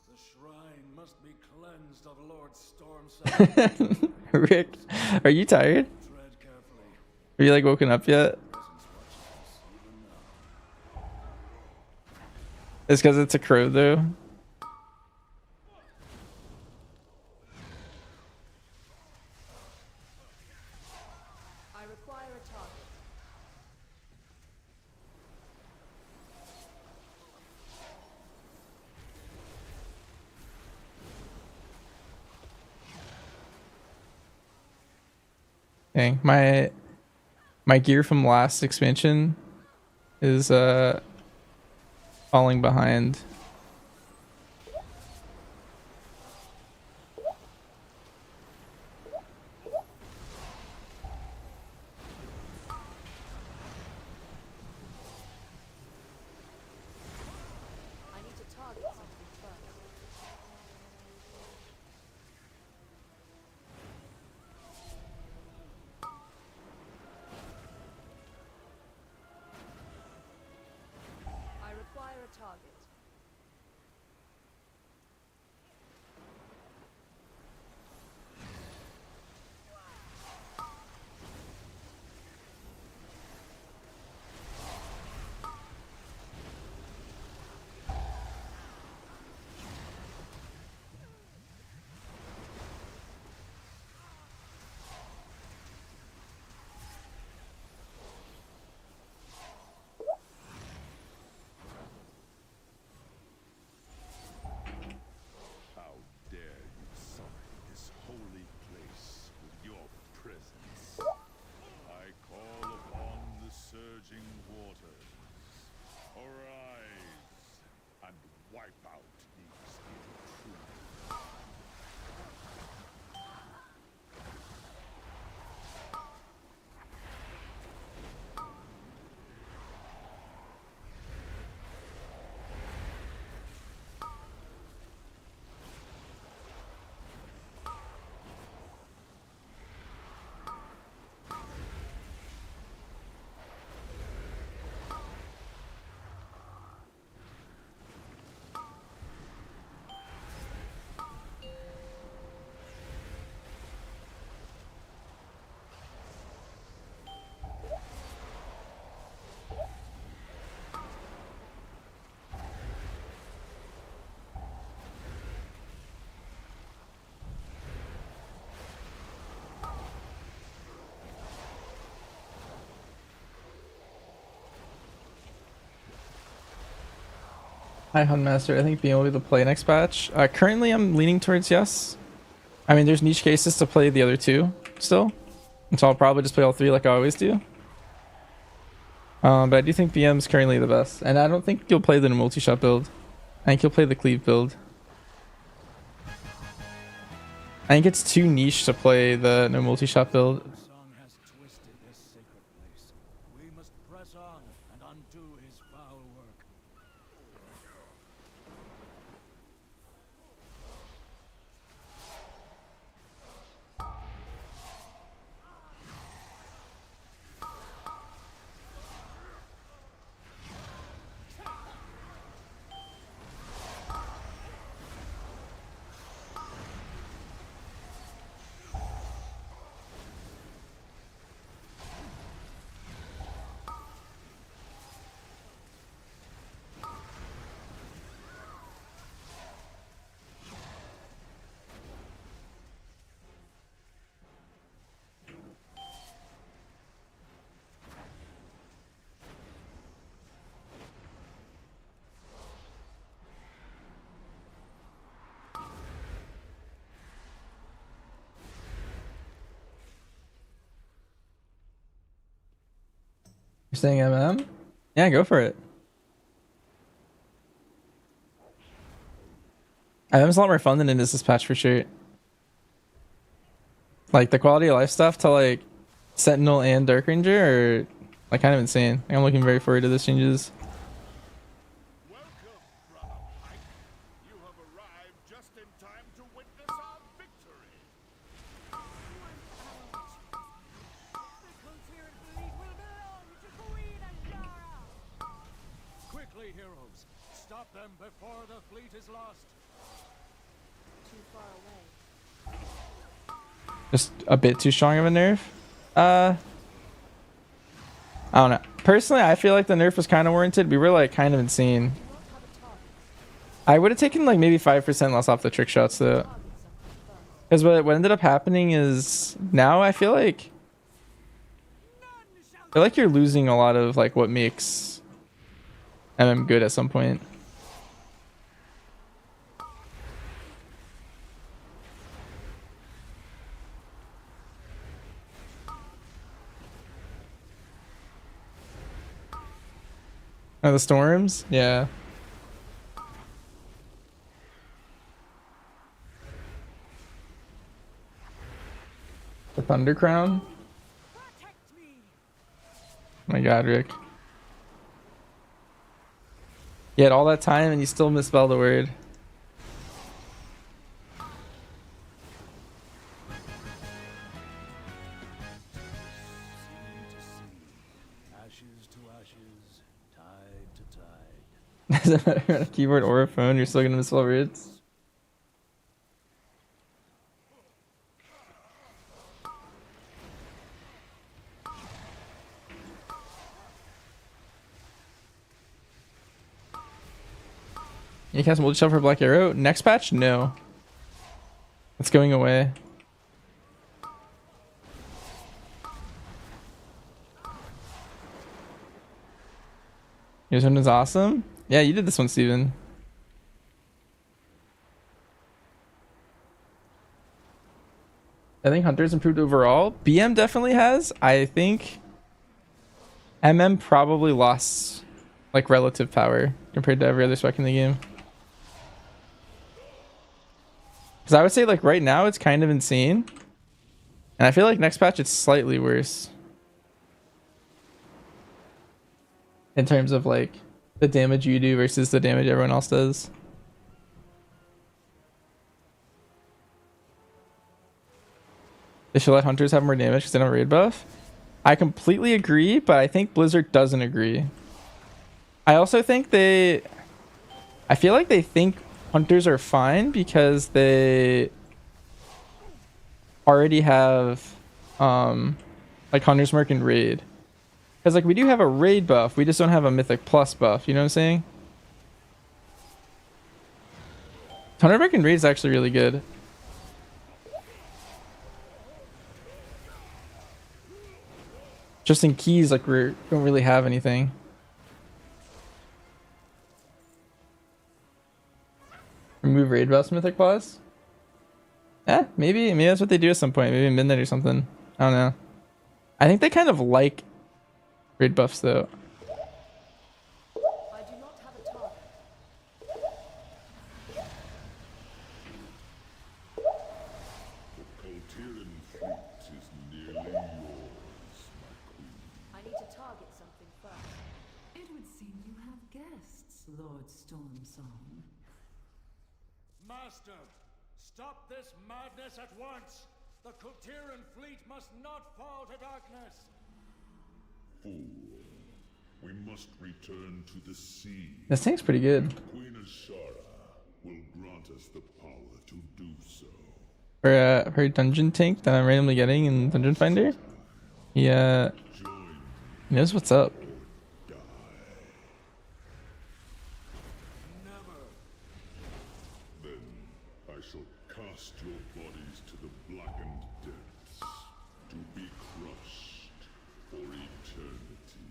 [SPEAKER 3] The shrine must be cleansed of Lord Stormside.
[SPEAKER 1] Rick, are you tired?
[SPEAKER 3] Tread carefully.
[SPEAKER 1] Are you like woken up yet? It's because it's a crow though.
[SPEAKER 5] I require a target.
[SPEAKER 1] Dang, my gear from last expansion is falling behind.
[SPEAKER 5] I need to target something first.
[SPEAKER 1] Hi, Hunmaster. I think being able to play next patch. Currently, I'm leaning towards yes. I mean, there's niche cases to play the other two still. And so I'll probably just play all three like I always do. But I do think BM's currently the best. And I don't think you'll play the multi-shot build. I think you'll play the cleave build. I think it's too niche to play the no multi-shot build.
[SPEAKER 4] The song has twisted this sacred place. We must press on and undo his foul work.
[SPEAKER 1] You're saying MM? Yeah, go for it. MM's a lot more fun than it is this patch for sure. Like the quality of life stuff to like Sentinel and Dark Ranger are like kind of insane. Like, I'm looking very forward to those changes.
[SPEAKER 7] Welcome, brother Pike. You have arrived just in time to witness our victory.
[SPEAKER 4] Quickly, heroes! Stop them before the fleet is lost.
[SPEAKER 2] Too far away.
[SPEAKER 1] Just a bit too strong of a nerf. I don't know. Personally, I feel like the nerf was kind of warranted. We were like kind of insane. I would have taken like maybe 5% less off the trick shots though. Because what ended up happening is now I feel like you're losing a lot of like what makes MM good at some point. Oh, the storms? Yeah. The Thunder Crown? Oh my god, Rick. You had all that time and you still misspelled a word.
[SPEAKER 4] Ashes to ashes, tide to tide.
[SPEAKER 1] Doesn't matter on a keyboard or a phone, you're still gonna misspell words. You cast multi-shot for Black Arrow? Next patch? No. It's going away. Yours one is awesome? Yeah, you did this one, Steven. I think Hunter's improved overall. BM definitely has. I think MM probably lost like relative power compared to every other spec in the game. Because I would say like right now it's kind of insane. And I feel like next patch it's slightly worse. In terms of like the damage you do versus the damage everyone else does. They should let hunters have more damage because they don't raid buff. I completely agree, but I think Blizzard doesn't agree. I also think I feel like they think hunters are fine because they already have like Hunter's Mark and raid. Because like we do have a raid buff, we just don't have a mythic plus buff, you know what I'm saying? Hunter's Mark and raid is actually really good. Just in keys, like we don't really have anything. raid buffs Mythic Plus? Maybe that's what they do at some point. Maybe midnight or something. I don't know. I think they kind of like raid buffs though.
[SPEAKER 5] I do not have a target.
[SPEAKER 10] The Coltiran fleet is nearly yours, my queen.
[SPEAKER 5] I need to target something first.
[SPEAKER 6] It would seem you have guests, Lord Stormsong.
[SPEAKER 3] Master, stop this madness at once! The Coltiran fleet must not fall to darkness!
[SPEAKER 10] Fool. We must return to the sea.
[SPEAKER 1] This tank's pretty good.
[SPEAKER 10] Queen Ashara will grant us the power to do so.
[SPEAKER 1] For a dungeon tank that I'm randomly getting in Dungeon Finder, he knows what's up.
[SPEAKER 10] Then I shall cast your bodies to the blackened depths, to be crushed for eternity.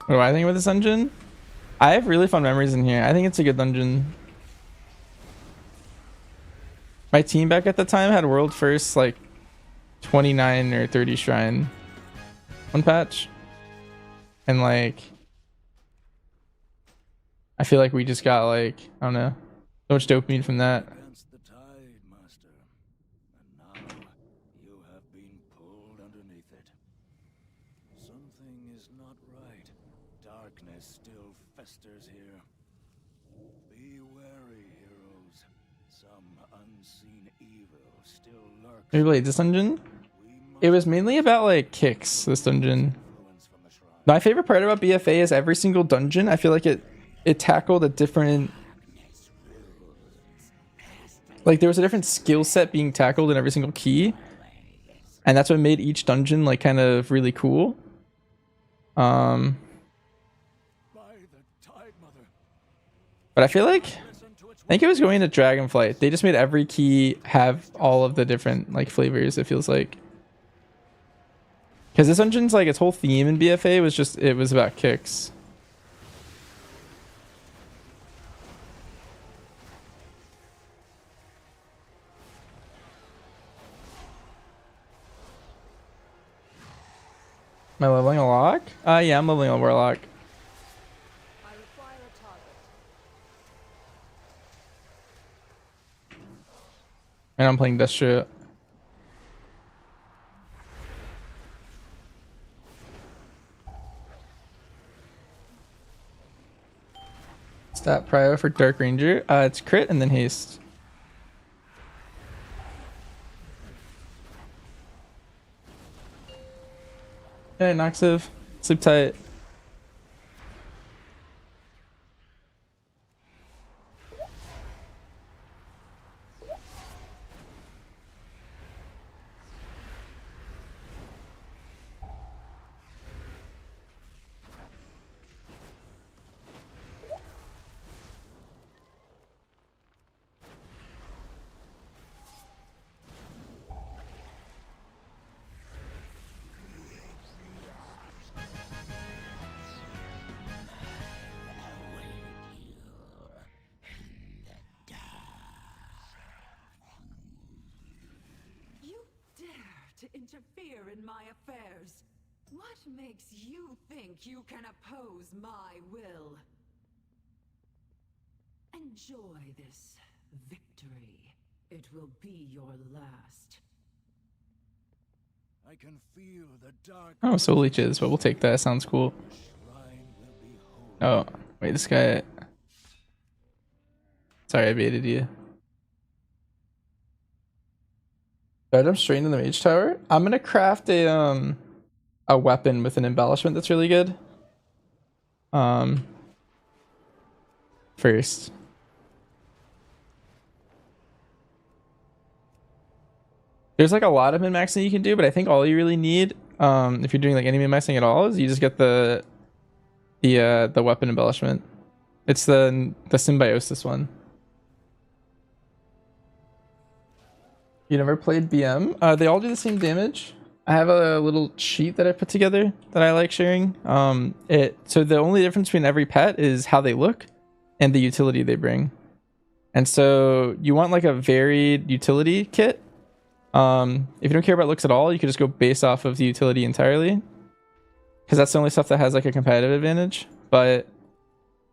[SPEAKER 1] What do I think about this dungeon? I have really fun memories in here. I think it's a good dungeon. My team back at the time had world first like 29 or 30 shrine one patch, and like I feel like we just got like, I don't know, so much dopamine from that.
[SPEAKER 3] Against the tide, Master. And now you have been pulled underneath it. Something is not right. Darkness still festers here. Be wary, heroes. Some unseen evil still lurks.
[SPEAKER 1] Maybe like this dungeon? It was mainly about like kicks, this dungeon. My favorite part about BFA is every single dungeon, I feel like it tackled a different, like there was a different skill set being tackled in every single key, and that's what made each dungeon like kind of really cool. But I feel like, I think it was going to Dragonflight. They just made every key have all of the different like flavors, it feels like. Because this dungeon's like, its whole theme in BFA was just, it was about kicks. Am I leveling a lock? Yeah, I'm leveling a Warlock.
[SPEAKER 5] I require a target.
[SPEAKER 1] And I'm playing Destro. Stat prio for Dark Ranger. It's crit and then haste. Okay, Noxiv. Sleep tight.
[SPEAKER 6] Interfere in my affairs. What makes you think you can oppose my will? Enjoy this victory. It will be your last.
[SPEAKER 3] I can feel the dark.
[SPEAKER 1] Oh, soul leeches, but we'll take that. Sounds cool. Oh, wait, this guy. Sorry, I baited you. I jump straight into the mage tower. I'm gonna craft a weapon with an embellishment that's really good. First. There's like a lot of min-maxing you can do, but I think all you really need, if you're doing like any min-maxing at all, is you just get the weapon embellishment. It's the symbiosis one. You never played BM? They all do the same damage. I have a little sheet that I put together that I like sharing. So the only difference between every pet is how they look and the utility they bring. And so you want like a varied utility kit. If you don't care about looks at all, you could just go base off of the utility entirely, because that's the only stuff that has like a competitive advantage. But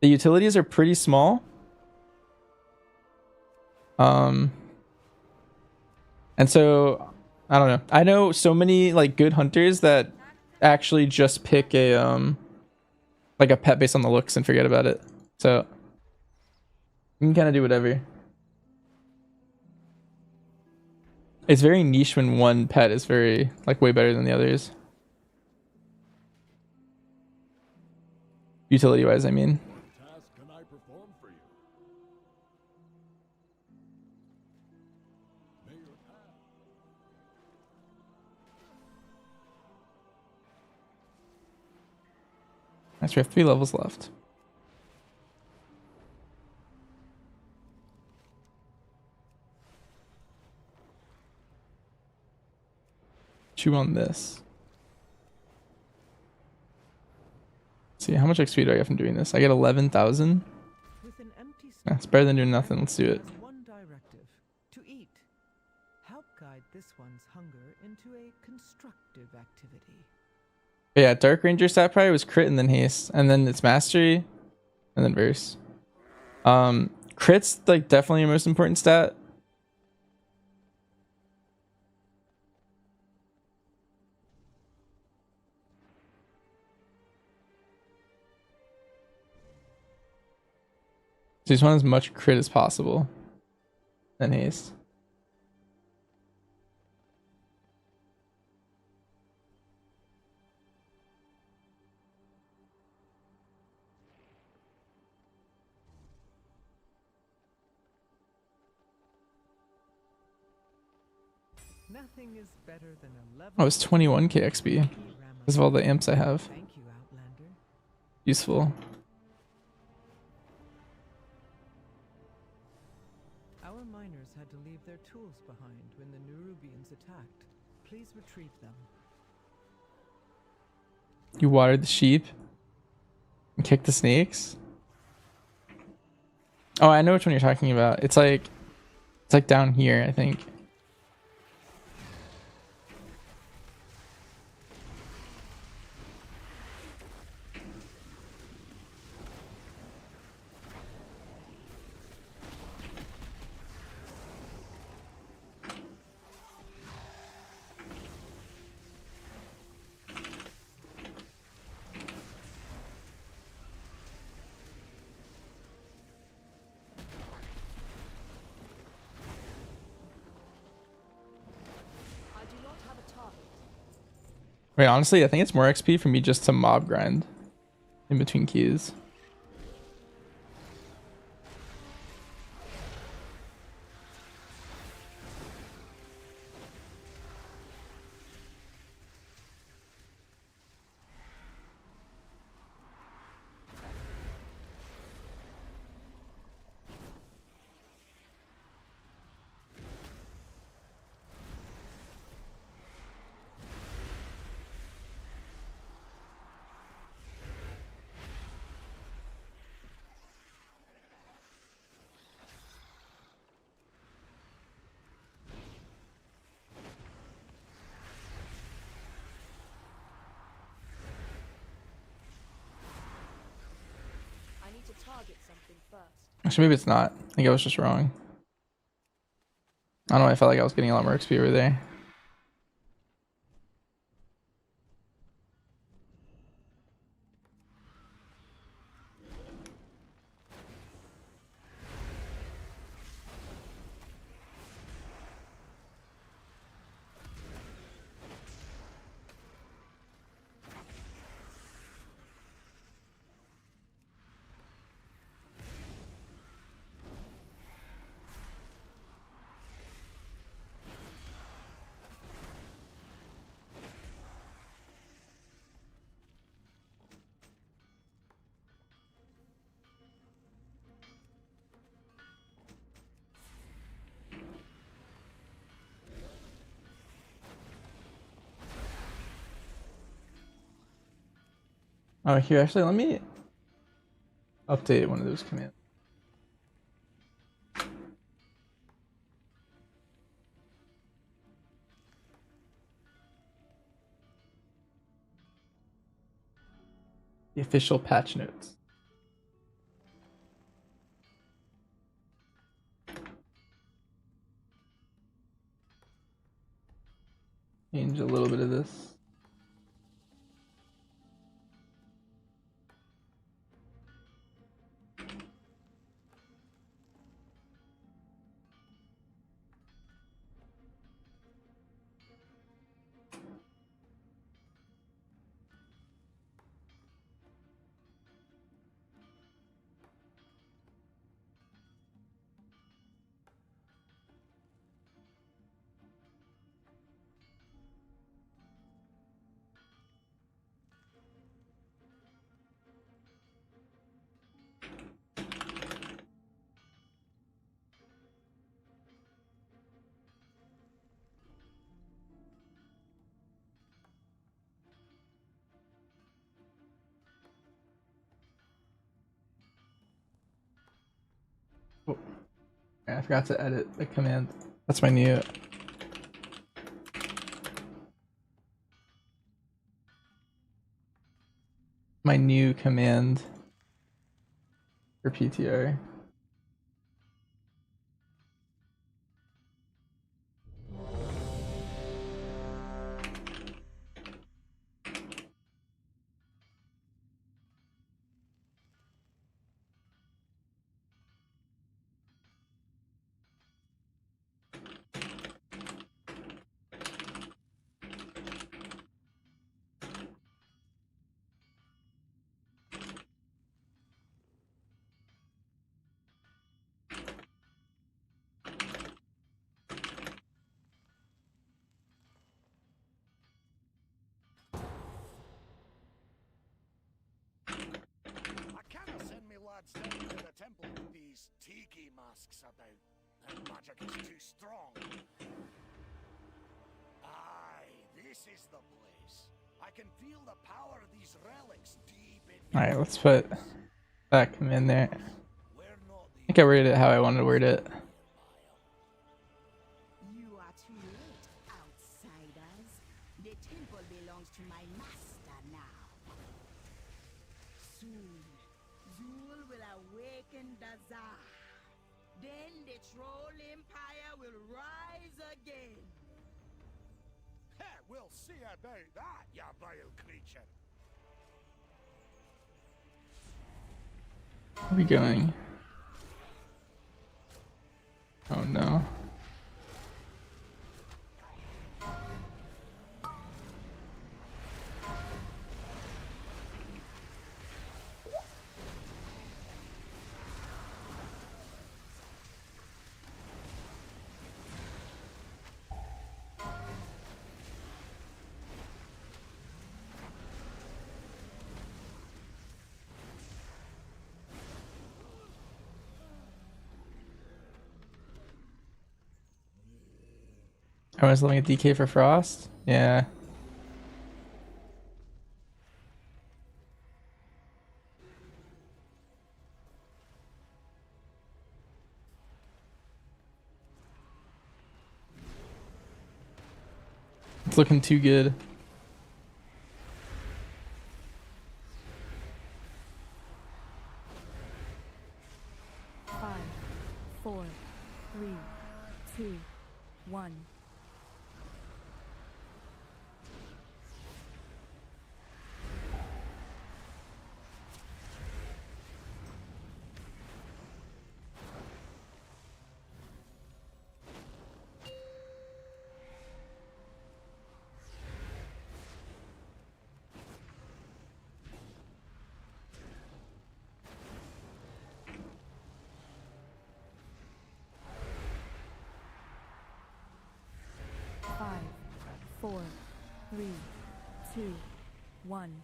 [SPEAKER 1] the utilities are pretty small. And so I don't know. I know so many like good hunters that actually just pick a like a pet based on the looks and forget about it. So you can kind of do whatever. It's very niche when one pet is very like way better than the others. Utility wise, I mean.
[SPEAKER 10] What task can I perform for you? May your path.
[SPEAKER 1] Nice, we have 3 levels left. Chew on this. Let's see, how much XP do I get from doing this? I get 11,000. That's better than doing nothing. Let's do it.
[SPEAKER 11] One directive: to eat. Help guide this one's hunger into a constructive activity.
[SPEAKER 1] But yeah, Dark Ranger stat probably was crit and then haste, and then it's mastery, and then verse. Crit's like definitely your most important stat. So you just want as much crit as possible. Then haste.
[SPEAKER 11] Nothing is better than a level.
[SPEAKER 1] Oh, it's 21k XP because of all the amps I have.
[SPEAKER 11] Thank you, Outlander.
[SPEAKER 1] Useful.
[SPEAKER 11] Our miners had to leave their tools behind when the Nerubians attacked. Please retrieve them.
[SPEAKER 1] You watered the sheep and kicked the snakes. Oh, I know which one you're talking about. It's like down here, I think. Wait, honestly, I think it's more XP for me just to mob grind in between keys. Actually, maybe it's not. I think I was just wrong. I don't know. I felt like I was getting a lot more XP over there. Oh, here, actually, let me update one of those commands. The official patch notes. Change a little bit of this. Oh, I forgot to edit the command. That's my new command for PTR.
[SPEAKER 3] Down to the temple with these tiki masks about. Their magic is too strong. Aye, this is the place. I can feel the power of these relics deep in.
[SPEAKER 1] Alright, let's put that command there. I think I worded it how I wanted to word it.
[SPEAKER 12] You are too late, outsiders. The temple belongs to my master now. Soon, Zul will awaken the Tsar. Then the Troll Empire will rise again.
[SPEAKER 3] We'll see about that, you vile creature.
[SPEAKER 1] Where are we going? Oh no. Everyone's living a DK for Frost? Yeah. It's looking too good.
[SPEAKER 2] Five, 4, 3, 2, 1. Five, 4, 3, 2, 1.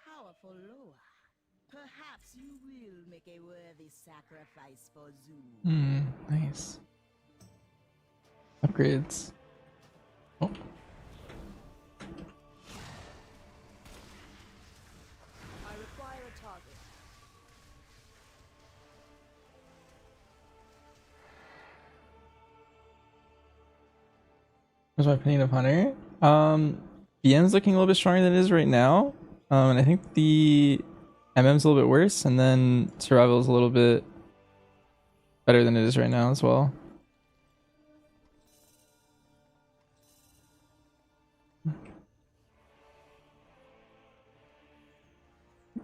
[SPEAKER 12] powerful Loa. Perhaps you will make a worthy sacrifice for Zoom.
[SPEAKER 1] Nice. Upgrades. Oh.
[SPEAKER 5] I require a target.
[SPEAKER 1] Where's my opinion of Hunter? BM's looking a little bit stronger than it is right now. And I think the MM's a little bit worse, and then survival is a little bit better than it is right now as well.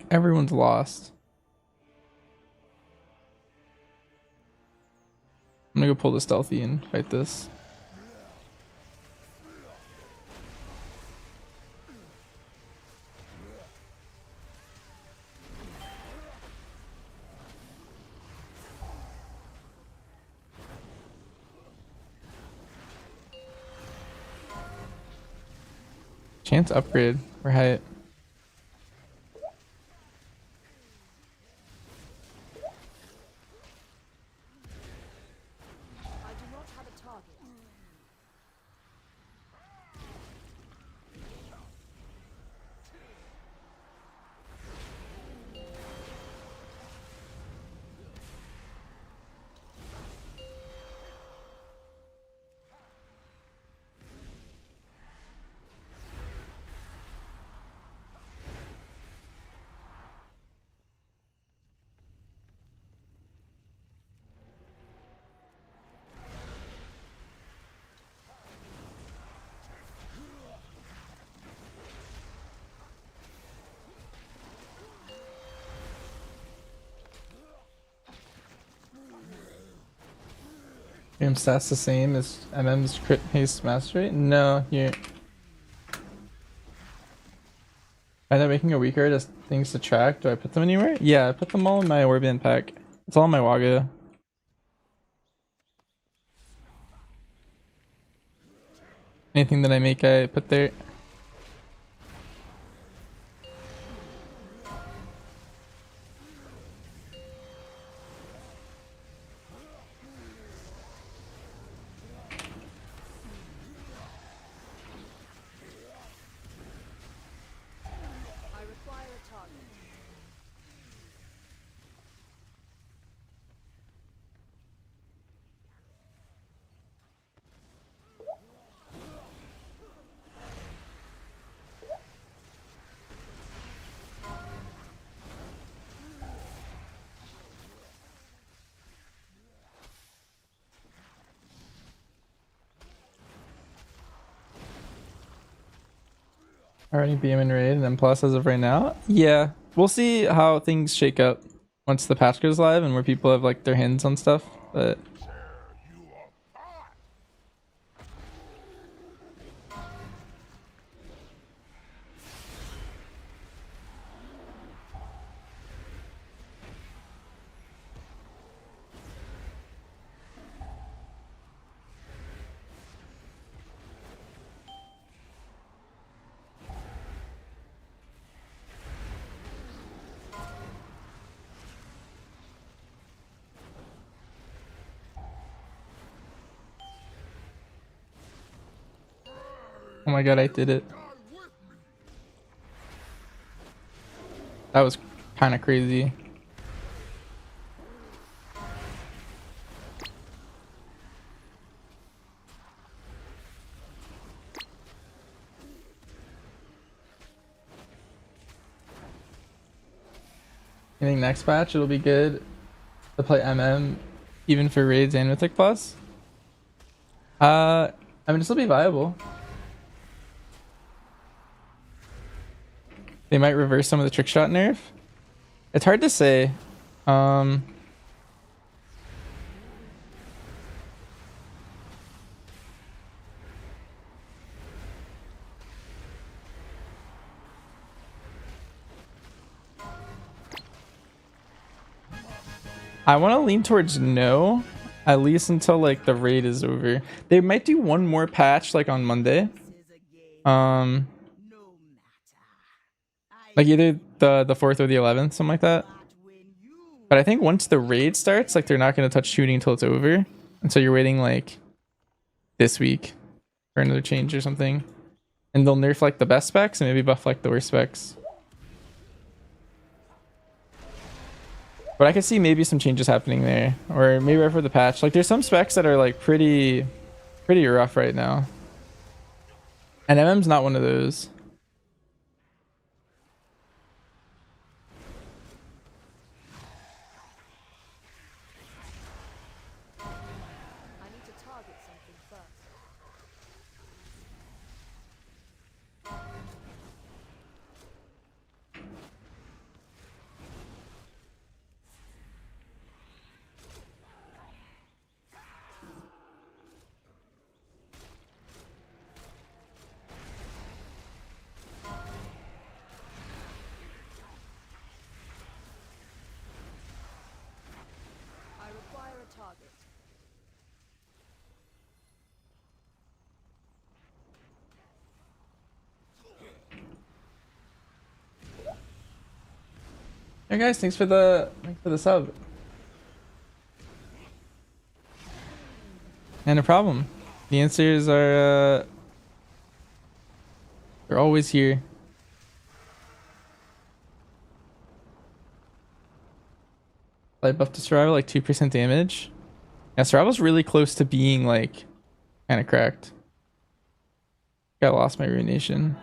[SPEAKER 1] Everyone's lost. I'm gonna go pull the stealthy and fight this. Chance upgrade. We're high.
[SPEAKER 5] I do not have a target.
[SPEAKER 1] Game stats the same as MM's crit haste mastery? No, here. Find out making a weaker as things to track. Do I put them anywhere? Yeah, I put them all in my Warband pack. It's all in my Waga. Anything that I make, I put there. Already BM in raid and then plus as of right now? Yeah. We'll see how things shake up once the patch goes live and where people have like their hands on stuff. But oh my god, I did it. That was kind of crazy. I think next patch it'll be good to play MM even for raids and Mythic Plus. I mean, this will be viable. They might reverse some of the trick shot nerf. It's hard to say. I want to lean towards no, at least until like the raid is over. They might do one more patch like on Monday. Like Like either the 4th or the 11th, something like that. But I think once the raid starts, like they're not going to touch shooting until it's over. And so you're waiting like this week for another change or something. And they'll nerf like the best specs and maybe buff like the worst specs. But I could see maybe some changes happening there. Or maybe right for the patch. Like there's some specs that are like pretty rough right now. And MM's not one of those. Hey guys, thanks for the sub. And no problem. The answers are they're always here. Light buff to survival, like 2% damage. Yeah, survival's really close to being like kind of cracked. I lost my ruination.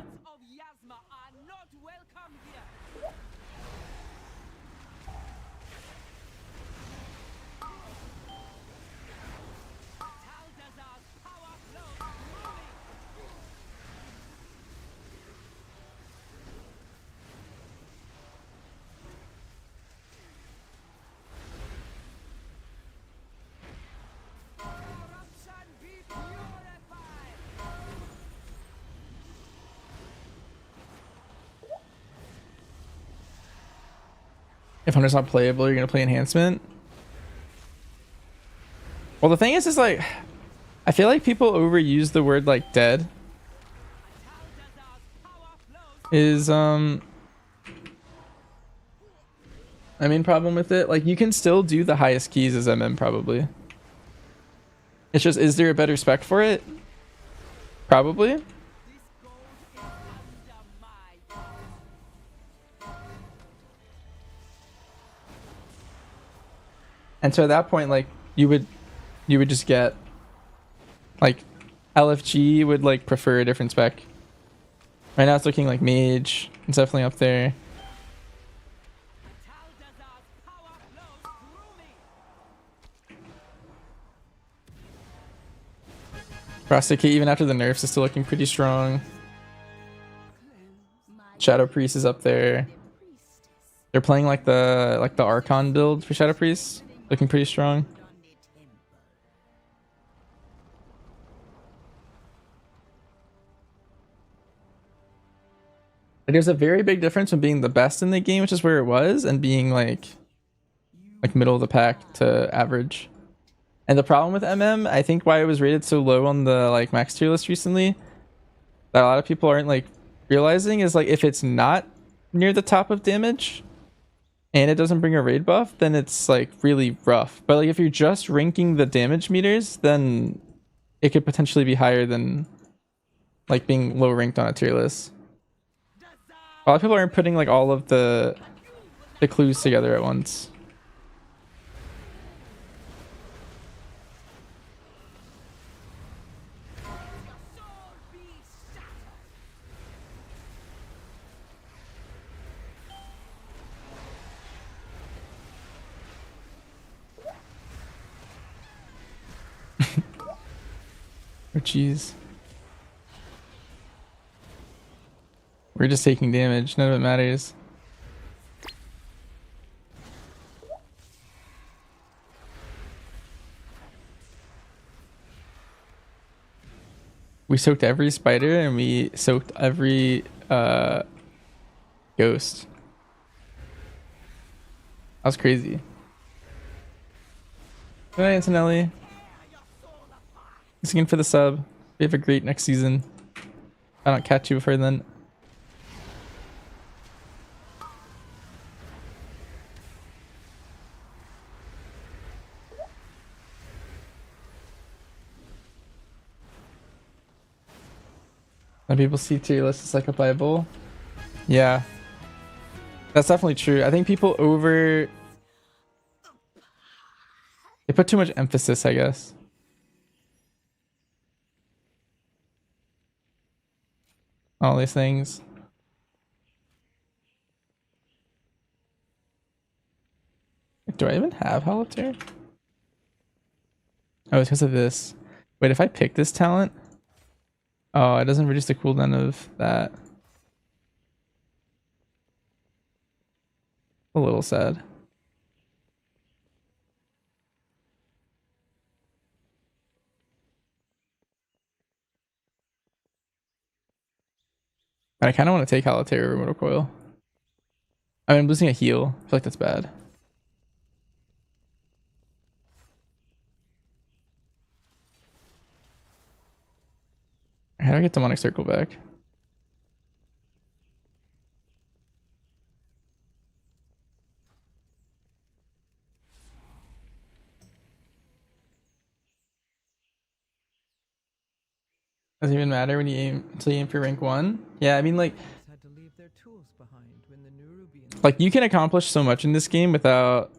[SPEAKER 1] If Hunter's not playable, you're gonna play enhancement. Well, the thing is like, I feel like people overuse the word like dead. Is my main problem with it. Like you can still do the highest keys as MM probably. It's just, is there a better spec for it? Probably. And so at that point, like you would just get like LFG would like prefer a different spec. Right now it's looking like mage. It's definitely up there. Prostate even after the nerfs is still looking pretty strong. Shadow Priest is up there. They're playing like the Archon build for Shadow Priest. Looking pretty strong. There's a very big difference from being the best in the game, which is where it was, and being like middle of the pack to average. And the problem with MM, I think why it was rated so low on the like max tier list recently, that a lot of people aren't like realizing, is like if it's not near the top of damage and it doesn't bring a raid buff, then it's like really rough. But like if you're just ranking the damage meters, then it could potentially be higher than like being low ranked on a tier list. A lot of people aren't putting like all of the clues together at once. Oh jeez. We're just taking damage, none of it matters. We soaked every spider and we soaked every ghost. That was crazy. Good night, Antonelli. Thanks again for the sub. We have a great next season. If I don't catch you before then. When people see tier lists, it's like a Bible. Yeah, that's definitely true. I think people they put too much emphasis, I guess. All these things. Do I even have Hollow Tier? Oh, it's because of this. Wait, if I pick this talent? Oh, it doesn't reduce the cooldown of that. A little sad. I kind of want to take Hollow Tier over Mortal Coil. I mean, I'm losing a heal. I feel like that's bad. How do I get Demonic Circle back? Doesn't even matter when you aim until you aim for rank 1. Yeah, I mean, like you can accomplish so much in this game without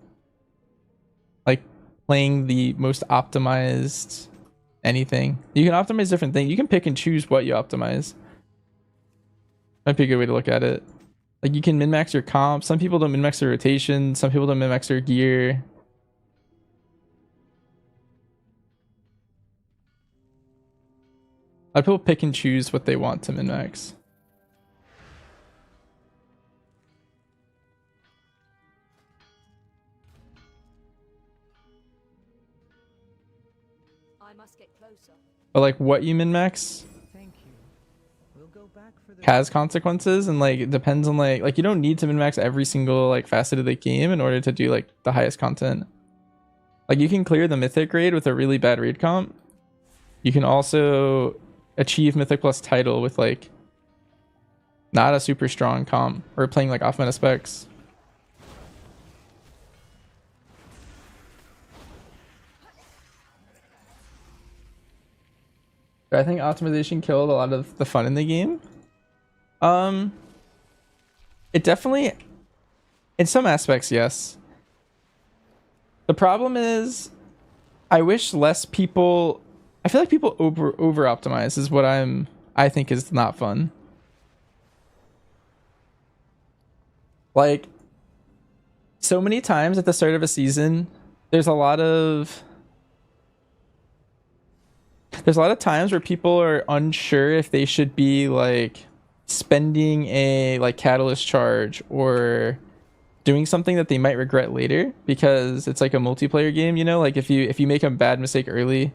[SPEAKER 1] like playing the most optimized anything. You can optimize different things. You can pick and choose what you optimize. Might be a good way to look at it. Like you can min-max your comp. Some people don't min-max their rotation. Some people don't min-max their gear. A lot of people pick and choose what they want to min-max.
[SPEAKER 5] I must get closer.
[SPEAKER 1] But like what you min-max has consequences, and like it depends on like you don't need to min-max every single like facet of the game in order to do like the highest content. Like you can clear the mythic raid with a really bad raid comp. You can also achieve mythic plus title with like not a super strong comp or playing like off meta specs. I think optimization killed a lot of the fun in the game. It definitely, in some aspects, yes. The problem is, I wish less people. I feel like people over optimize is what I think is not fun. Like, so many times at the start of a season, there's a lot of times where people are unsure if they should be like spending a like catalyst charge or doing something that they might regret later because it's like a multiplayer game, you know, like if you make a bad mistake early,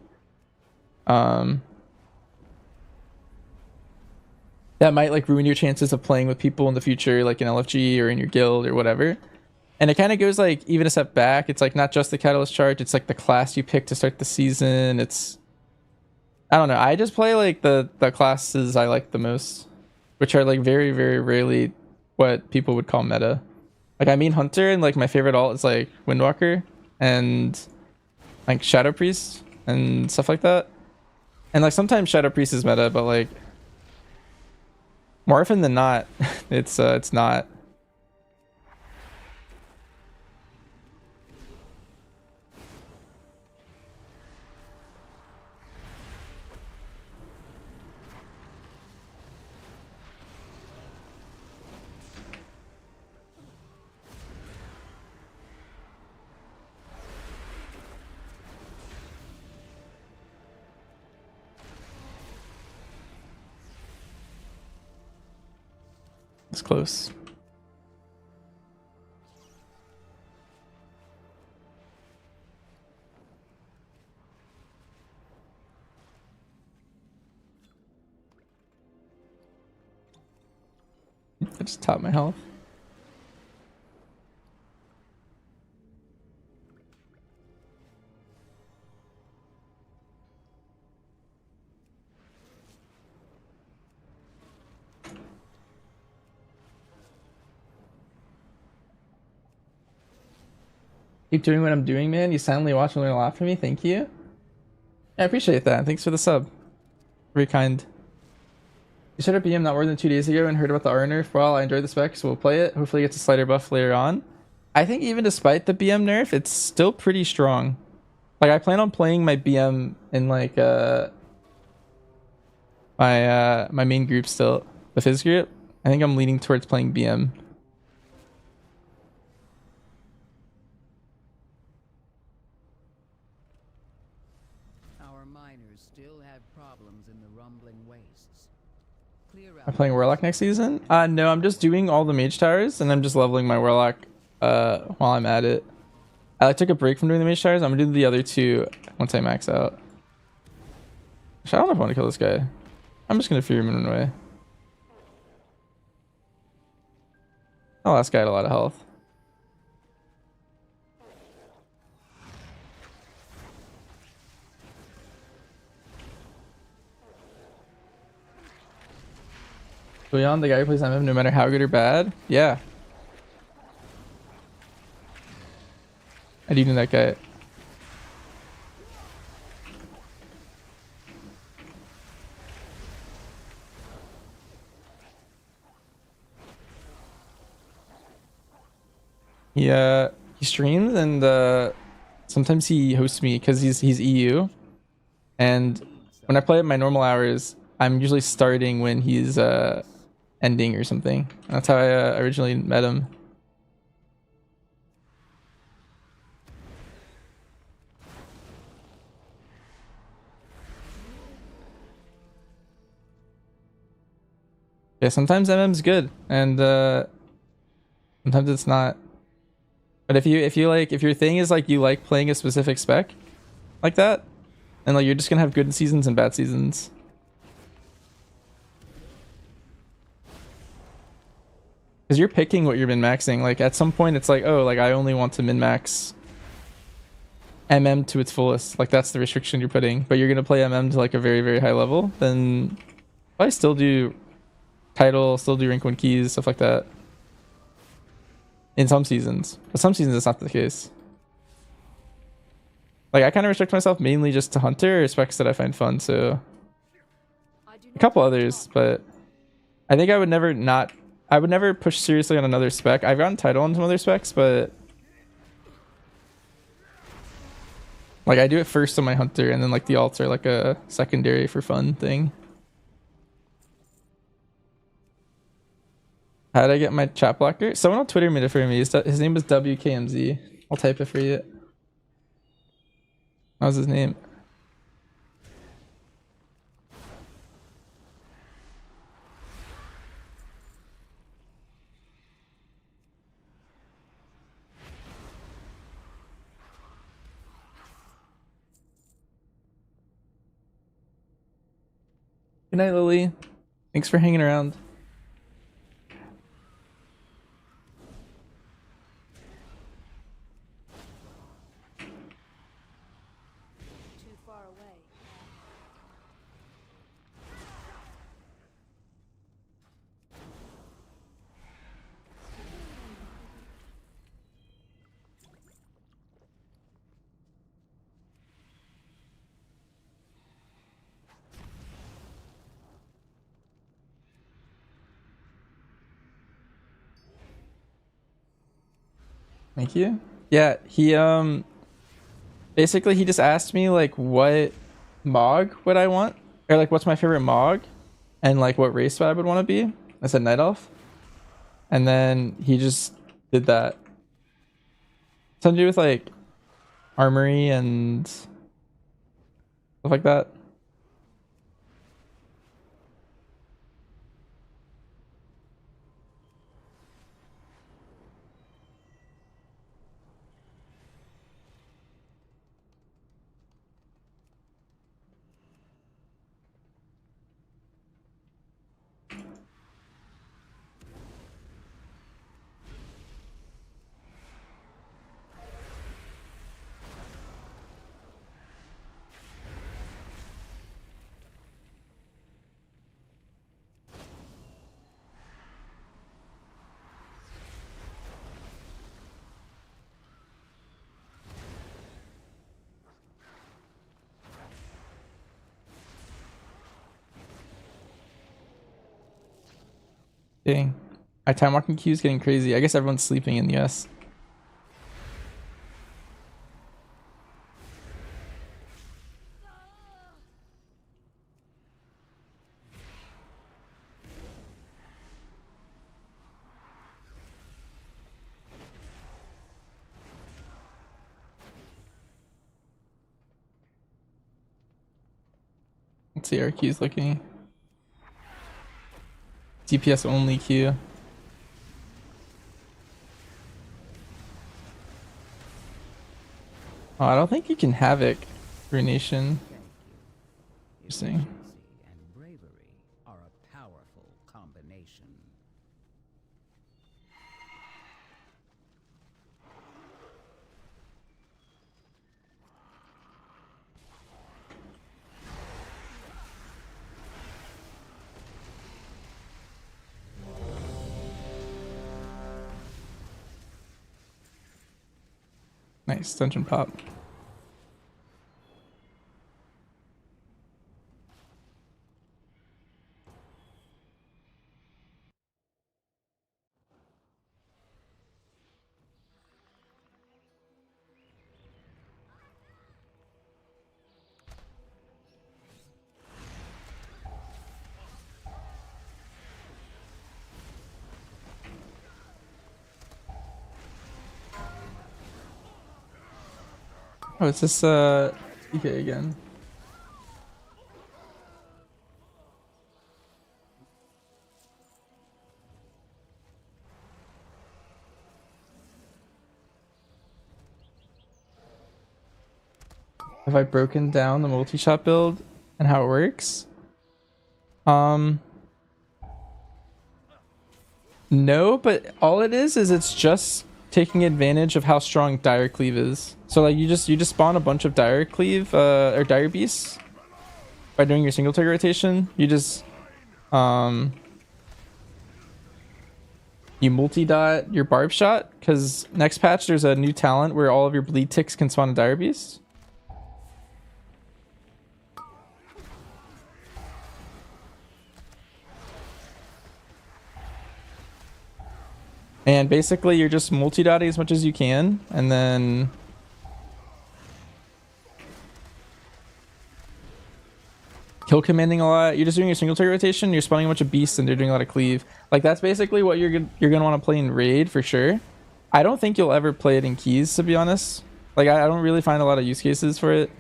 [SPEAKER 1] that might like ruin your chances of playing with people in the future, like in LFG or in your guild or whatever. And it kind of goes like even a step back. It's like not just the catalyst charge, it's like the class you pick to start the season. I don't know. I just play like the classes I like the most, which are like very, very rarely what people would call meta. Like I mean Hunter, and like my favorite ult is like Windwalker and like Shadow Priest and stuff like that. And like sometimes Shadow Priest is meta, but like more often than not, it's not. It's close. I just topped my health. Keep doing what I'm doing, man. You silently watch and learn a lot from me. Thank you. I appreciate that. Thanks for the sub. Very kind. You started BM not more than 2 days ago and heard about the R nerf. Well, I enjoyed the spec, so we'll play it. Hopefully it gets a slider buff later on. I think even despite the BM nerf, it's still pretty strong. Like, I plan on playing my BM in like my main group still. The Fizz group. I think I'm leaning towards playing BM.
[SPEAKER 9] Our miners still have problems in the rumbling wastes. Clear out.
[SPEAKER 1] I'm playing Warlock next season? No, I'm just doing all the mage towers and I'm just leveling my Warlock while I'm at it. I took a break from doing the mage towers. I'm gonna do the other two once I max out. Actually, I don't know if I want to kill this guy. I'm just gonna fear him and run away. The last guy had a lot of health. Leon, the guy who plays MM, no matter how good or bad? Yeah. I do know that guy. He streams and sometimes he hosts me because he's EU. And when I play at my normal hours, I'm usually starting when he's ending or something. That's how I originally met him. Yeah, sometimes MM's good and sometimes it's not. But if your thing is like you like playing a specific spec like that, and like you're just gonna have good seasons and bad seasons. Because you're picking what you're min-maxing. Like at some point it's like, oh, like I only want to min-max MM to its fullest. Like that's the restriction you're putting. But you're gonna play MM to like a very, very high level, then I still do title, still do rank 1 keys, stuff like that. In some seasons. But some seasons it's not the case. Like I kind of restrict myself mainly just to hunter or specs that I find fun, so a couple others, but I think I would never push seriously on another spec. I've gotten title on some other specs, but like I do it first on my hunter and then like the alts are like a secondary for fun thing. How did I get my chat blocker? Someone on Twitter made it for me. His name is WKMZ. I'll type it for you. That was his name. Good night, Lily. Thanks for hanging around.
[SPEAKER 2] Too far away.
[SPEAKER 1] Thank you. Yeah, he basically he just asked me like what Mog would I want, or like what's my favorite Mog, and like what race I would want to be. I said Night Elf, and then he just did that. Something to do with like armory and stuff like that. Dang. My time walking queue is getting crazy. I guess everyone's sleeping in the US. Let's see our queues looking. DPS only queue. Oh, I don't think you can Havoc Ruination. Interesting.
[SPEAKER 9] And bravery are a powerful combination.
[SPEAKER 1] Nice dungeon pop. Oh, it's this TK again. Have I broken down the multi-shot build and how it works? No, but all it is it's just taking advantage of how strong Dire Cleave is. So like you just spawn a bunch of Dire Cleave or Dire Beasts by doing your single trigger rotation. You just you multi-dot your barb shot, because next patch there's a new talent where all of your bleed ticks can spawn a Dire Beast. And basically you're just multi-dotting as much as you can, and then kill commanding a lot. You're just doing your single trigger rotation, you're spawning a bunch of beasts and they're doing a lot of cleave. Like that's basically what you're gonna want to play in raid for sure. I don't think you'll ever play it in keys, to be honest. Like I don't really find a lot of use cases for it.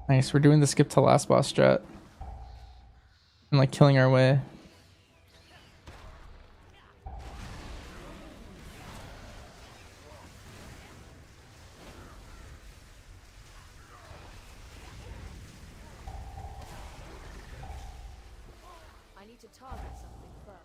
[SPEAKER 1] Nice, we're doing the skip to last boss strat. And like killing our way.
[SPEAKER 2] I need to target something first.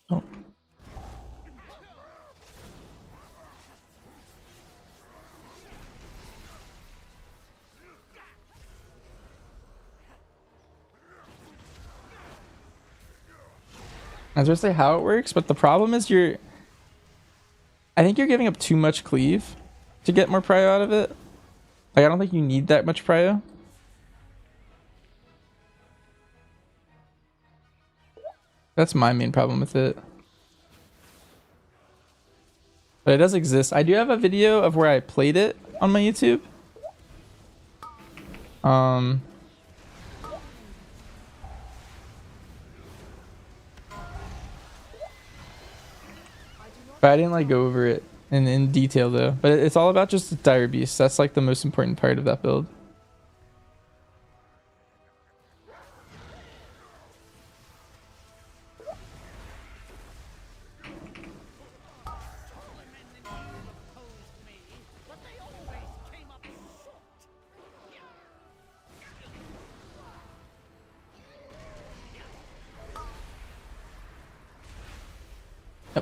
[SPEAKER 1] Oh. I was gonna say how it works, but the problem is I think you're giving up too much cleave to get more prio out of it. Like I don't think you need that much prio. That's my main problem with it. But it does exist. I do have a video of where I played it on my YouTube. But I didn't like go over it in detail though. But it's all about just the Dire Beast. That's like the most important part of that build.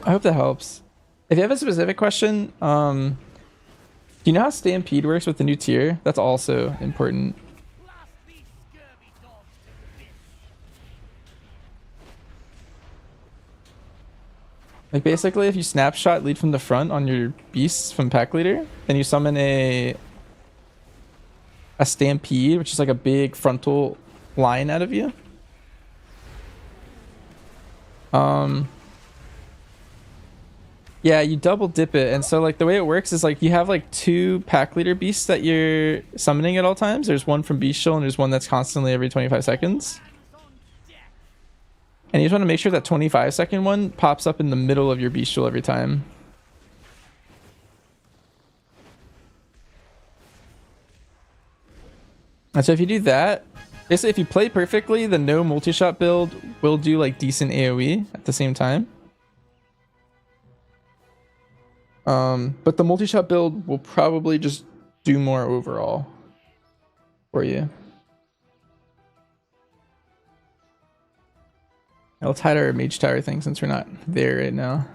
[SPEAKER 1] I hope that helps. If you have a specific question, do you know how Stampede works with the new tier? That's also important. Like basically, if you snapshot lead from the front on your beasts from pack leader, then you summon a stampede, which is like a big frontal line out of you. Yeah, you double dip it, and so like the way it works is like you have like 2 pack leader beasts that you're summoning at all times. There's one from bestial and there's one that's constantly every 25 seconds. And you just want to make sure that 25-second one pops up in the middle of your bestial every time. And so if you do that, basically if you play perfectly, the no multi-shot build will do like decent AoE at the same time. But the multi-shot build will probably just do more overall for you. Let's hide our mage tower thing since we're not there right now.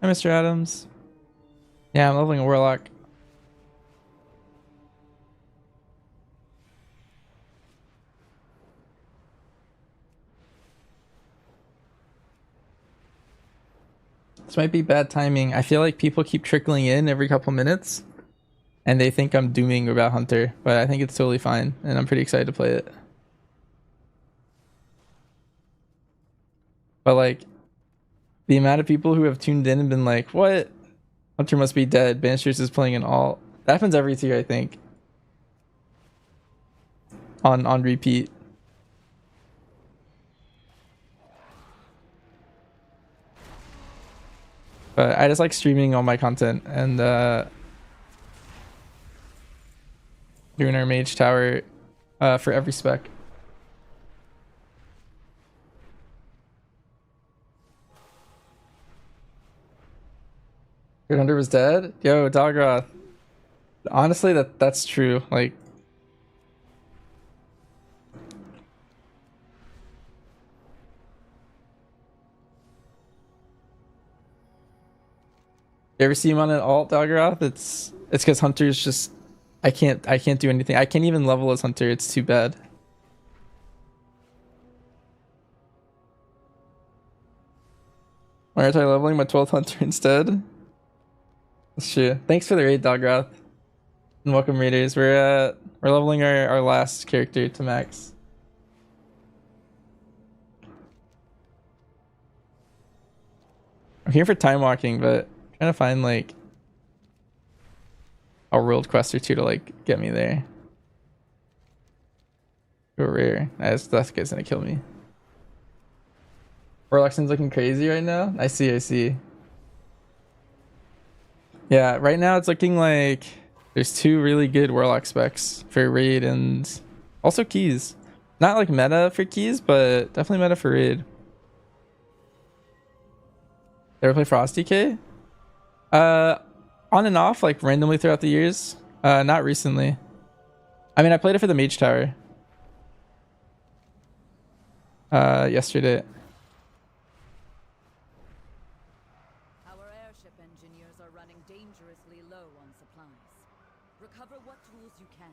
[SPEAKER 1] Hi, Mr. Adams. Yeah, I'm leveling a Warlock. This might be bad timing. I feel like people keep trickling in every couple minutes and they think I'm dooming about Hunter, but I think it's totally fine and I'm pretty excited to play it. But like, the amount of people who have tuned in and been like, what? Hunter must be dead. Banishers is playing an alt. That happens every tier, I think. On repeat. But I just like streaming all my content and doing our mage tower for every spec. Your Hunter was dead? Yo, Dogroth. Honestly, that's true. Like, you ever see him on an alt, Dogroth? It's because Hunter's just I can't do anything. I can't even level as Hunter. It's too bad. Why aren't I leveling my 12th Hunter instead? That's true. Thanks for the raid, Dogroth. And welcome, raiders. We're leveling our last character to max. I'm here for time walking, but I'm trying to find like a world quest or two to like get me there. Go rare. That guy's gonna kill me. Warlock's looking crazy right now. I see. Yeah, right now it's looking like there's 2 really good Warlock specs for raid and also keys. Not like meta for keys, but definitely meta for raid. Ever play Frosty K? On and off, like randomly throughout the years. Not recently. I mean, I played it for the Mage Tower. Yesterday.
[SPEAKER 5] Our airship engineers are running dangerously low on supplies. Recover what tools you can.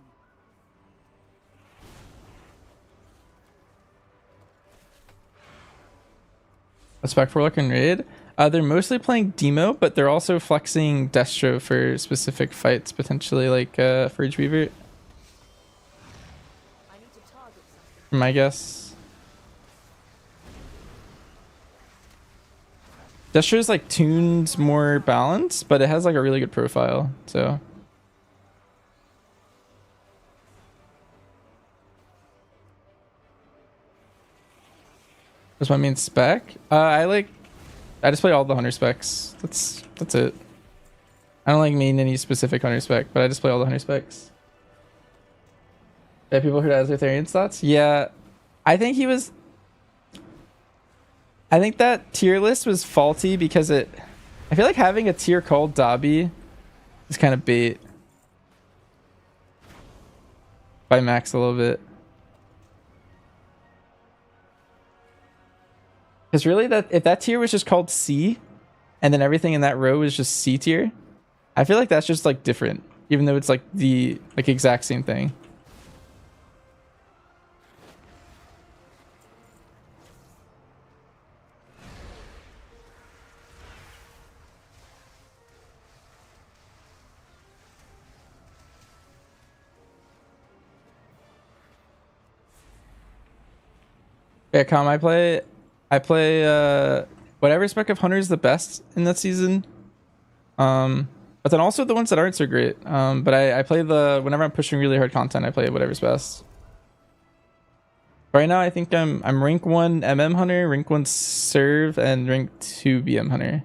[SPEAKER 1] A spec for Warlock and raid? They're mostly playing Demo, but they're also flexing Destro for specific fights, potentially like Forge Weaver. My guess. Destro is like tuned more balanced, but it has like a really good profile. So. What's my main spec? I just play all the hunter specs. That's it. I don't like main any specific hunter spec, but I just play all the hunter specs. Yeah, people heard Azertharian's thoughts? Yeah, I think that tier list was faulty because I feel like having a tier called Dobby is kind of bait by Max a little bit. Because really, if that tier was just called C, and then everything in that row was just C tier, I feel like that's just like different, even though it's like the exact same thing. Yeah, Calm, I play whatever spec of hunter is the best in that season. But then also the ones that aren't so great. But I play whenever I'm pushing really hard content, I play whatever's best. Right now I think I'm rank 1 MM hunter, rank 1 serve, and rank 2 BM hunter.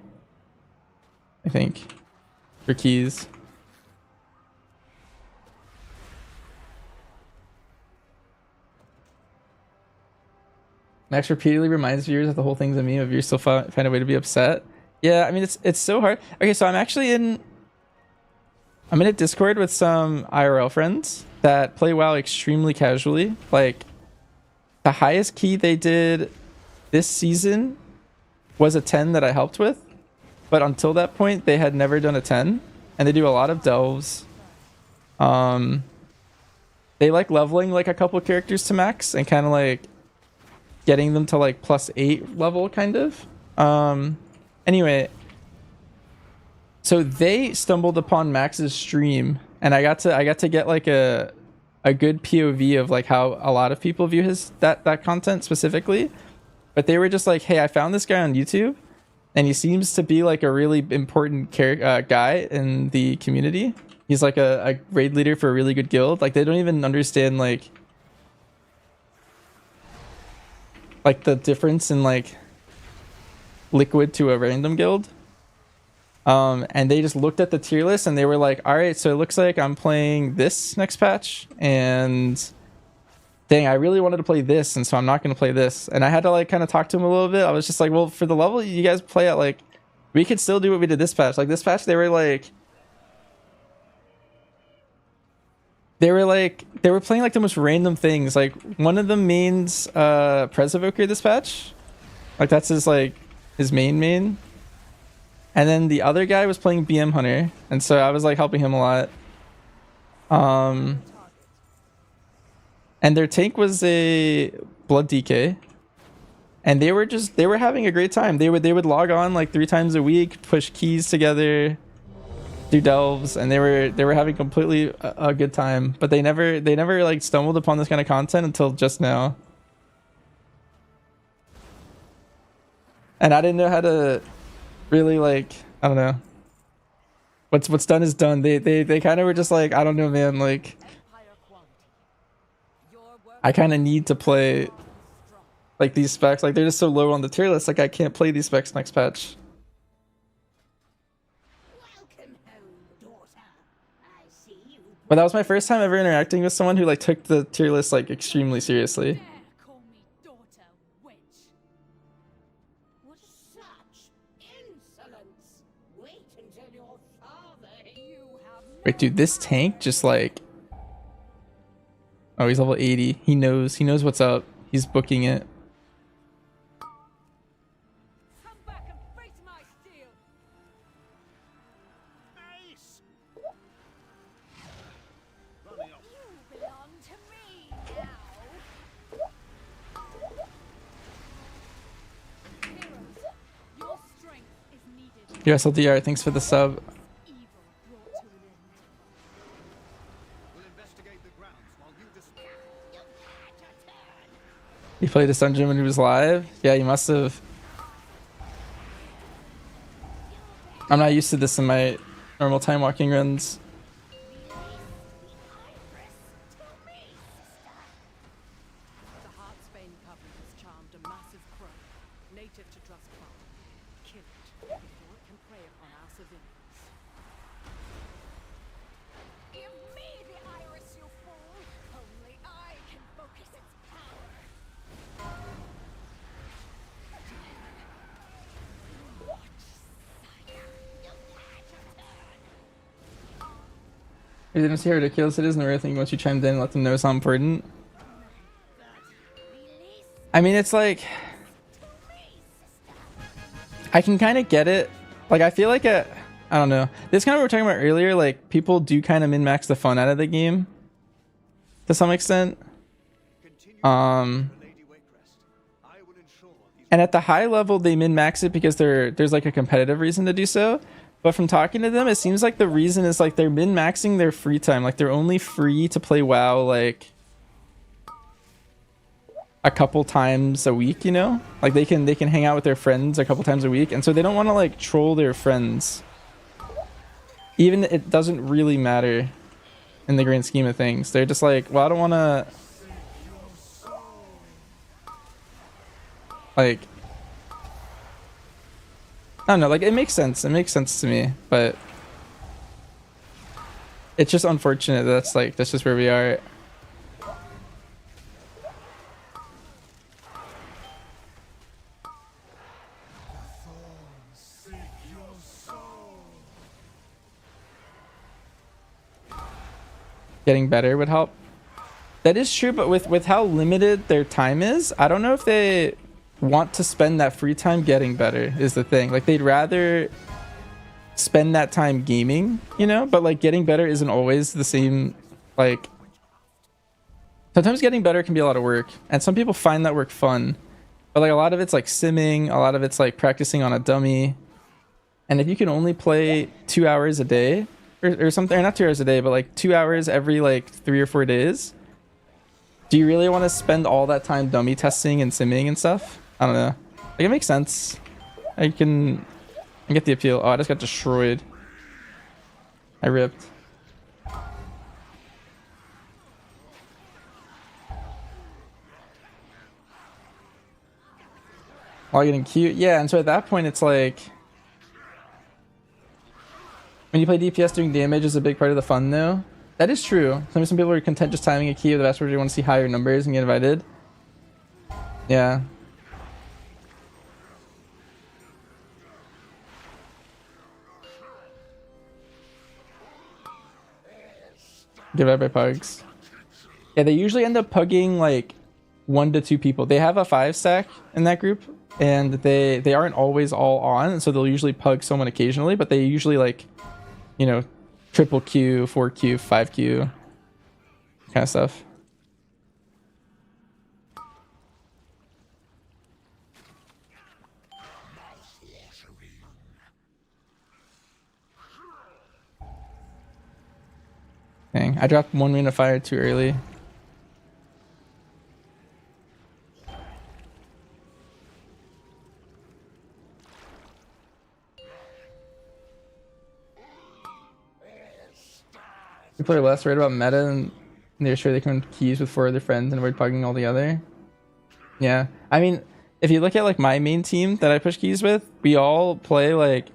[SPEAKER 1] I think. For keys. Max repeatedly reminds viewers that the whole thing's a meme. If you still find a way to be upset. Yeah, I mean it's so hard. Okay, so I'm in a Discord with some IRL friends that play WoW extremely casually. Like the highest key they did this season was a 10 that I helped with, but until that point they had never done a 10, and they do a lot of delves. They like leveling like a couple characters to max and kind of like getting them to like +8 level kind of. Anyway, so they stumbled upon Max's stream, and I got to get like a good POV of like how a lot of people view that content specifically. But they were just like, hey, I found this guy on YouTube and he seems to be like a really important guy in the community. He's like a raid leader for a really good guild. Like they don't even understand like the difference in like liquid to a random guild. And they just looked at the tier list and they were like, all right, so it looks like I'm playing this next patch, and dang, I really wanted to play this, and so I'm not going to play this. And I had to like kind of talk to him a little bit. I was just like, well, for the level you guys play at, like we could still do what we did this patch. Like this patch they were playing like the most random things. Like one of the mains Prez Evoker this patch, like that's his main. And then the other guy was playing BM Hunter, and so I was like helping him a lot. And their tank was a Blood DK, and they were having a great time. They would log on like 3 times a week, push keys together, do delves, and they were having completely a good time. But they never like stumbled upon this kind of content until just now. And I didn't know how to really like, I don't know. What's done is done. They kind of were just like, I don't know, man, like I kind of need to play like these specs. Like they're just so low on the tier list, like I can't play these specs next patch. But that was my first time ever interacting with someone who like took the tier list like extremely seriously. Wait, dude, this tank just like... Oh, he's level 80. He knows what's up. He's booking it. USLDR, thanks for the sub. He played this dungeon when he was live? Yeah, he must have. I'm not used to this in my normal time walking runs.
[SPEAKER 5] The Heartsbane Coven has charmed a massive crow, native to Druskvar. Kill it before it can prey upon our civilians.
[SPEAKER 8] Give me the iris, you fool! Only I can focus its power.
[SPEAKER 1] You didn't see how ridiculous it is, and the real thing once you chimed in, let them know it's not important. I mean, it's like, I can kind of get it. Like, I feel like I don't know. This kind of what we were talking about earlier. Like, people do kind of min-max the fun out of the game to some extent. And at the high level, they min-max it because there's like a competitive reason to do so. But from talking to them, it seems like the reason is like they're min-maxing their free time. Like, they're only free to play WoW like a couple times a week, you know? Like, they can hang out with their friends a couple times a week, and so they don't want to like troll their friends. Even it doesn't really matter in the grand scheme of things. They're just like, well, I don't want to like, I don't know, like, it makes sense. It makes sense to me, but it's just unfortunate that's just where we are. Getting better would help. That is true, but with how limited their time is, I don't know if they want to spend that free time getting better is the thing. Like, they'd rather spend that time gaming, you know? But like, getting better isn't always the same. Like, sometimes getting better can be a lot of work, and some people find that work fun, but like a lot of it's like simming, a lot of it's like practicing on a dummy. And if you can only play 2 hours a day or something, or not 2 hours a day, but like 2 hours every like 3 or 4 days, do you really want to spend all that time dummy testing and simming and stuff? I don't know. Like, it makes sense. I get the appeal. Oh, I just got destroyed. I ripped. While getting cute. Yeah, and so at that point it's like, when you play DPS, doing damage is a big part of the fun though. That is true. Some people are content just timing a key, or the vast majority want to see higher numbers and get invited. Yeah. Give out by pugs. Yeah, they usually end up pugging like 1 to 2 people. They have a 5-stack in that group, and they aren't always all on, so they'll usually pug someone occasionally, but they usually, like, you know, triple Q, 4Q, 5Q kind of stuff. Dang, I dropped 1 Ring of Fire too early. People are less worried about meta, and they're sure they can keys with 4 other friends and avoid pugging altogether. Yeah, I mean, if you look at like my main team that I push keys with, we all play like,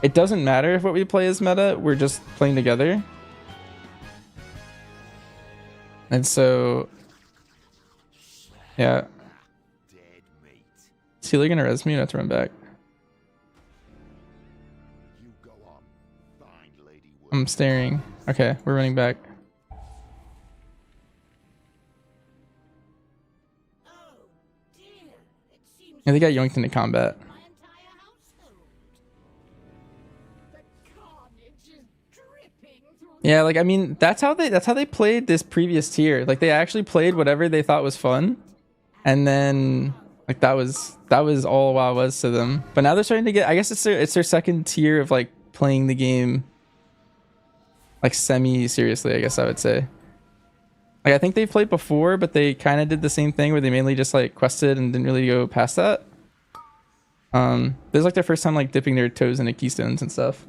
[SPEAKER 1] it doesn't matter if what we play is meta, we're just playing together. And so, yeah. Is Healer gonna res me? I have to run back. I'm staring. Okay, we're running back. I think I yoinked into combat. Yeah, like, I mean, that's how they played this previous tier. Like, they actually played whatever they thought was fun, and then Like that was all WoW was to them. But now they're starting to get, I guess it's their second tier of like playing the game like semi seriously, I guess I would say. Like I think they've played before, but they kind of did the same thing where they mainly just like quested and didn't really go past that. This is like their first time like dipping their toes into keystones and stuff.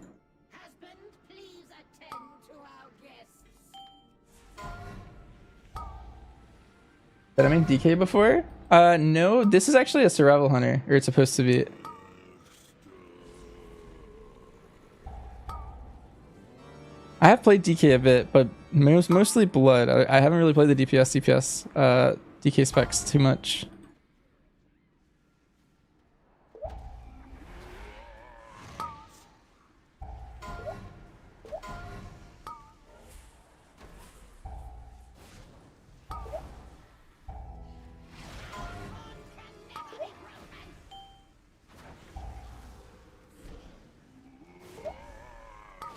[SPEAKER 1] Did I mean DK before? No, this is actually a survival hunter, or it's supposed to be. I have played DK a bit, but mostly blood. I haven't really played the DPS DK specs too much.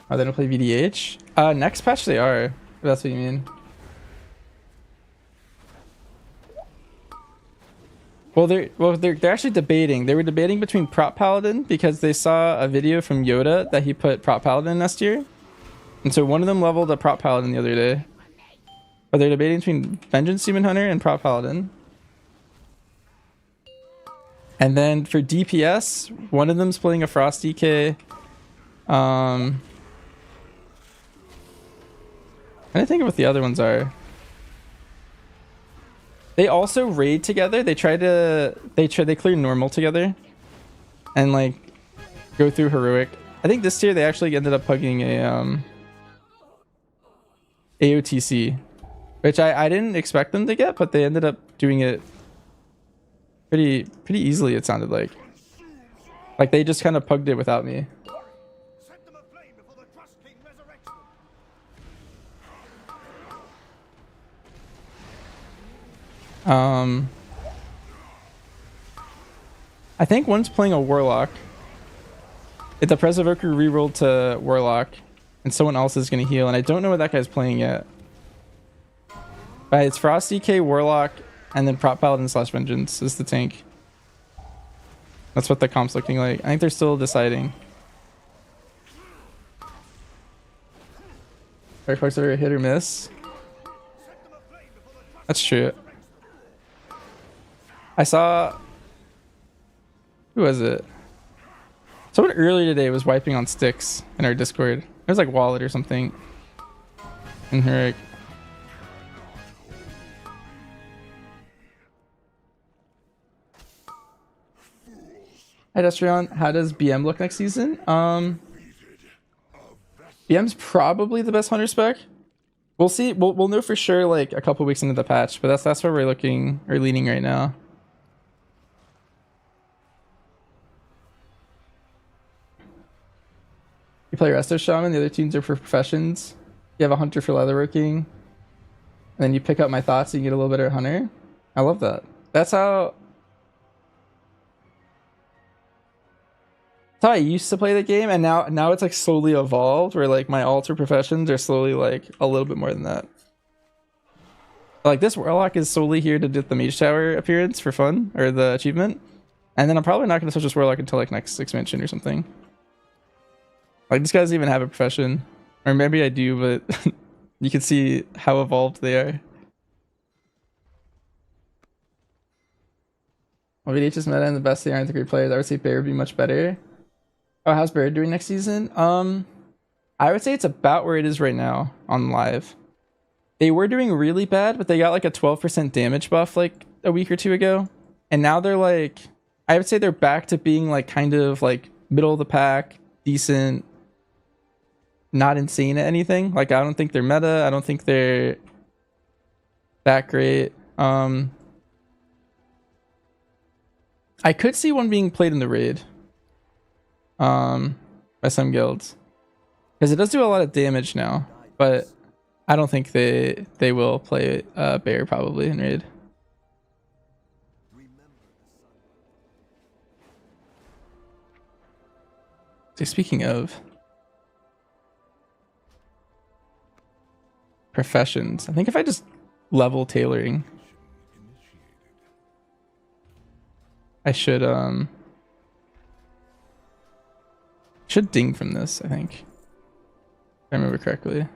[SPEAKER 1] Oh, they don't play VDH? Next patch they are, if that's what you mean. Well, they're actually debating. They were debating between Prop Paladin because they saw a video from Yoda that he put Prop Paladin in next year. And so one of them leveled a Prop Paladin the other day. But they're debating between Vengeance Demon Hunter and Prop Paladin. And then for DPS, one of them's playing a Frost DK. I think of what the other ones are. They also raid together. They clear normal together and like go through heroic. I think this tier they actually ended up hugging a AOTC, which I didn't expect them to get, but they ended up doing it pretty easily, it sounded like. Like they just kind of pugged it without me. I think one's playing a Warlock. If the Preservoker rerolled to Warlock, and someone else is going to heal, and I don't know what that guy's playing yet. But it's Frost DK, Warlock, and then Prop Paladin / Vengeance is the tank. That's what the comp's looking like. I think they're still deciding. Firefox are hit or miss. That's true. I saw, who was it? Someone earlier today was wiping on sticks in our Discord. It was like Wallet or something. In her. Hi Destrion, how does BM look next season? BM's probably the best hunter spec. We'll see. We'll know for sure like a couple weeks into the patch, but that's where we're looking or leaning right now. You play Resto Shaman, the other tunes are for professions. You have a hunter for leatherworking. And then you pick up my thoughts and you get a little better hunter. I love that. That's how I used to play the game, and now it's like slowly evolved where like my alter professions are slowly like a little bit more than that. Like this Warlock is solely here to do the Mage Tower appearance for fun, or the achievement. And then I'm probably not going to switch this Warlock until like next expansion or something. Like this guy doesn't even have a profession. Or maybe I do, but you can see how evolved they are. Well, VDH is meta and the best they aren't the great players. I would say Bear would be much better. Oh, how's Bear doing next season? I would say it's about where it is right now on live. They were doing really bad, but they got like a 12% damage buff like a week or two ago. And now they're like, I would say they're back to being like kind of like middle of the pack, decent, not insane at anything. Like I don't think they're meta. I don't think they're that great. I could see one being played in the raid by some guilds, because it does do a lot of damage now, but I don't think they will play Bear probably in raid. So speaking of professions, I think if I just level tailoring. I should ding from this, I think. If I remember correctly.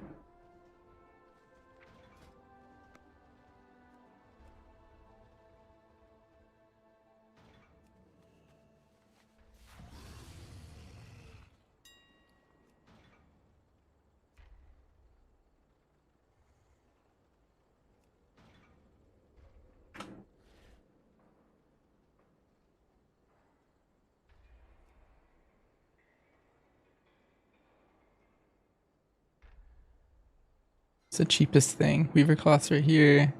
[SPEAKER 1] It's the cheapest thing. Weaver cloths right here.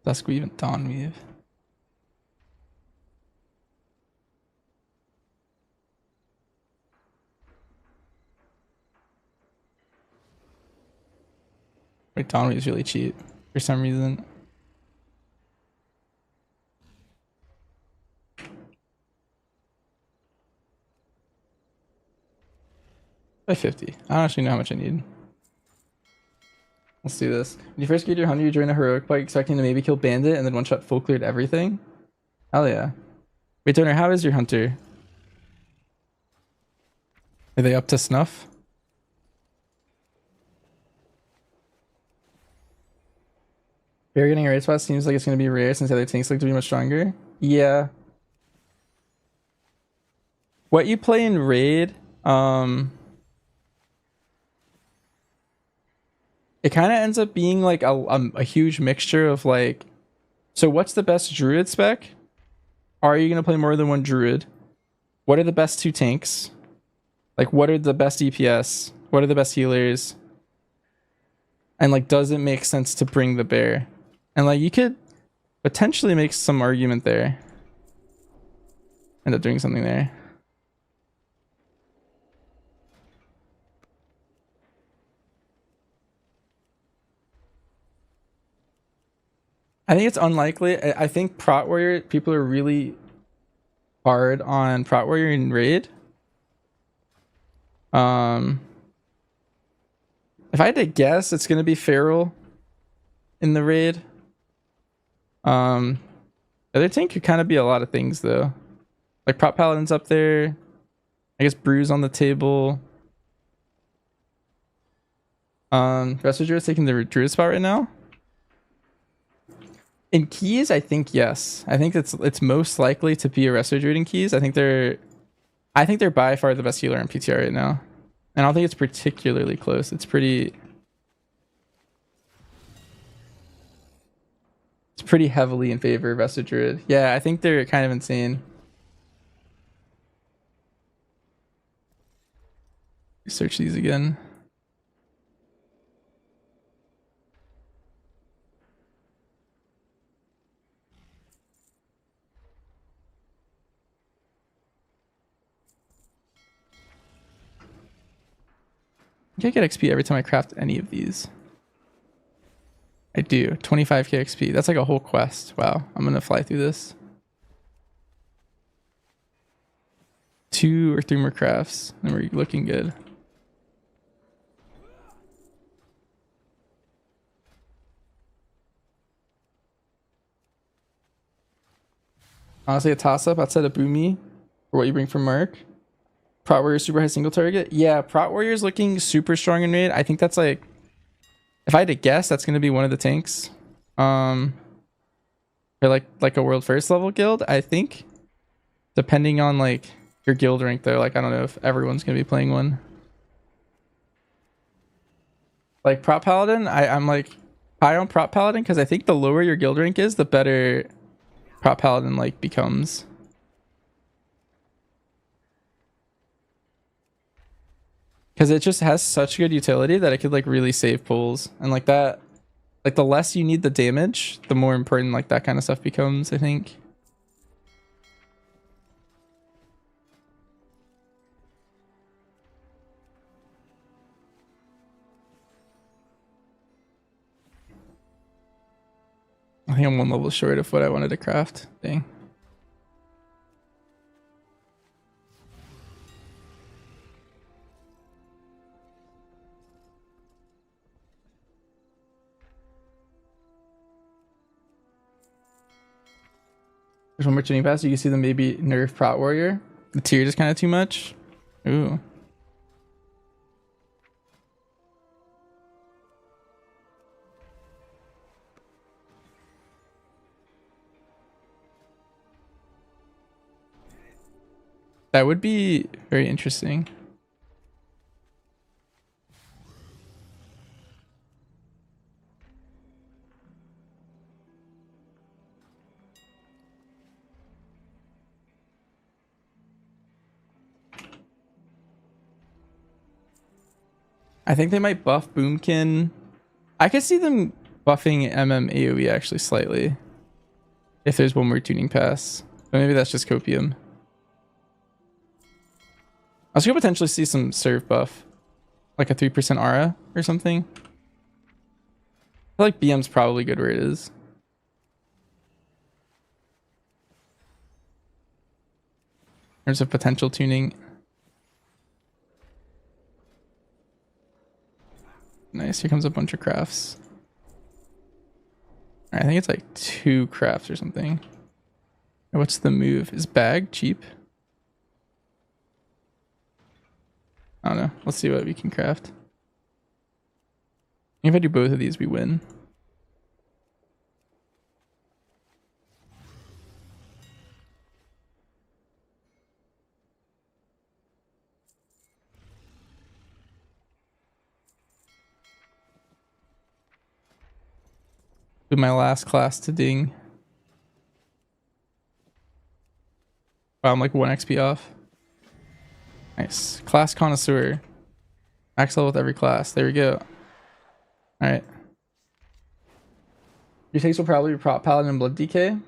[SPEAKER 1] Dusk weave and dawn weave. Wait, dawn weave is really cheap for some reason. By 50. I don't actually know how much I need. Let's do this. When you first get your hunter, you join a heroic by expecting to maybe kill bandit and then one-shot full cleared everything. Hell yeah. Wait, Donor, how is your hunter? Are they up to snuff? Bear getting a raid spot seems like it's going to be rare since the other tanks look to be much stronger. Yeah. What you play in raid, it kind of ends up being like a huge mixture of like, so what's the best druid spec? Are you going to play more than one druid? What are the best two tanks? Like, what are the best DPS? What are the best healers? And like, does it make sense to bring the bear? And like, you could potentially make some argument there. End up doing something there. I think it's unlikely. I think Prot Warrior, people are really hard on Prot Warrior in raid. If I had to guess, it's going to be Feral in the raid. The other tank could kind of be a lot of things though. Like Prot Paladin's up there. I guess Brew's on the table. Resto Druid's taking the Druid spot right now. In keys, I think yes. I think it's most likely to be a Resto Druid in keys. I think they're by far the best healer in PTR right now. And I don't think it's particularly close. It's pretty heavily in favor of Resto Druid. Yeah, I think they're kind of insane. Search these again. I get XP every time I craft any of these. I do. 25k XP. That's like a whole quest. Wow. I'm gonna fly through this. 2 or 3 more crafts and we're looking good. Honestly, a toss-up outside of Boomy for what you bring from Mark. Prot Warrior super high single target. Yeah, Prot Warrior is looking super strong in raid. I think that's like, if I had to guess, that's going to be one of the tanks. Or like a world first level guild, I think. Depending on like your guild rank though. Like I don't know if everyone's going to be playing one. Like Prot Paladin, I'm like high on Prot Paladin because I think the lower your guild rank is, the better Prot Paladin like becomes. Because it just has such good utility that it could like really save pulls. And like that, like the less you need the damage, the more important like that kind of stuff becomes, I think. I think I'm 1 level short of what I wanted to craft. Dang. There's one more tuning pass. You can see them maybe nerf Prot Warrior. The tier is kind of too much. Ooh. That would be very interesting. I think they might buff Boomkin. I could see them buffing AOE actually slightly. If there's one more tuning pass. But maybe that's just Copium. I was gonna potentially see some serve buff. Like a 3% aura or something. I feel like BM's probably good where it is. There's a potential tuning. Nice, here comes a bunch of crafts. I think it's like 2 crafts or something. What's the move? Is bag cheap? I don't know. Let's see what we can craft. If I do both of these, we win. Do my last class to ding. Wow, I'm like 1 XP off. Nice. Class Connoisseur. Max level with every class. There we go. Alright. Your takes will probably be Prot Paladin and Blood DK.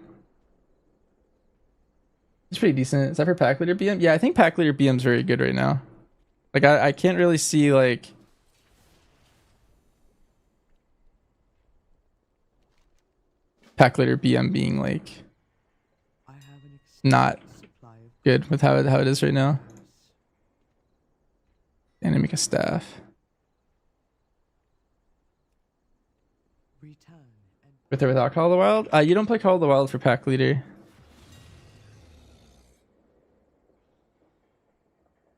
[SPEAKER 1] It's pretty decent. Is that for Pack Leader BM? Yeah, I think Pack Leader BM is very good right now. Like, I can't really see, like... Pack Leader BM being, like... not good with how it is right now. And I make a staff. With or without Call of the Wild? You don't play Call of the Wild for Pack Leader.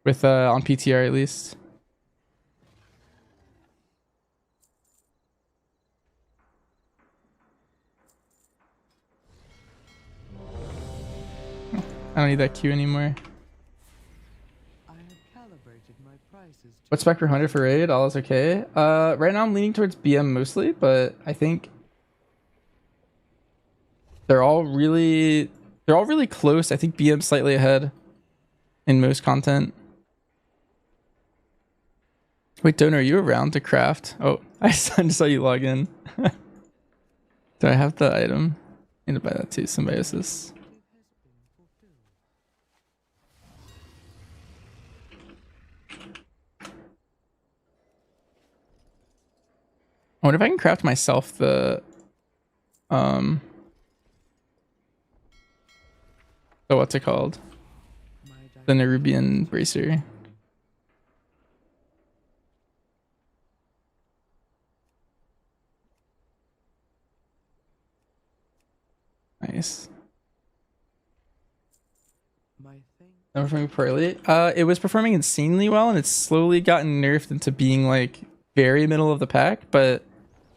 [SPEAKER 1] With on PTR at least. I don't need that queue anymore. What spec for 100 for raid? All is okay. Right now I'm leaning towards BM mostly, but I think they're all really close. I think BM slightly ahead in most content. Wait, Donor, are you around to craft? Oh, I just saw you log in. Do I have the item? I need to buy that too. Symbiosis. I wonder if I can craft myself the what's it called? The Nerubian Bracer. Nice. Performing poorly. It was performing insanely well, and it's slowly gotten nerfed into being like very middle of the pack, but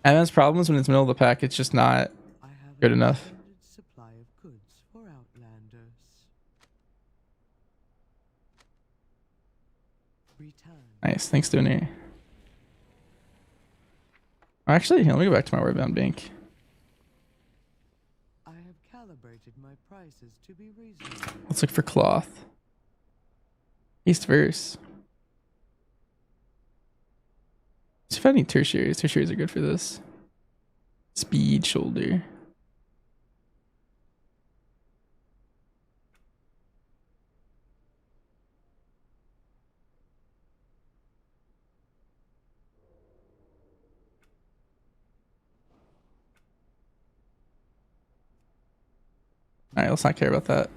[SPEAKER 1] MM's problems when it's middle of the pack, it's just not good enough. Nice, thanks Donor. Actually, let me go back to my Warbound Bank.
[SPEAKER 9] I have calibrated my prices to be reasonable.
[SPEAKER 1] Let's look for cloth. East verse. See if I need tertiaries. Tertiaries are good for this. Speed shoulder. Alright, let's not care about that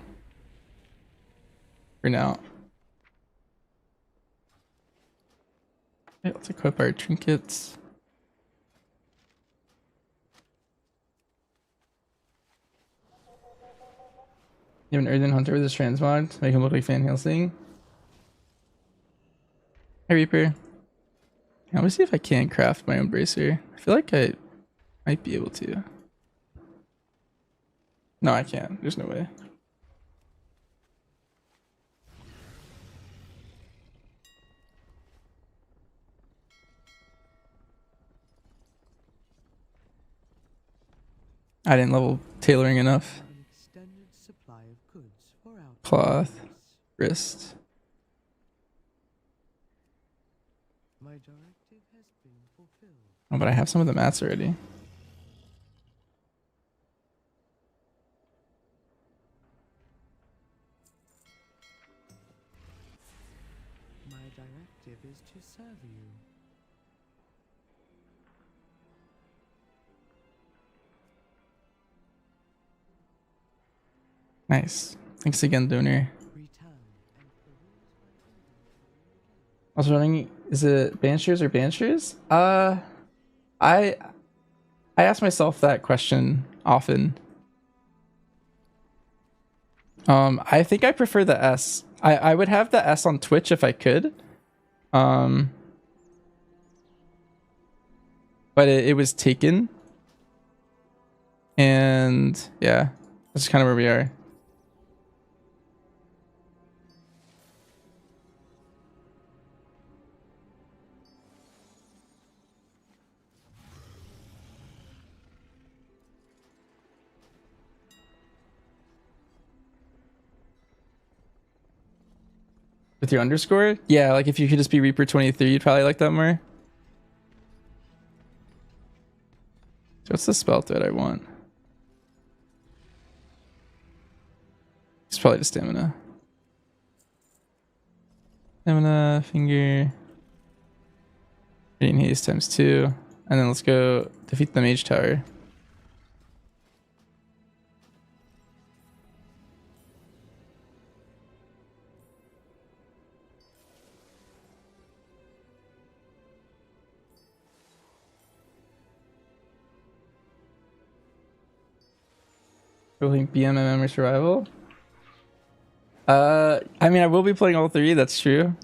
[SPEAKER 1] for now. Okay, let's equip our trinkets. You have an Earthen Hunter with his transmog to make him look like Van Helsing. Hey Reaper. Let me see if I can craft my own bracer. I feel like I might be able to. No, I can't. There's no way. I didn't level tailoring enough. Cloth. Wrist. Oh, but I have some of the mats already.
[SPEAKER 9] My directive is to serve you.
[SPEAKER 1] Nice. Thanks again, Donor. I was wondering, is it Banishers or Banishers? I ask myself that question often. I think I prefer the S. I would have the S on Twitch if I could. But it was taken. And yeah, that's kind of where we are. With your underscore? Yeah, like if you could just be Reaper 23, you'd probably like that more. So what's the spell that I want? It's probably the stamina. Stamina, finger. Radiant haste times 2. And then let's go defeat the mage tower. Rolling BMMM or survival? I mean, I will be playing all three, that's true.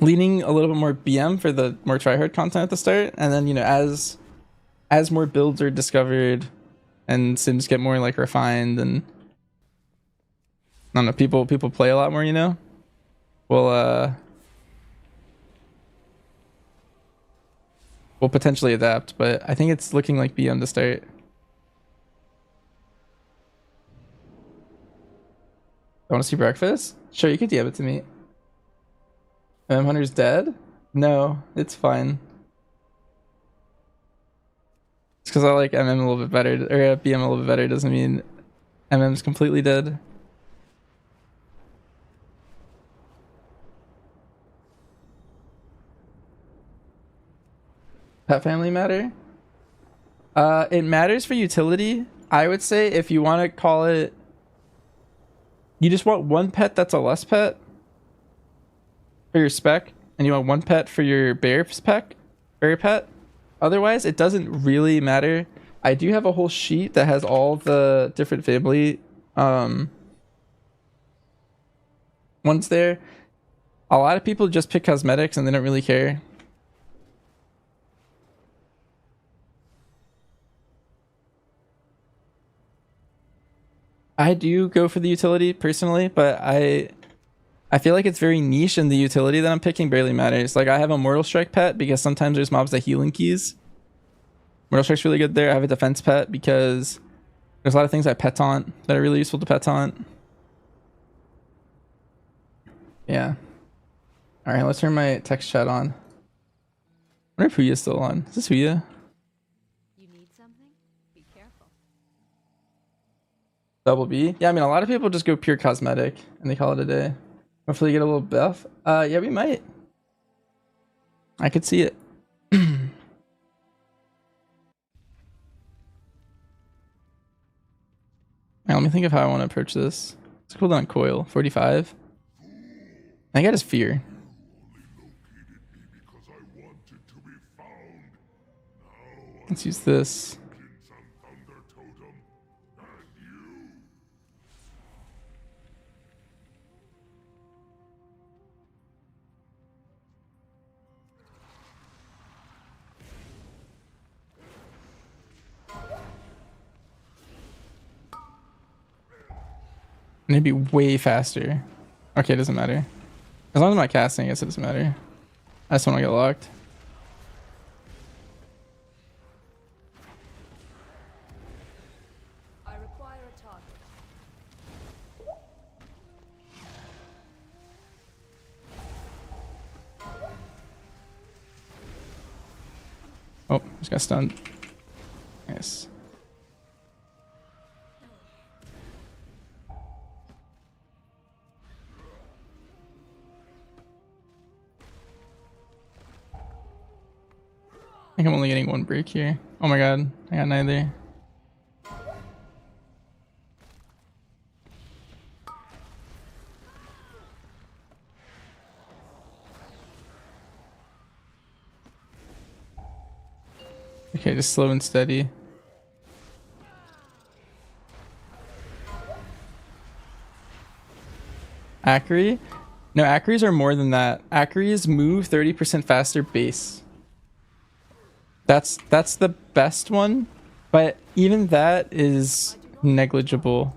[SPEAKER 1] Leaning a little bit more BM for the more tryhard content at the start, and then, you know, as more builds are discovered and sims get more like refined and I don't know, people play a lot more, you know, we'll potentially adapt, but I think it's looking like BM to start. I want to see breakfast? Sure, you could DM it to me. Hunter's dead? No, it's fine. It's because I like MM a little bit better, or BM a little bit better doesn't mean MM's completely dead. Pet family matter? It matters for utility. I would say if you want to call it, you just want one pet that's a less pet for your spec, and you want one pet for your bear pet. Otherwise, it doesn't really matter. I do have a whole sheet that has all the different family ones there. A lot of people just pick cosmetics and they don't really care. I do go for the utility personally, but I feel like it's very niche, and the utility that I'm picking barely matters. Like, I have a Mortal Strike pet because sometimes there's mobs that healing keys. Mortal Strike's really good there. I have a defense pet because there's a lot of things I pet taunt that are really useful to pet taunt. Yeah. Alright, let's turn my text chat on. I wonder if Huya's still on. Is this Huya?
[SPEAKER 2] You need something? Be careful.
[SPEAKER 1] Double B? Yeah, I mean, a lot of people just go pure cosmetic and they call it a day. Hopefully get a little buff. Yeah, we might. I could see it. Now, let me think of how I want to approach this. Let's cooldown coil. 45. I think I just fear. Let's use this. And it'd be way faster. Okay, it doesn't matter. As long as I'm not casting, I guess it doesn't matter. I just want to get locked.
[SPEAKER 2] I require a target.
[SPEAKER 1] Oh, just got stunned. Nice. I think I'm only getting one break here. Oh my god, I got neither. Okay, just slow and steady. Accuracy? No, accuracies are more than that. Accuracies move 30% faster base. That's the best one, but even that is negligible.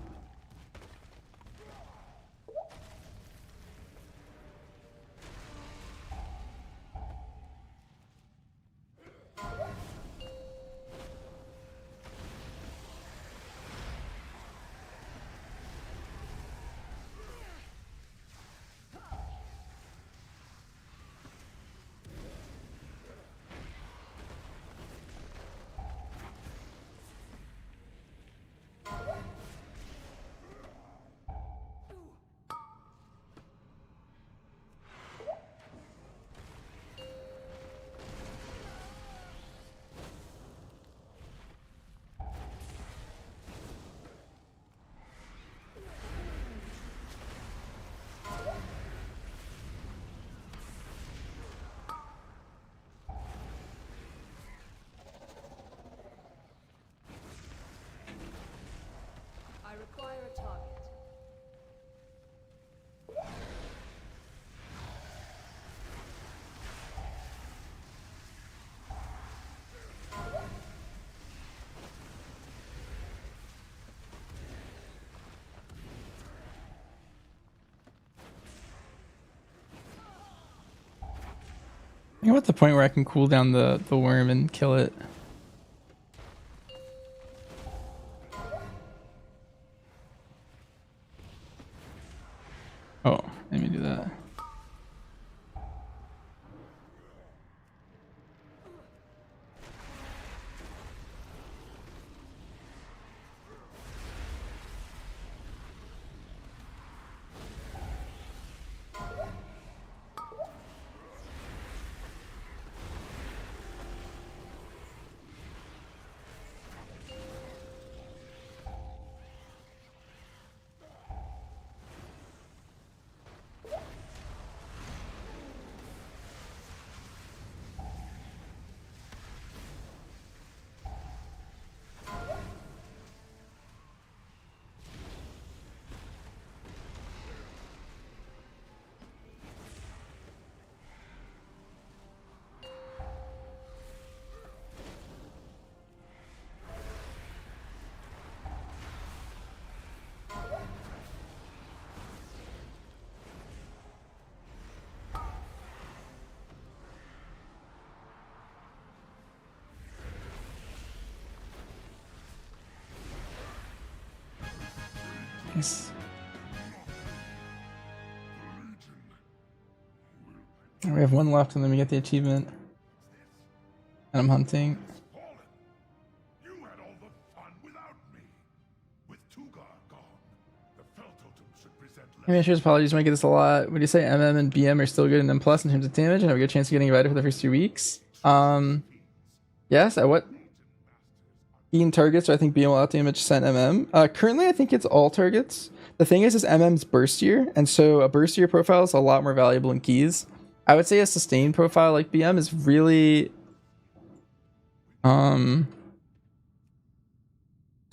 [SPEAKER 2] I require a target.
[SPEAKER 1] I'm at the point where I can cool down the worm and kill it. Oh, let me do that. Nice. We have one left and then we get the achievement. And I'm hunting.
[SPEAKER 10] You had all the fun without me. With Tugar gone, the Fel Totem should present less.
[SPEAKER 1] Hey, Mashers, apologies, might get this a lot. Would you say MM and BM are still good in M plus in terms of damage and have a good chance of getting invited for the first 2 weeks? Yes, at what Ian targets, so I think BM will outdamage sent MM. Currently, I think it's all targets. The thing is MM's burstier, and so a burstier profile is a lot more valuable in keys. I would say a sustained profile like BM is really...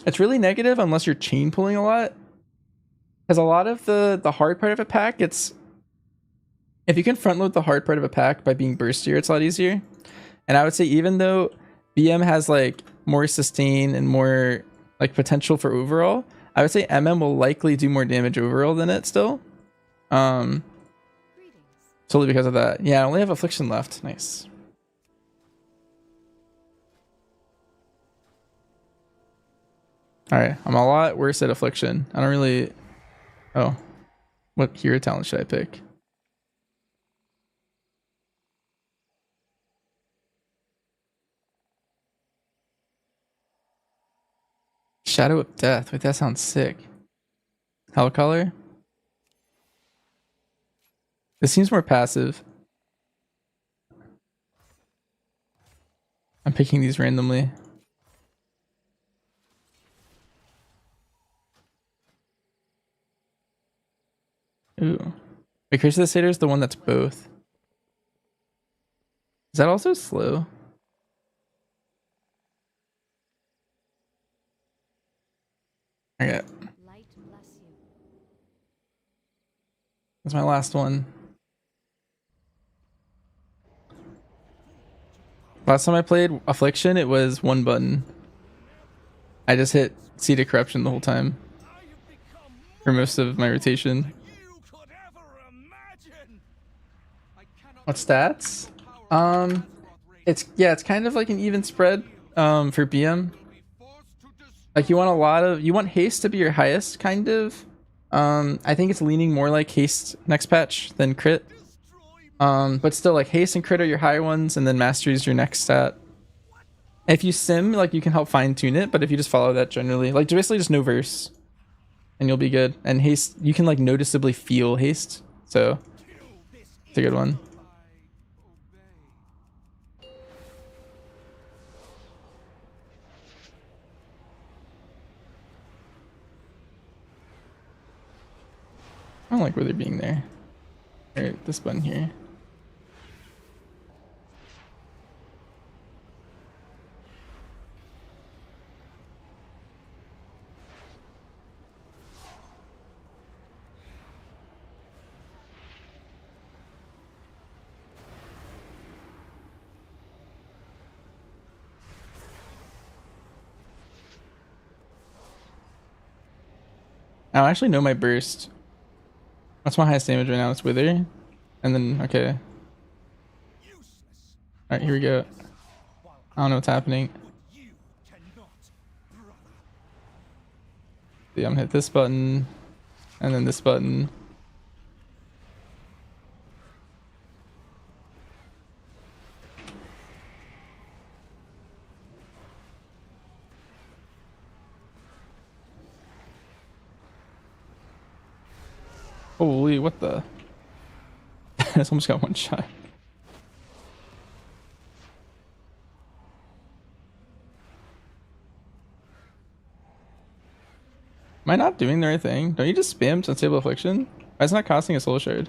[SPEAKER 1] it's really negative unless you're chain pulling a lot. Because a lot of the hard part of a pack, it's... If you can front load the hard part of a pack by being burstier, it's a lot easier. And I would say even though BM has like more sustain and more like potential for overall, I would say MM will likely do more damage overall than it still. Solely because of that. Yeah, I only have Affliction left. Nice. Alright, I'm a lot worse at Affliction. I don't really... Oh. What hero talent should I pick? Shadow of Death. Wait, that sounds sick. Hell Color? This seems more passive. I'm picking these randomly. Ooh. Wait, Curse of the Satyr is the one that's both. Is that also slow? Okay. That's my last one. Last time I played Affliction, it was one button. I just hit Seed of Corruption the whole time. For most of my rotation. What stats? It's kind of like an even spread for BM. Like you want haste to be your highest kind of. I think it's leaning more like haste next patch than crit. But still like haste and crit are your high ones and then mastery is your next stat. If you sim, like you can help fine tune it, but if you just follow that generally, like basically just no verse and you'll be good. And haste, you can like noticeably feel haste. So it's a good one. I don't like Wither being there. Alright, this button here. I don't actually know my burst. What's my highest damage right now? It's Wither. And then, okay. Alright, here we go. I don't know what's happening. See, I'm gonna hit this button. And then this button. Holy, what the? It's almost got one shot. Am I not doing the right thing? Don't you just spam Unstable Affliction? Why is it not costing a soul shard?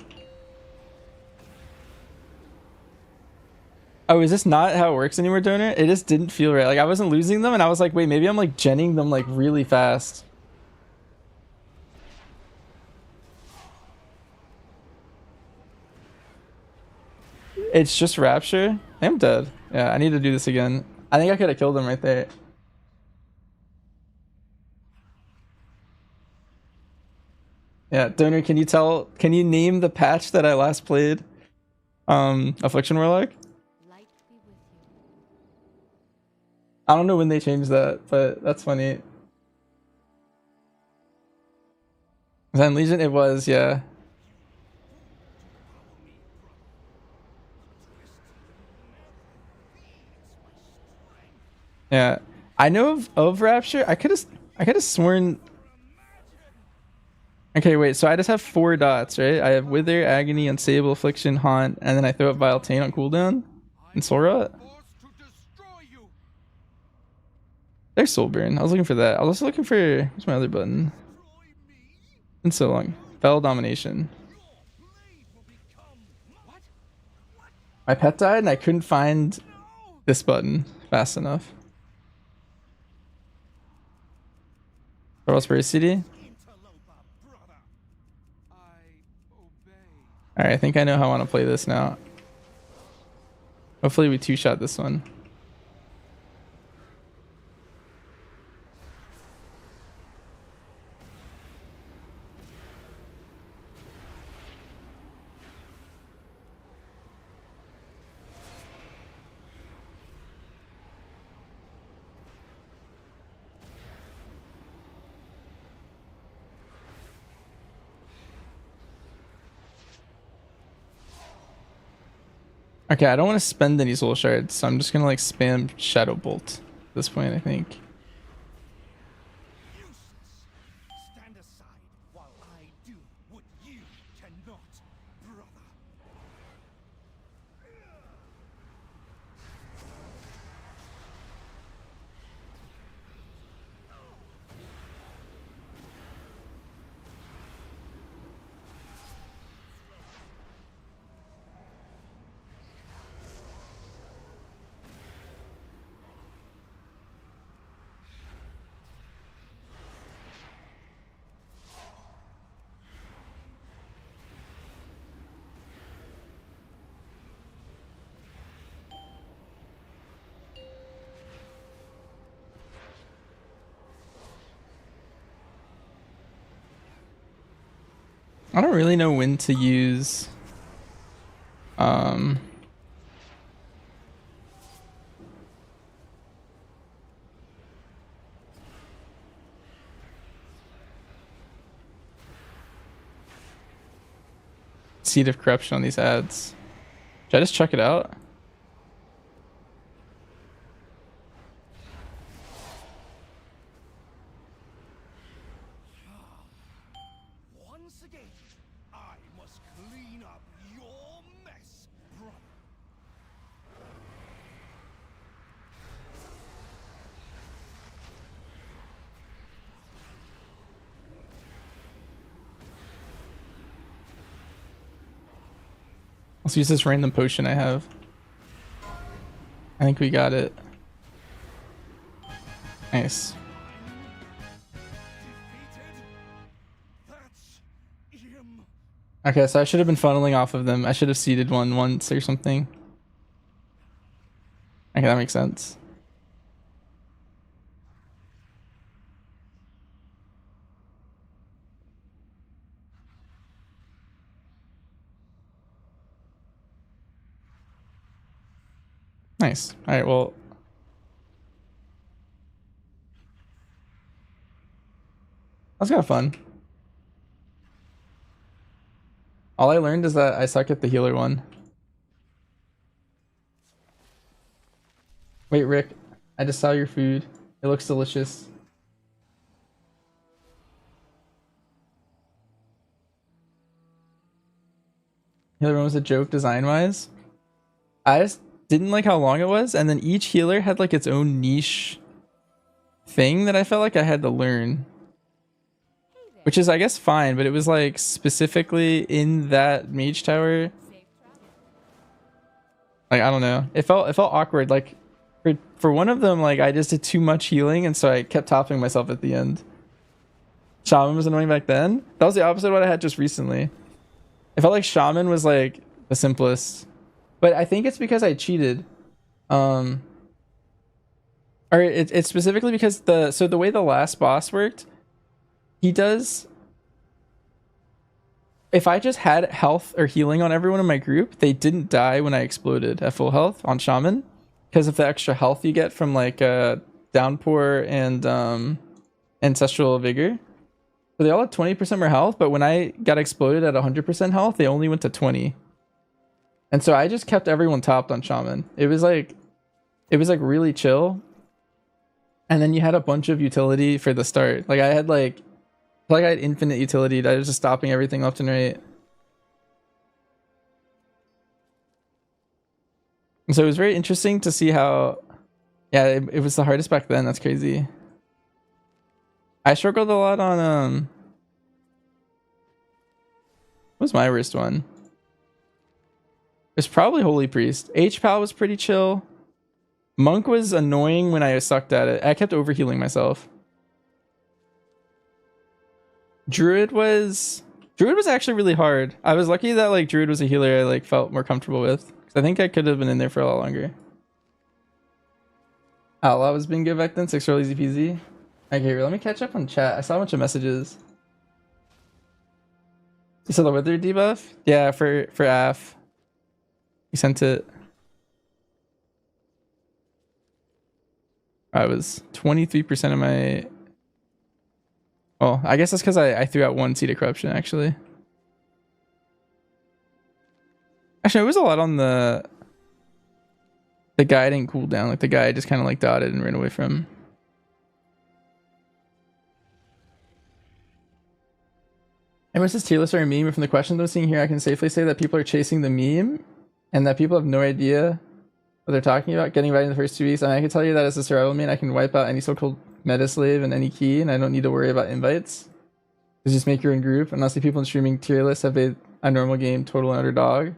[SPEAKER 1] Oh, is this not how it works anymore, Donor? It just didn't feel right. Like I wasn't losing them and I was like, wait, maybe I'm like genning them like really fast. It's just Rapture? I'm dead. Yeah, I need to do this again. I think I could have killed him right there. Yeah, Donor, can you name the patch that I last played? Affliction Warlock? I don't know when they changed that, but that's funny. Then Legion, it was, yeah. Yeah, I know of Rapture. I could have sworn. Okay, wait. So I just have 4 dots, right? I have Wither, Agony, Unsable, Affliction, Haunt, and then I throw up Vile Taint on cooldown and Soul Rot. There's Soulburn. I was looking for that. I was also looking for what's my other button? Been so long. Fell Domination. My pet died and I couldn't find this button fast enough. CD. Alright, I think I know how I want to play this now. Hopefully we 2-shot this one. Okay, I don't want to spend any soul shards, so I'm just gonna like spam Shadow Bolt at this point, I think.
[SPEAKER 3] Stand aside while I do what you cannot, brother.
[SPEAKER 1] I don't really know when to use Seed of Corruption on these ads. Should I just check it out?
[SPEAKER 3] Once again, I must clean up your mess, brother.
[SPEAKER 1] Let's use this random potion I have. I think we got it. Nice. Okay, so I should have been funneling off of them. I should have seeded one once or something. Okay, that makes sense. Nice. All right, well. That's kind of fun. All I learned is that I suck at the healer one. Wait, Rick, I just saw your food. It looks delicious. Healer one was a joke design-wise. I just didn't like how long it was, and then each healer had like its own niche thing that I felt like I had to learn. Which is, I guess, fine, but it was like specifically in that mage tower. Like, I don't know. It felt awkward. Like for one of them, like I just did too much healing, and so I kept topping myself at the end. Shaman was annoying back then. That was the opposite of what I had just recently. It felt like Shaman was like the simplest. But I think it's because I cheated. Or it's specifically because the way the last boss worked, he does, if I just had health or healing on everyone in my group, they didn't die when I exploded at full health on Shaman because of the extra health you get from like Downpour and Ancestral Vigor. So they all had 20% more health, but when I got exploded at 100% health, they only went to 20. And so I just kept everyone topped on Shaman. It was like really chill. And then you had a bunch of utility for the start. Like I had I had infinite utility. I was just stopping everything left and right. And so it was very interesting to see how, yeah, it was the hardest back then. That's crazy. I struggled a lot on, what was my worst one? It was probably Holy Priest. H-Pal was pretty chill. Monk was annoying when I sucked at it. I kept overhealing myself. Druid was actually really hard. I was lucky that like Druid was a healer I like felt more comfortable with. 'Cause I think I could have been in there for a lot longer. Outlaw was being good back then. 6 roll easy peasy. Okay, here, let me catch up on chat. I saw a bunch of messages. You saw the Wither debuff? Yeah, for AF. You sent it. I was 23% of my... Oh, I guess that's because I threw out 1 Seed of Corruption, actually. Actually, it was a lot on the the guy didn't cool down. Like the guy just kind of like dotted and ran away from. And was this tier list or a meme? From the questions I'm seeing here, I can safely say that people are chasing the meme and that people have no idea what they're talking about. Getting right in the first 2 weeks. I mean, I can tell you that as a survival main, I can wipe out any so-called meta slave and any key, and I don't need to worry about invites. Just make your own group. And honestly, people in streaming tier lists have a normal game total underdog.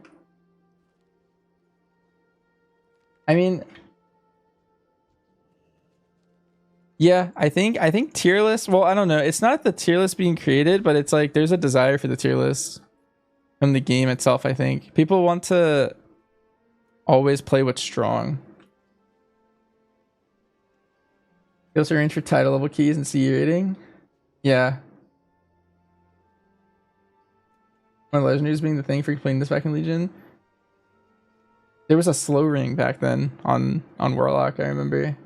[SPEAKER 1] I mean, yeah, I think tier list. Well, I don't know. It's not the tier list being created, but it's like there's a desire for the tier list from the game itself. I think people want to always play what's strong. You also range for title level keys and CE rating. Yeah. When legendaries being the thing for playing this back in Legion. There was a slow ring back then on Warlock, I remember.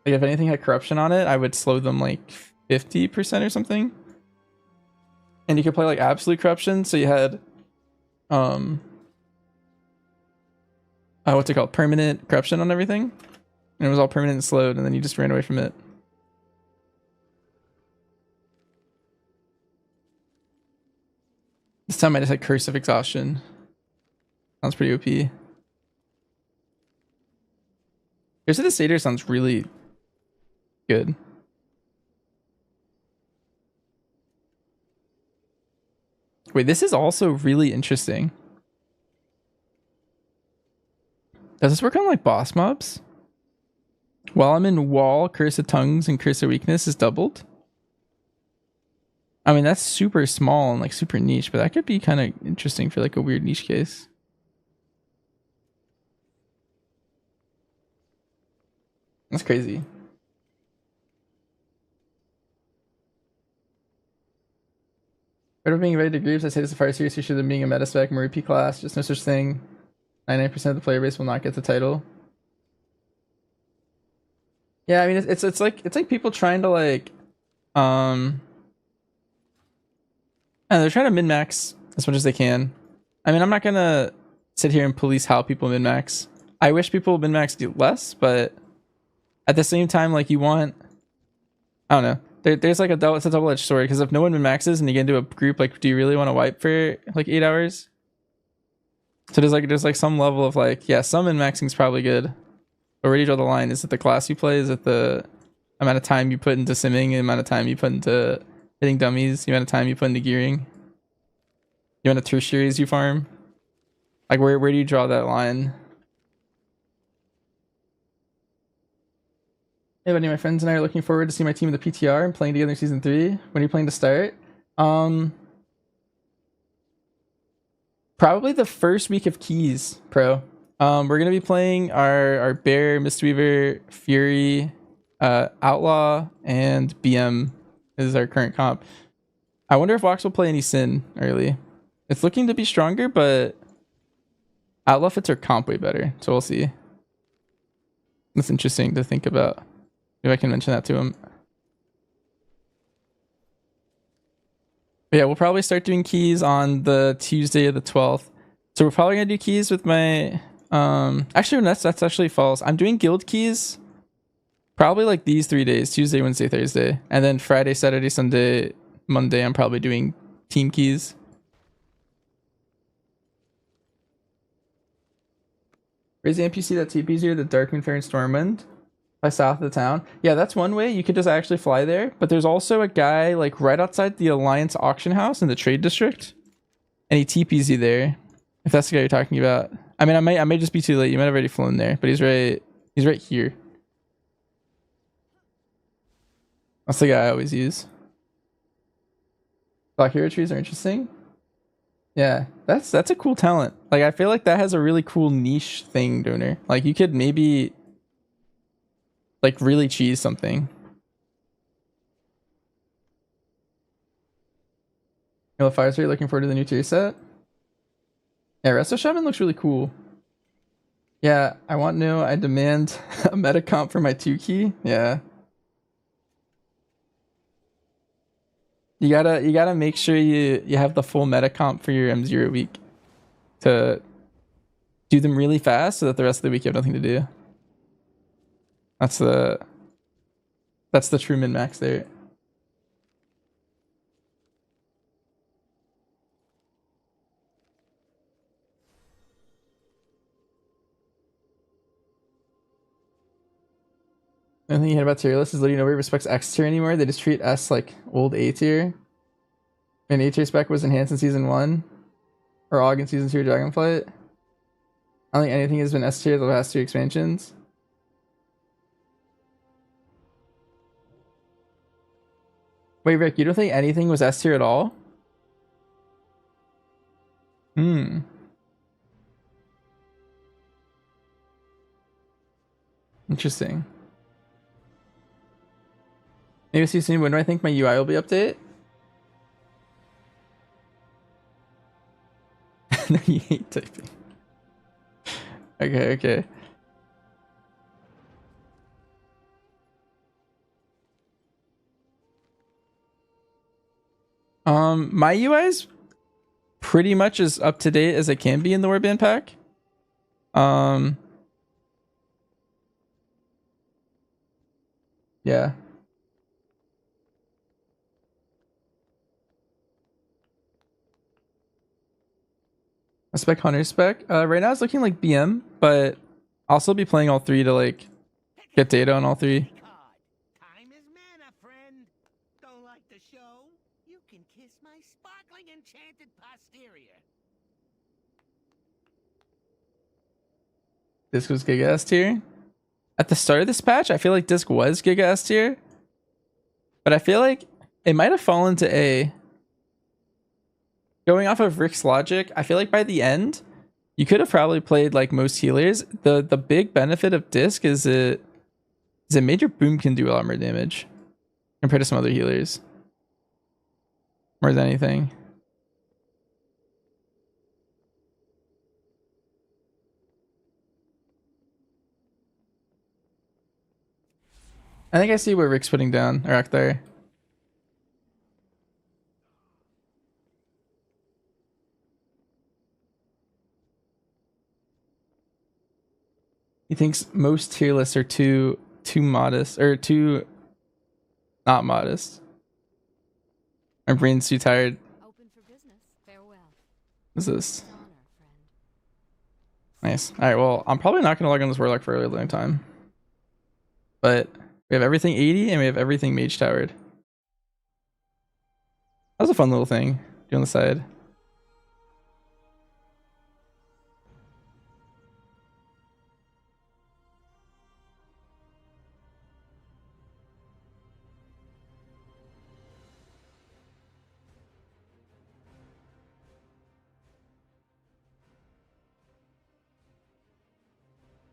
[SPEAKER 1] Like if anything had corruption on it, I would slow them like 50% or something. And you could play like absolute corruption, so you had what's it called? Permanent corruption on everything. And it was all permanent and slowed, and then you just ran away from it. This time I just had Curse of Exhaustion. Sounds pretty OP. Curse of the Satyr sounds really good. Wait, this is also really interesting. Does this work on like boss mobs? While I'm in wall, Curse of Tongues and Curse of Weakness is doubled. I mean, that's super small and like super niche, but that could be kind of interesting for like a weird niche case. That's crazy. Part of being invited to groups, I say this is far serious issue than being a meta spec, P class, just no such thing. 99% of the player base will not get the title. Yeah, I mean it's like people trying to like and they're trying to min-max as much as they can. I mean, I'm not gonna sit here and police how people min-max. I wish people min-max do less, but at the same time, like you want, I don't know. There's like it's a double-edged sword, because if no one min-maxes and you get into a group, like, do you really want to wipe for like 8 hours? So there's like some level of like, yeah, some min-maxing is probably good. But where do you draw the line? Is it the class you play? Is it the amount of time you put into simming? The amount of time you put into hitting dummies? The amount of time you put into gearing? The amount of tertiaries you farm? Like where do you draw that line? Hey buddy, my friends and I are looking forward to see my team in the PTR and playing together in season 3. When are you planning to start? Probably the first week of Keys Pro. We're gonna be playing our Bear, Mistweaver, Fury, Outlaw, and BM is our current comp. I wonder if Wax will play any Sin early. It's looking to be stronger, but Outlaw fits our comp way better, so we'll see. That's interesting to think about. Maybe I can mention that to him. But yeah, we'll probably start doing keys on the Tuesday of the 12th. So we're probably gonna do keys with my actually that's actually false. I'm doing guild keys probably like these 3 days, Tuesday, Wednesday, Thursday, and then Friday, Saturday, Sunday, Monday I'm probably doing team keys. Where's the NPC that TPs here? The Darkmoon Fair and Stormwind by south of the town. Yeah, that's one way. You could just actually fly there. But there's also a guy like right outside the Alliance auction house in the trade district, and he TPs you there. If that's the guy you're talking about. I mean, I may just be too late. You might have already flown there, but he's right here. That's the guy I always use. Black hero trees are interesting. Yeah, that's a cool talent. Like I feel like that has a really cool niche thing, Donor. Like you could maybe like really cheese something. Hello Fires, are you looking forward to the new tier set? Yeah, Resto Shaman looks really cool. Yeah, I want no, I demand a meta comp for my 2 key. Yeah. You gotta make sure you have the full meta comp for your M0 week to do them really fast so that the rest of the week you have nothing to do. That's the true min max there. I don't think you heard about tier list is literally nobody respects X tier anymore. They just treat S like old A tier. And A tier spec was enhanced in season 1. Or AUG in season 2 of Dragonflight. I don't think anything has been S tier the last 2 expansions. Wait, Rick, you don't think anything was S tier at all? Interesting. Maybe see soon. When do I think my UI will be updated? No, you hate typing. Okay. My UI is pretty much as up to date as it can be in the Warband pack. Yeah. A spec hunter spec. Right now it's looking like BM, but I'll still be playing all 3 to like get data on all 3.
[SPEAKER 12] Time is mana, friend. Don't like the show? You can kiss my sparkling enchanted posterior.
[SPEAKER 1] Disc was Giga S tier. At the start of this patch, I feel like Disc was Giga S tier, but I feel like it might have fallen to A. Going off of Rick's logic, I feel like by the end, you could have probably played like most healers. The big benefit of Disc is it Major Boom can do a lot more damage compared to some other healers. More than anything. I think I see what Rick's putting down, or there. He thinks most tier lists are too modest, or too not modest. My brain's too tired.
[SPEAKER 2] Open for business. Farewell.
[SPEAKER 1] What's this? Nice. Alright, well, I'm probably not going to log on this Warlock for a really long time. But we have everything 80 and we have everything mage towered. That was a fun little thing to do on the side.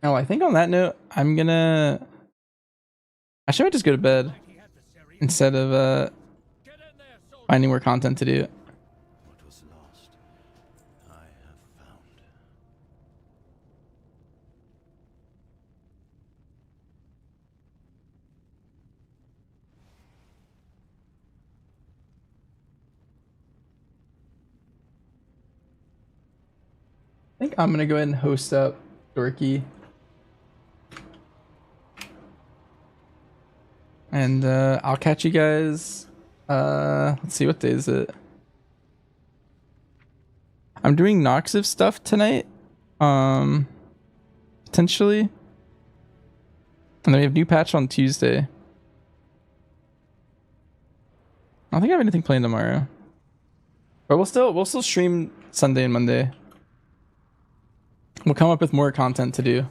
[SPEAKER 1] Oh, I think on that note, I might just go to bed instead of finding more content to do.
[SPEAKER 3] What was lost, I have found.
[SPEAKER 1] I think I'm gonna go ahead and host up Dorky. And I'll catch you guys. Let's see, what day is it? I'm doing Noxiv stuff tonight. Potentially. And then we have new patch on Tuesday. I don't think I have anything planned tomorrow. But we'll still stream Sunday and Monday. We'll come up with more content to do.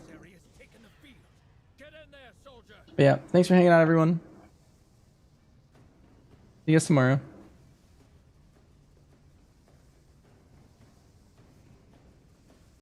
[SPEAKER 1] But yeah, thanks for hanging out, everyone. See you guys tomorrow.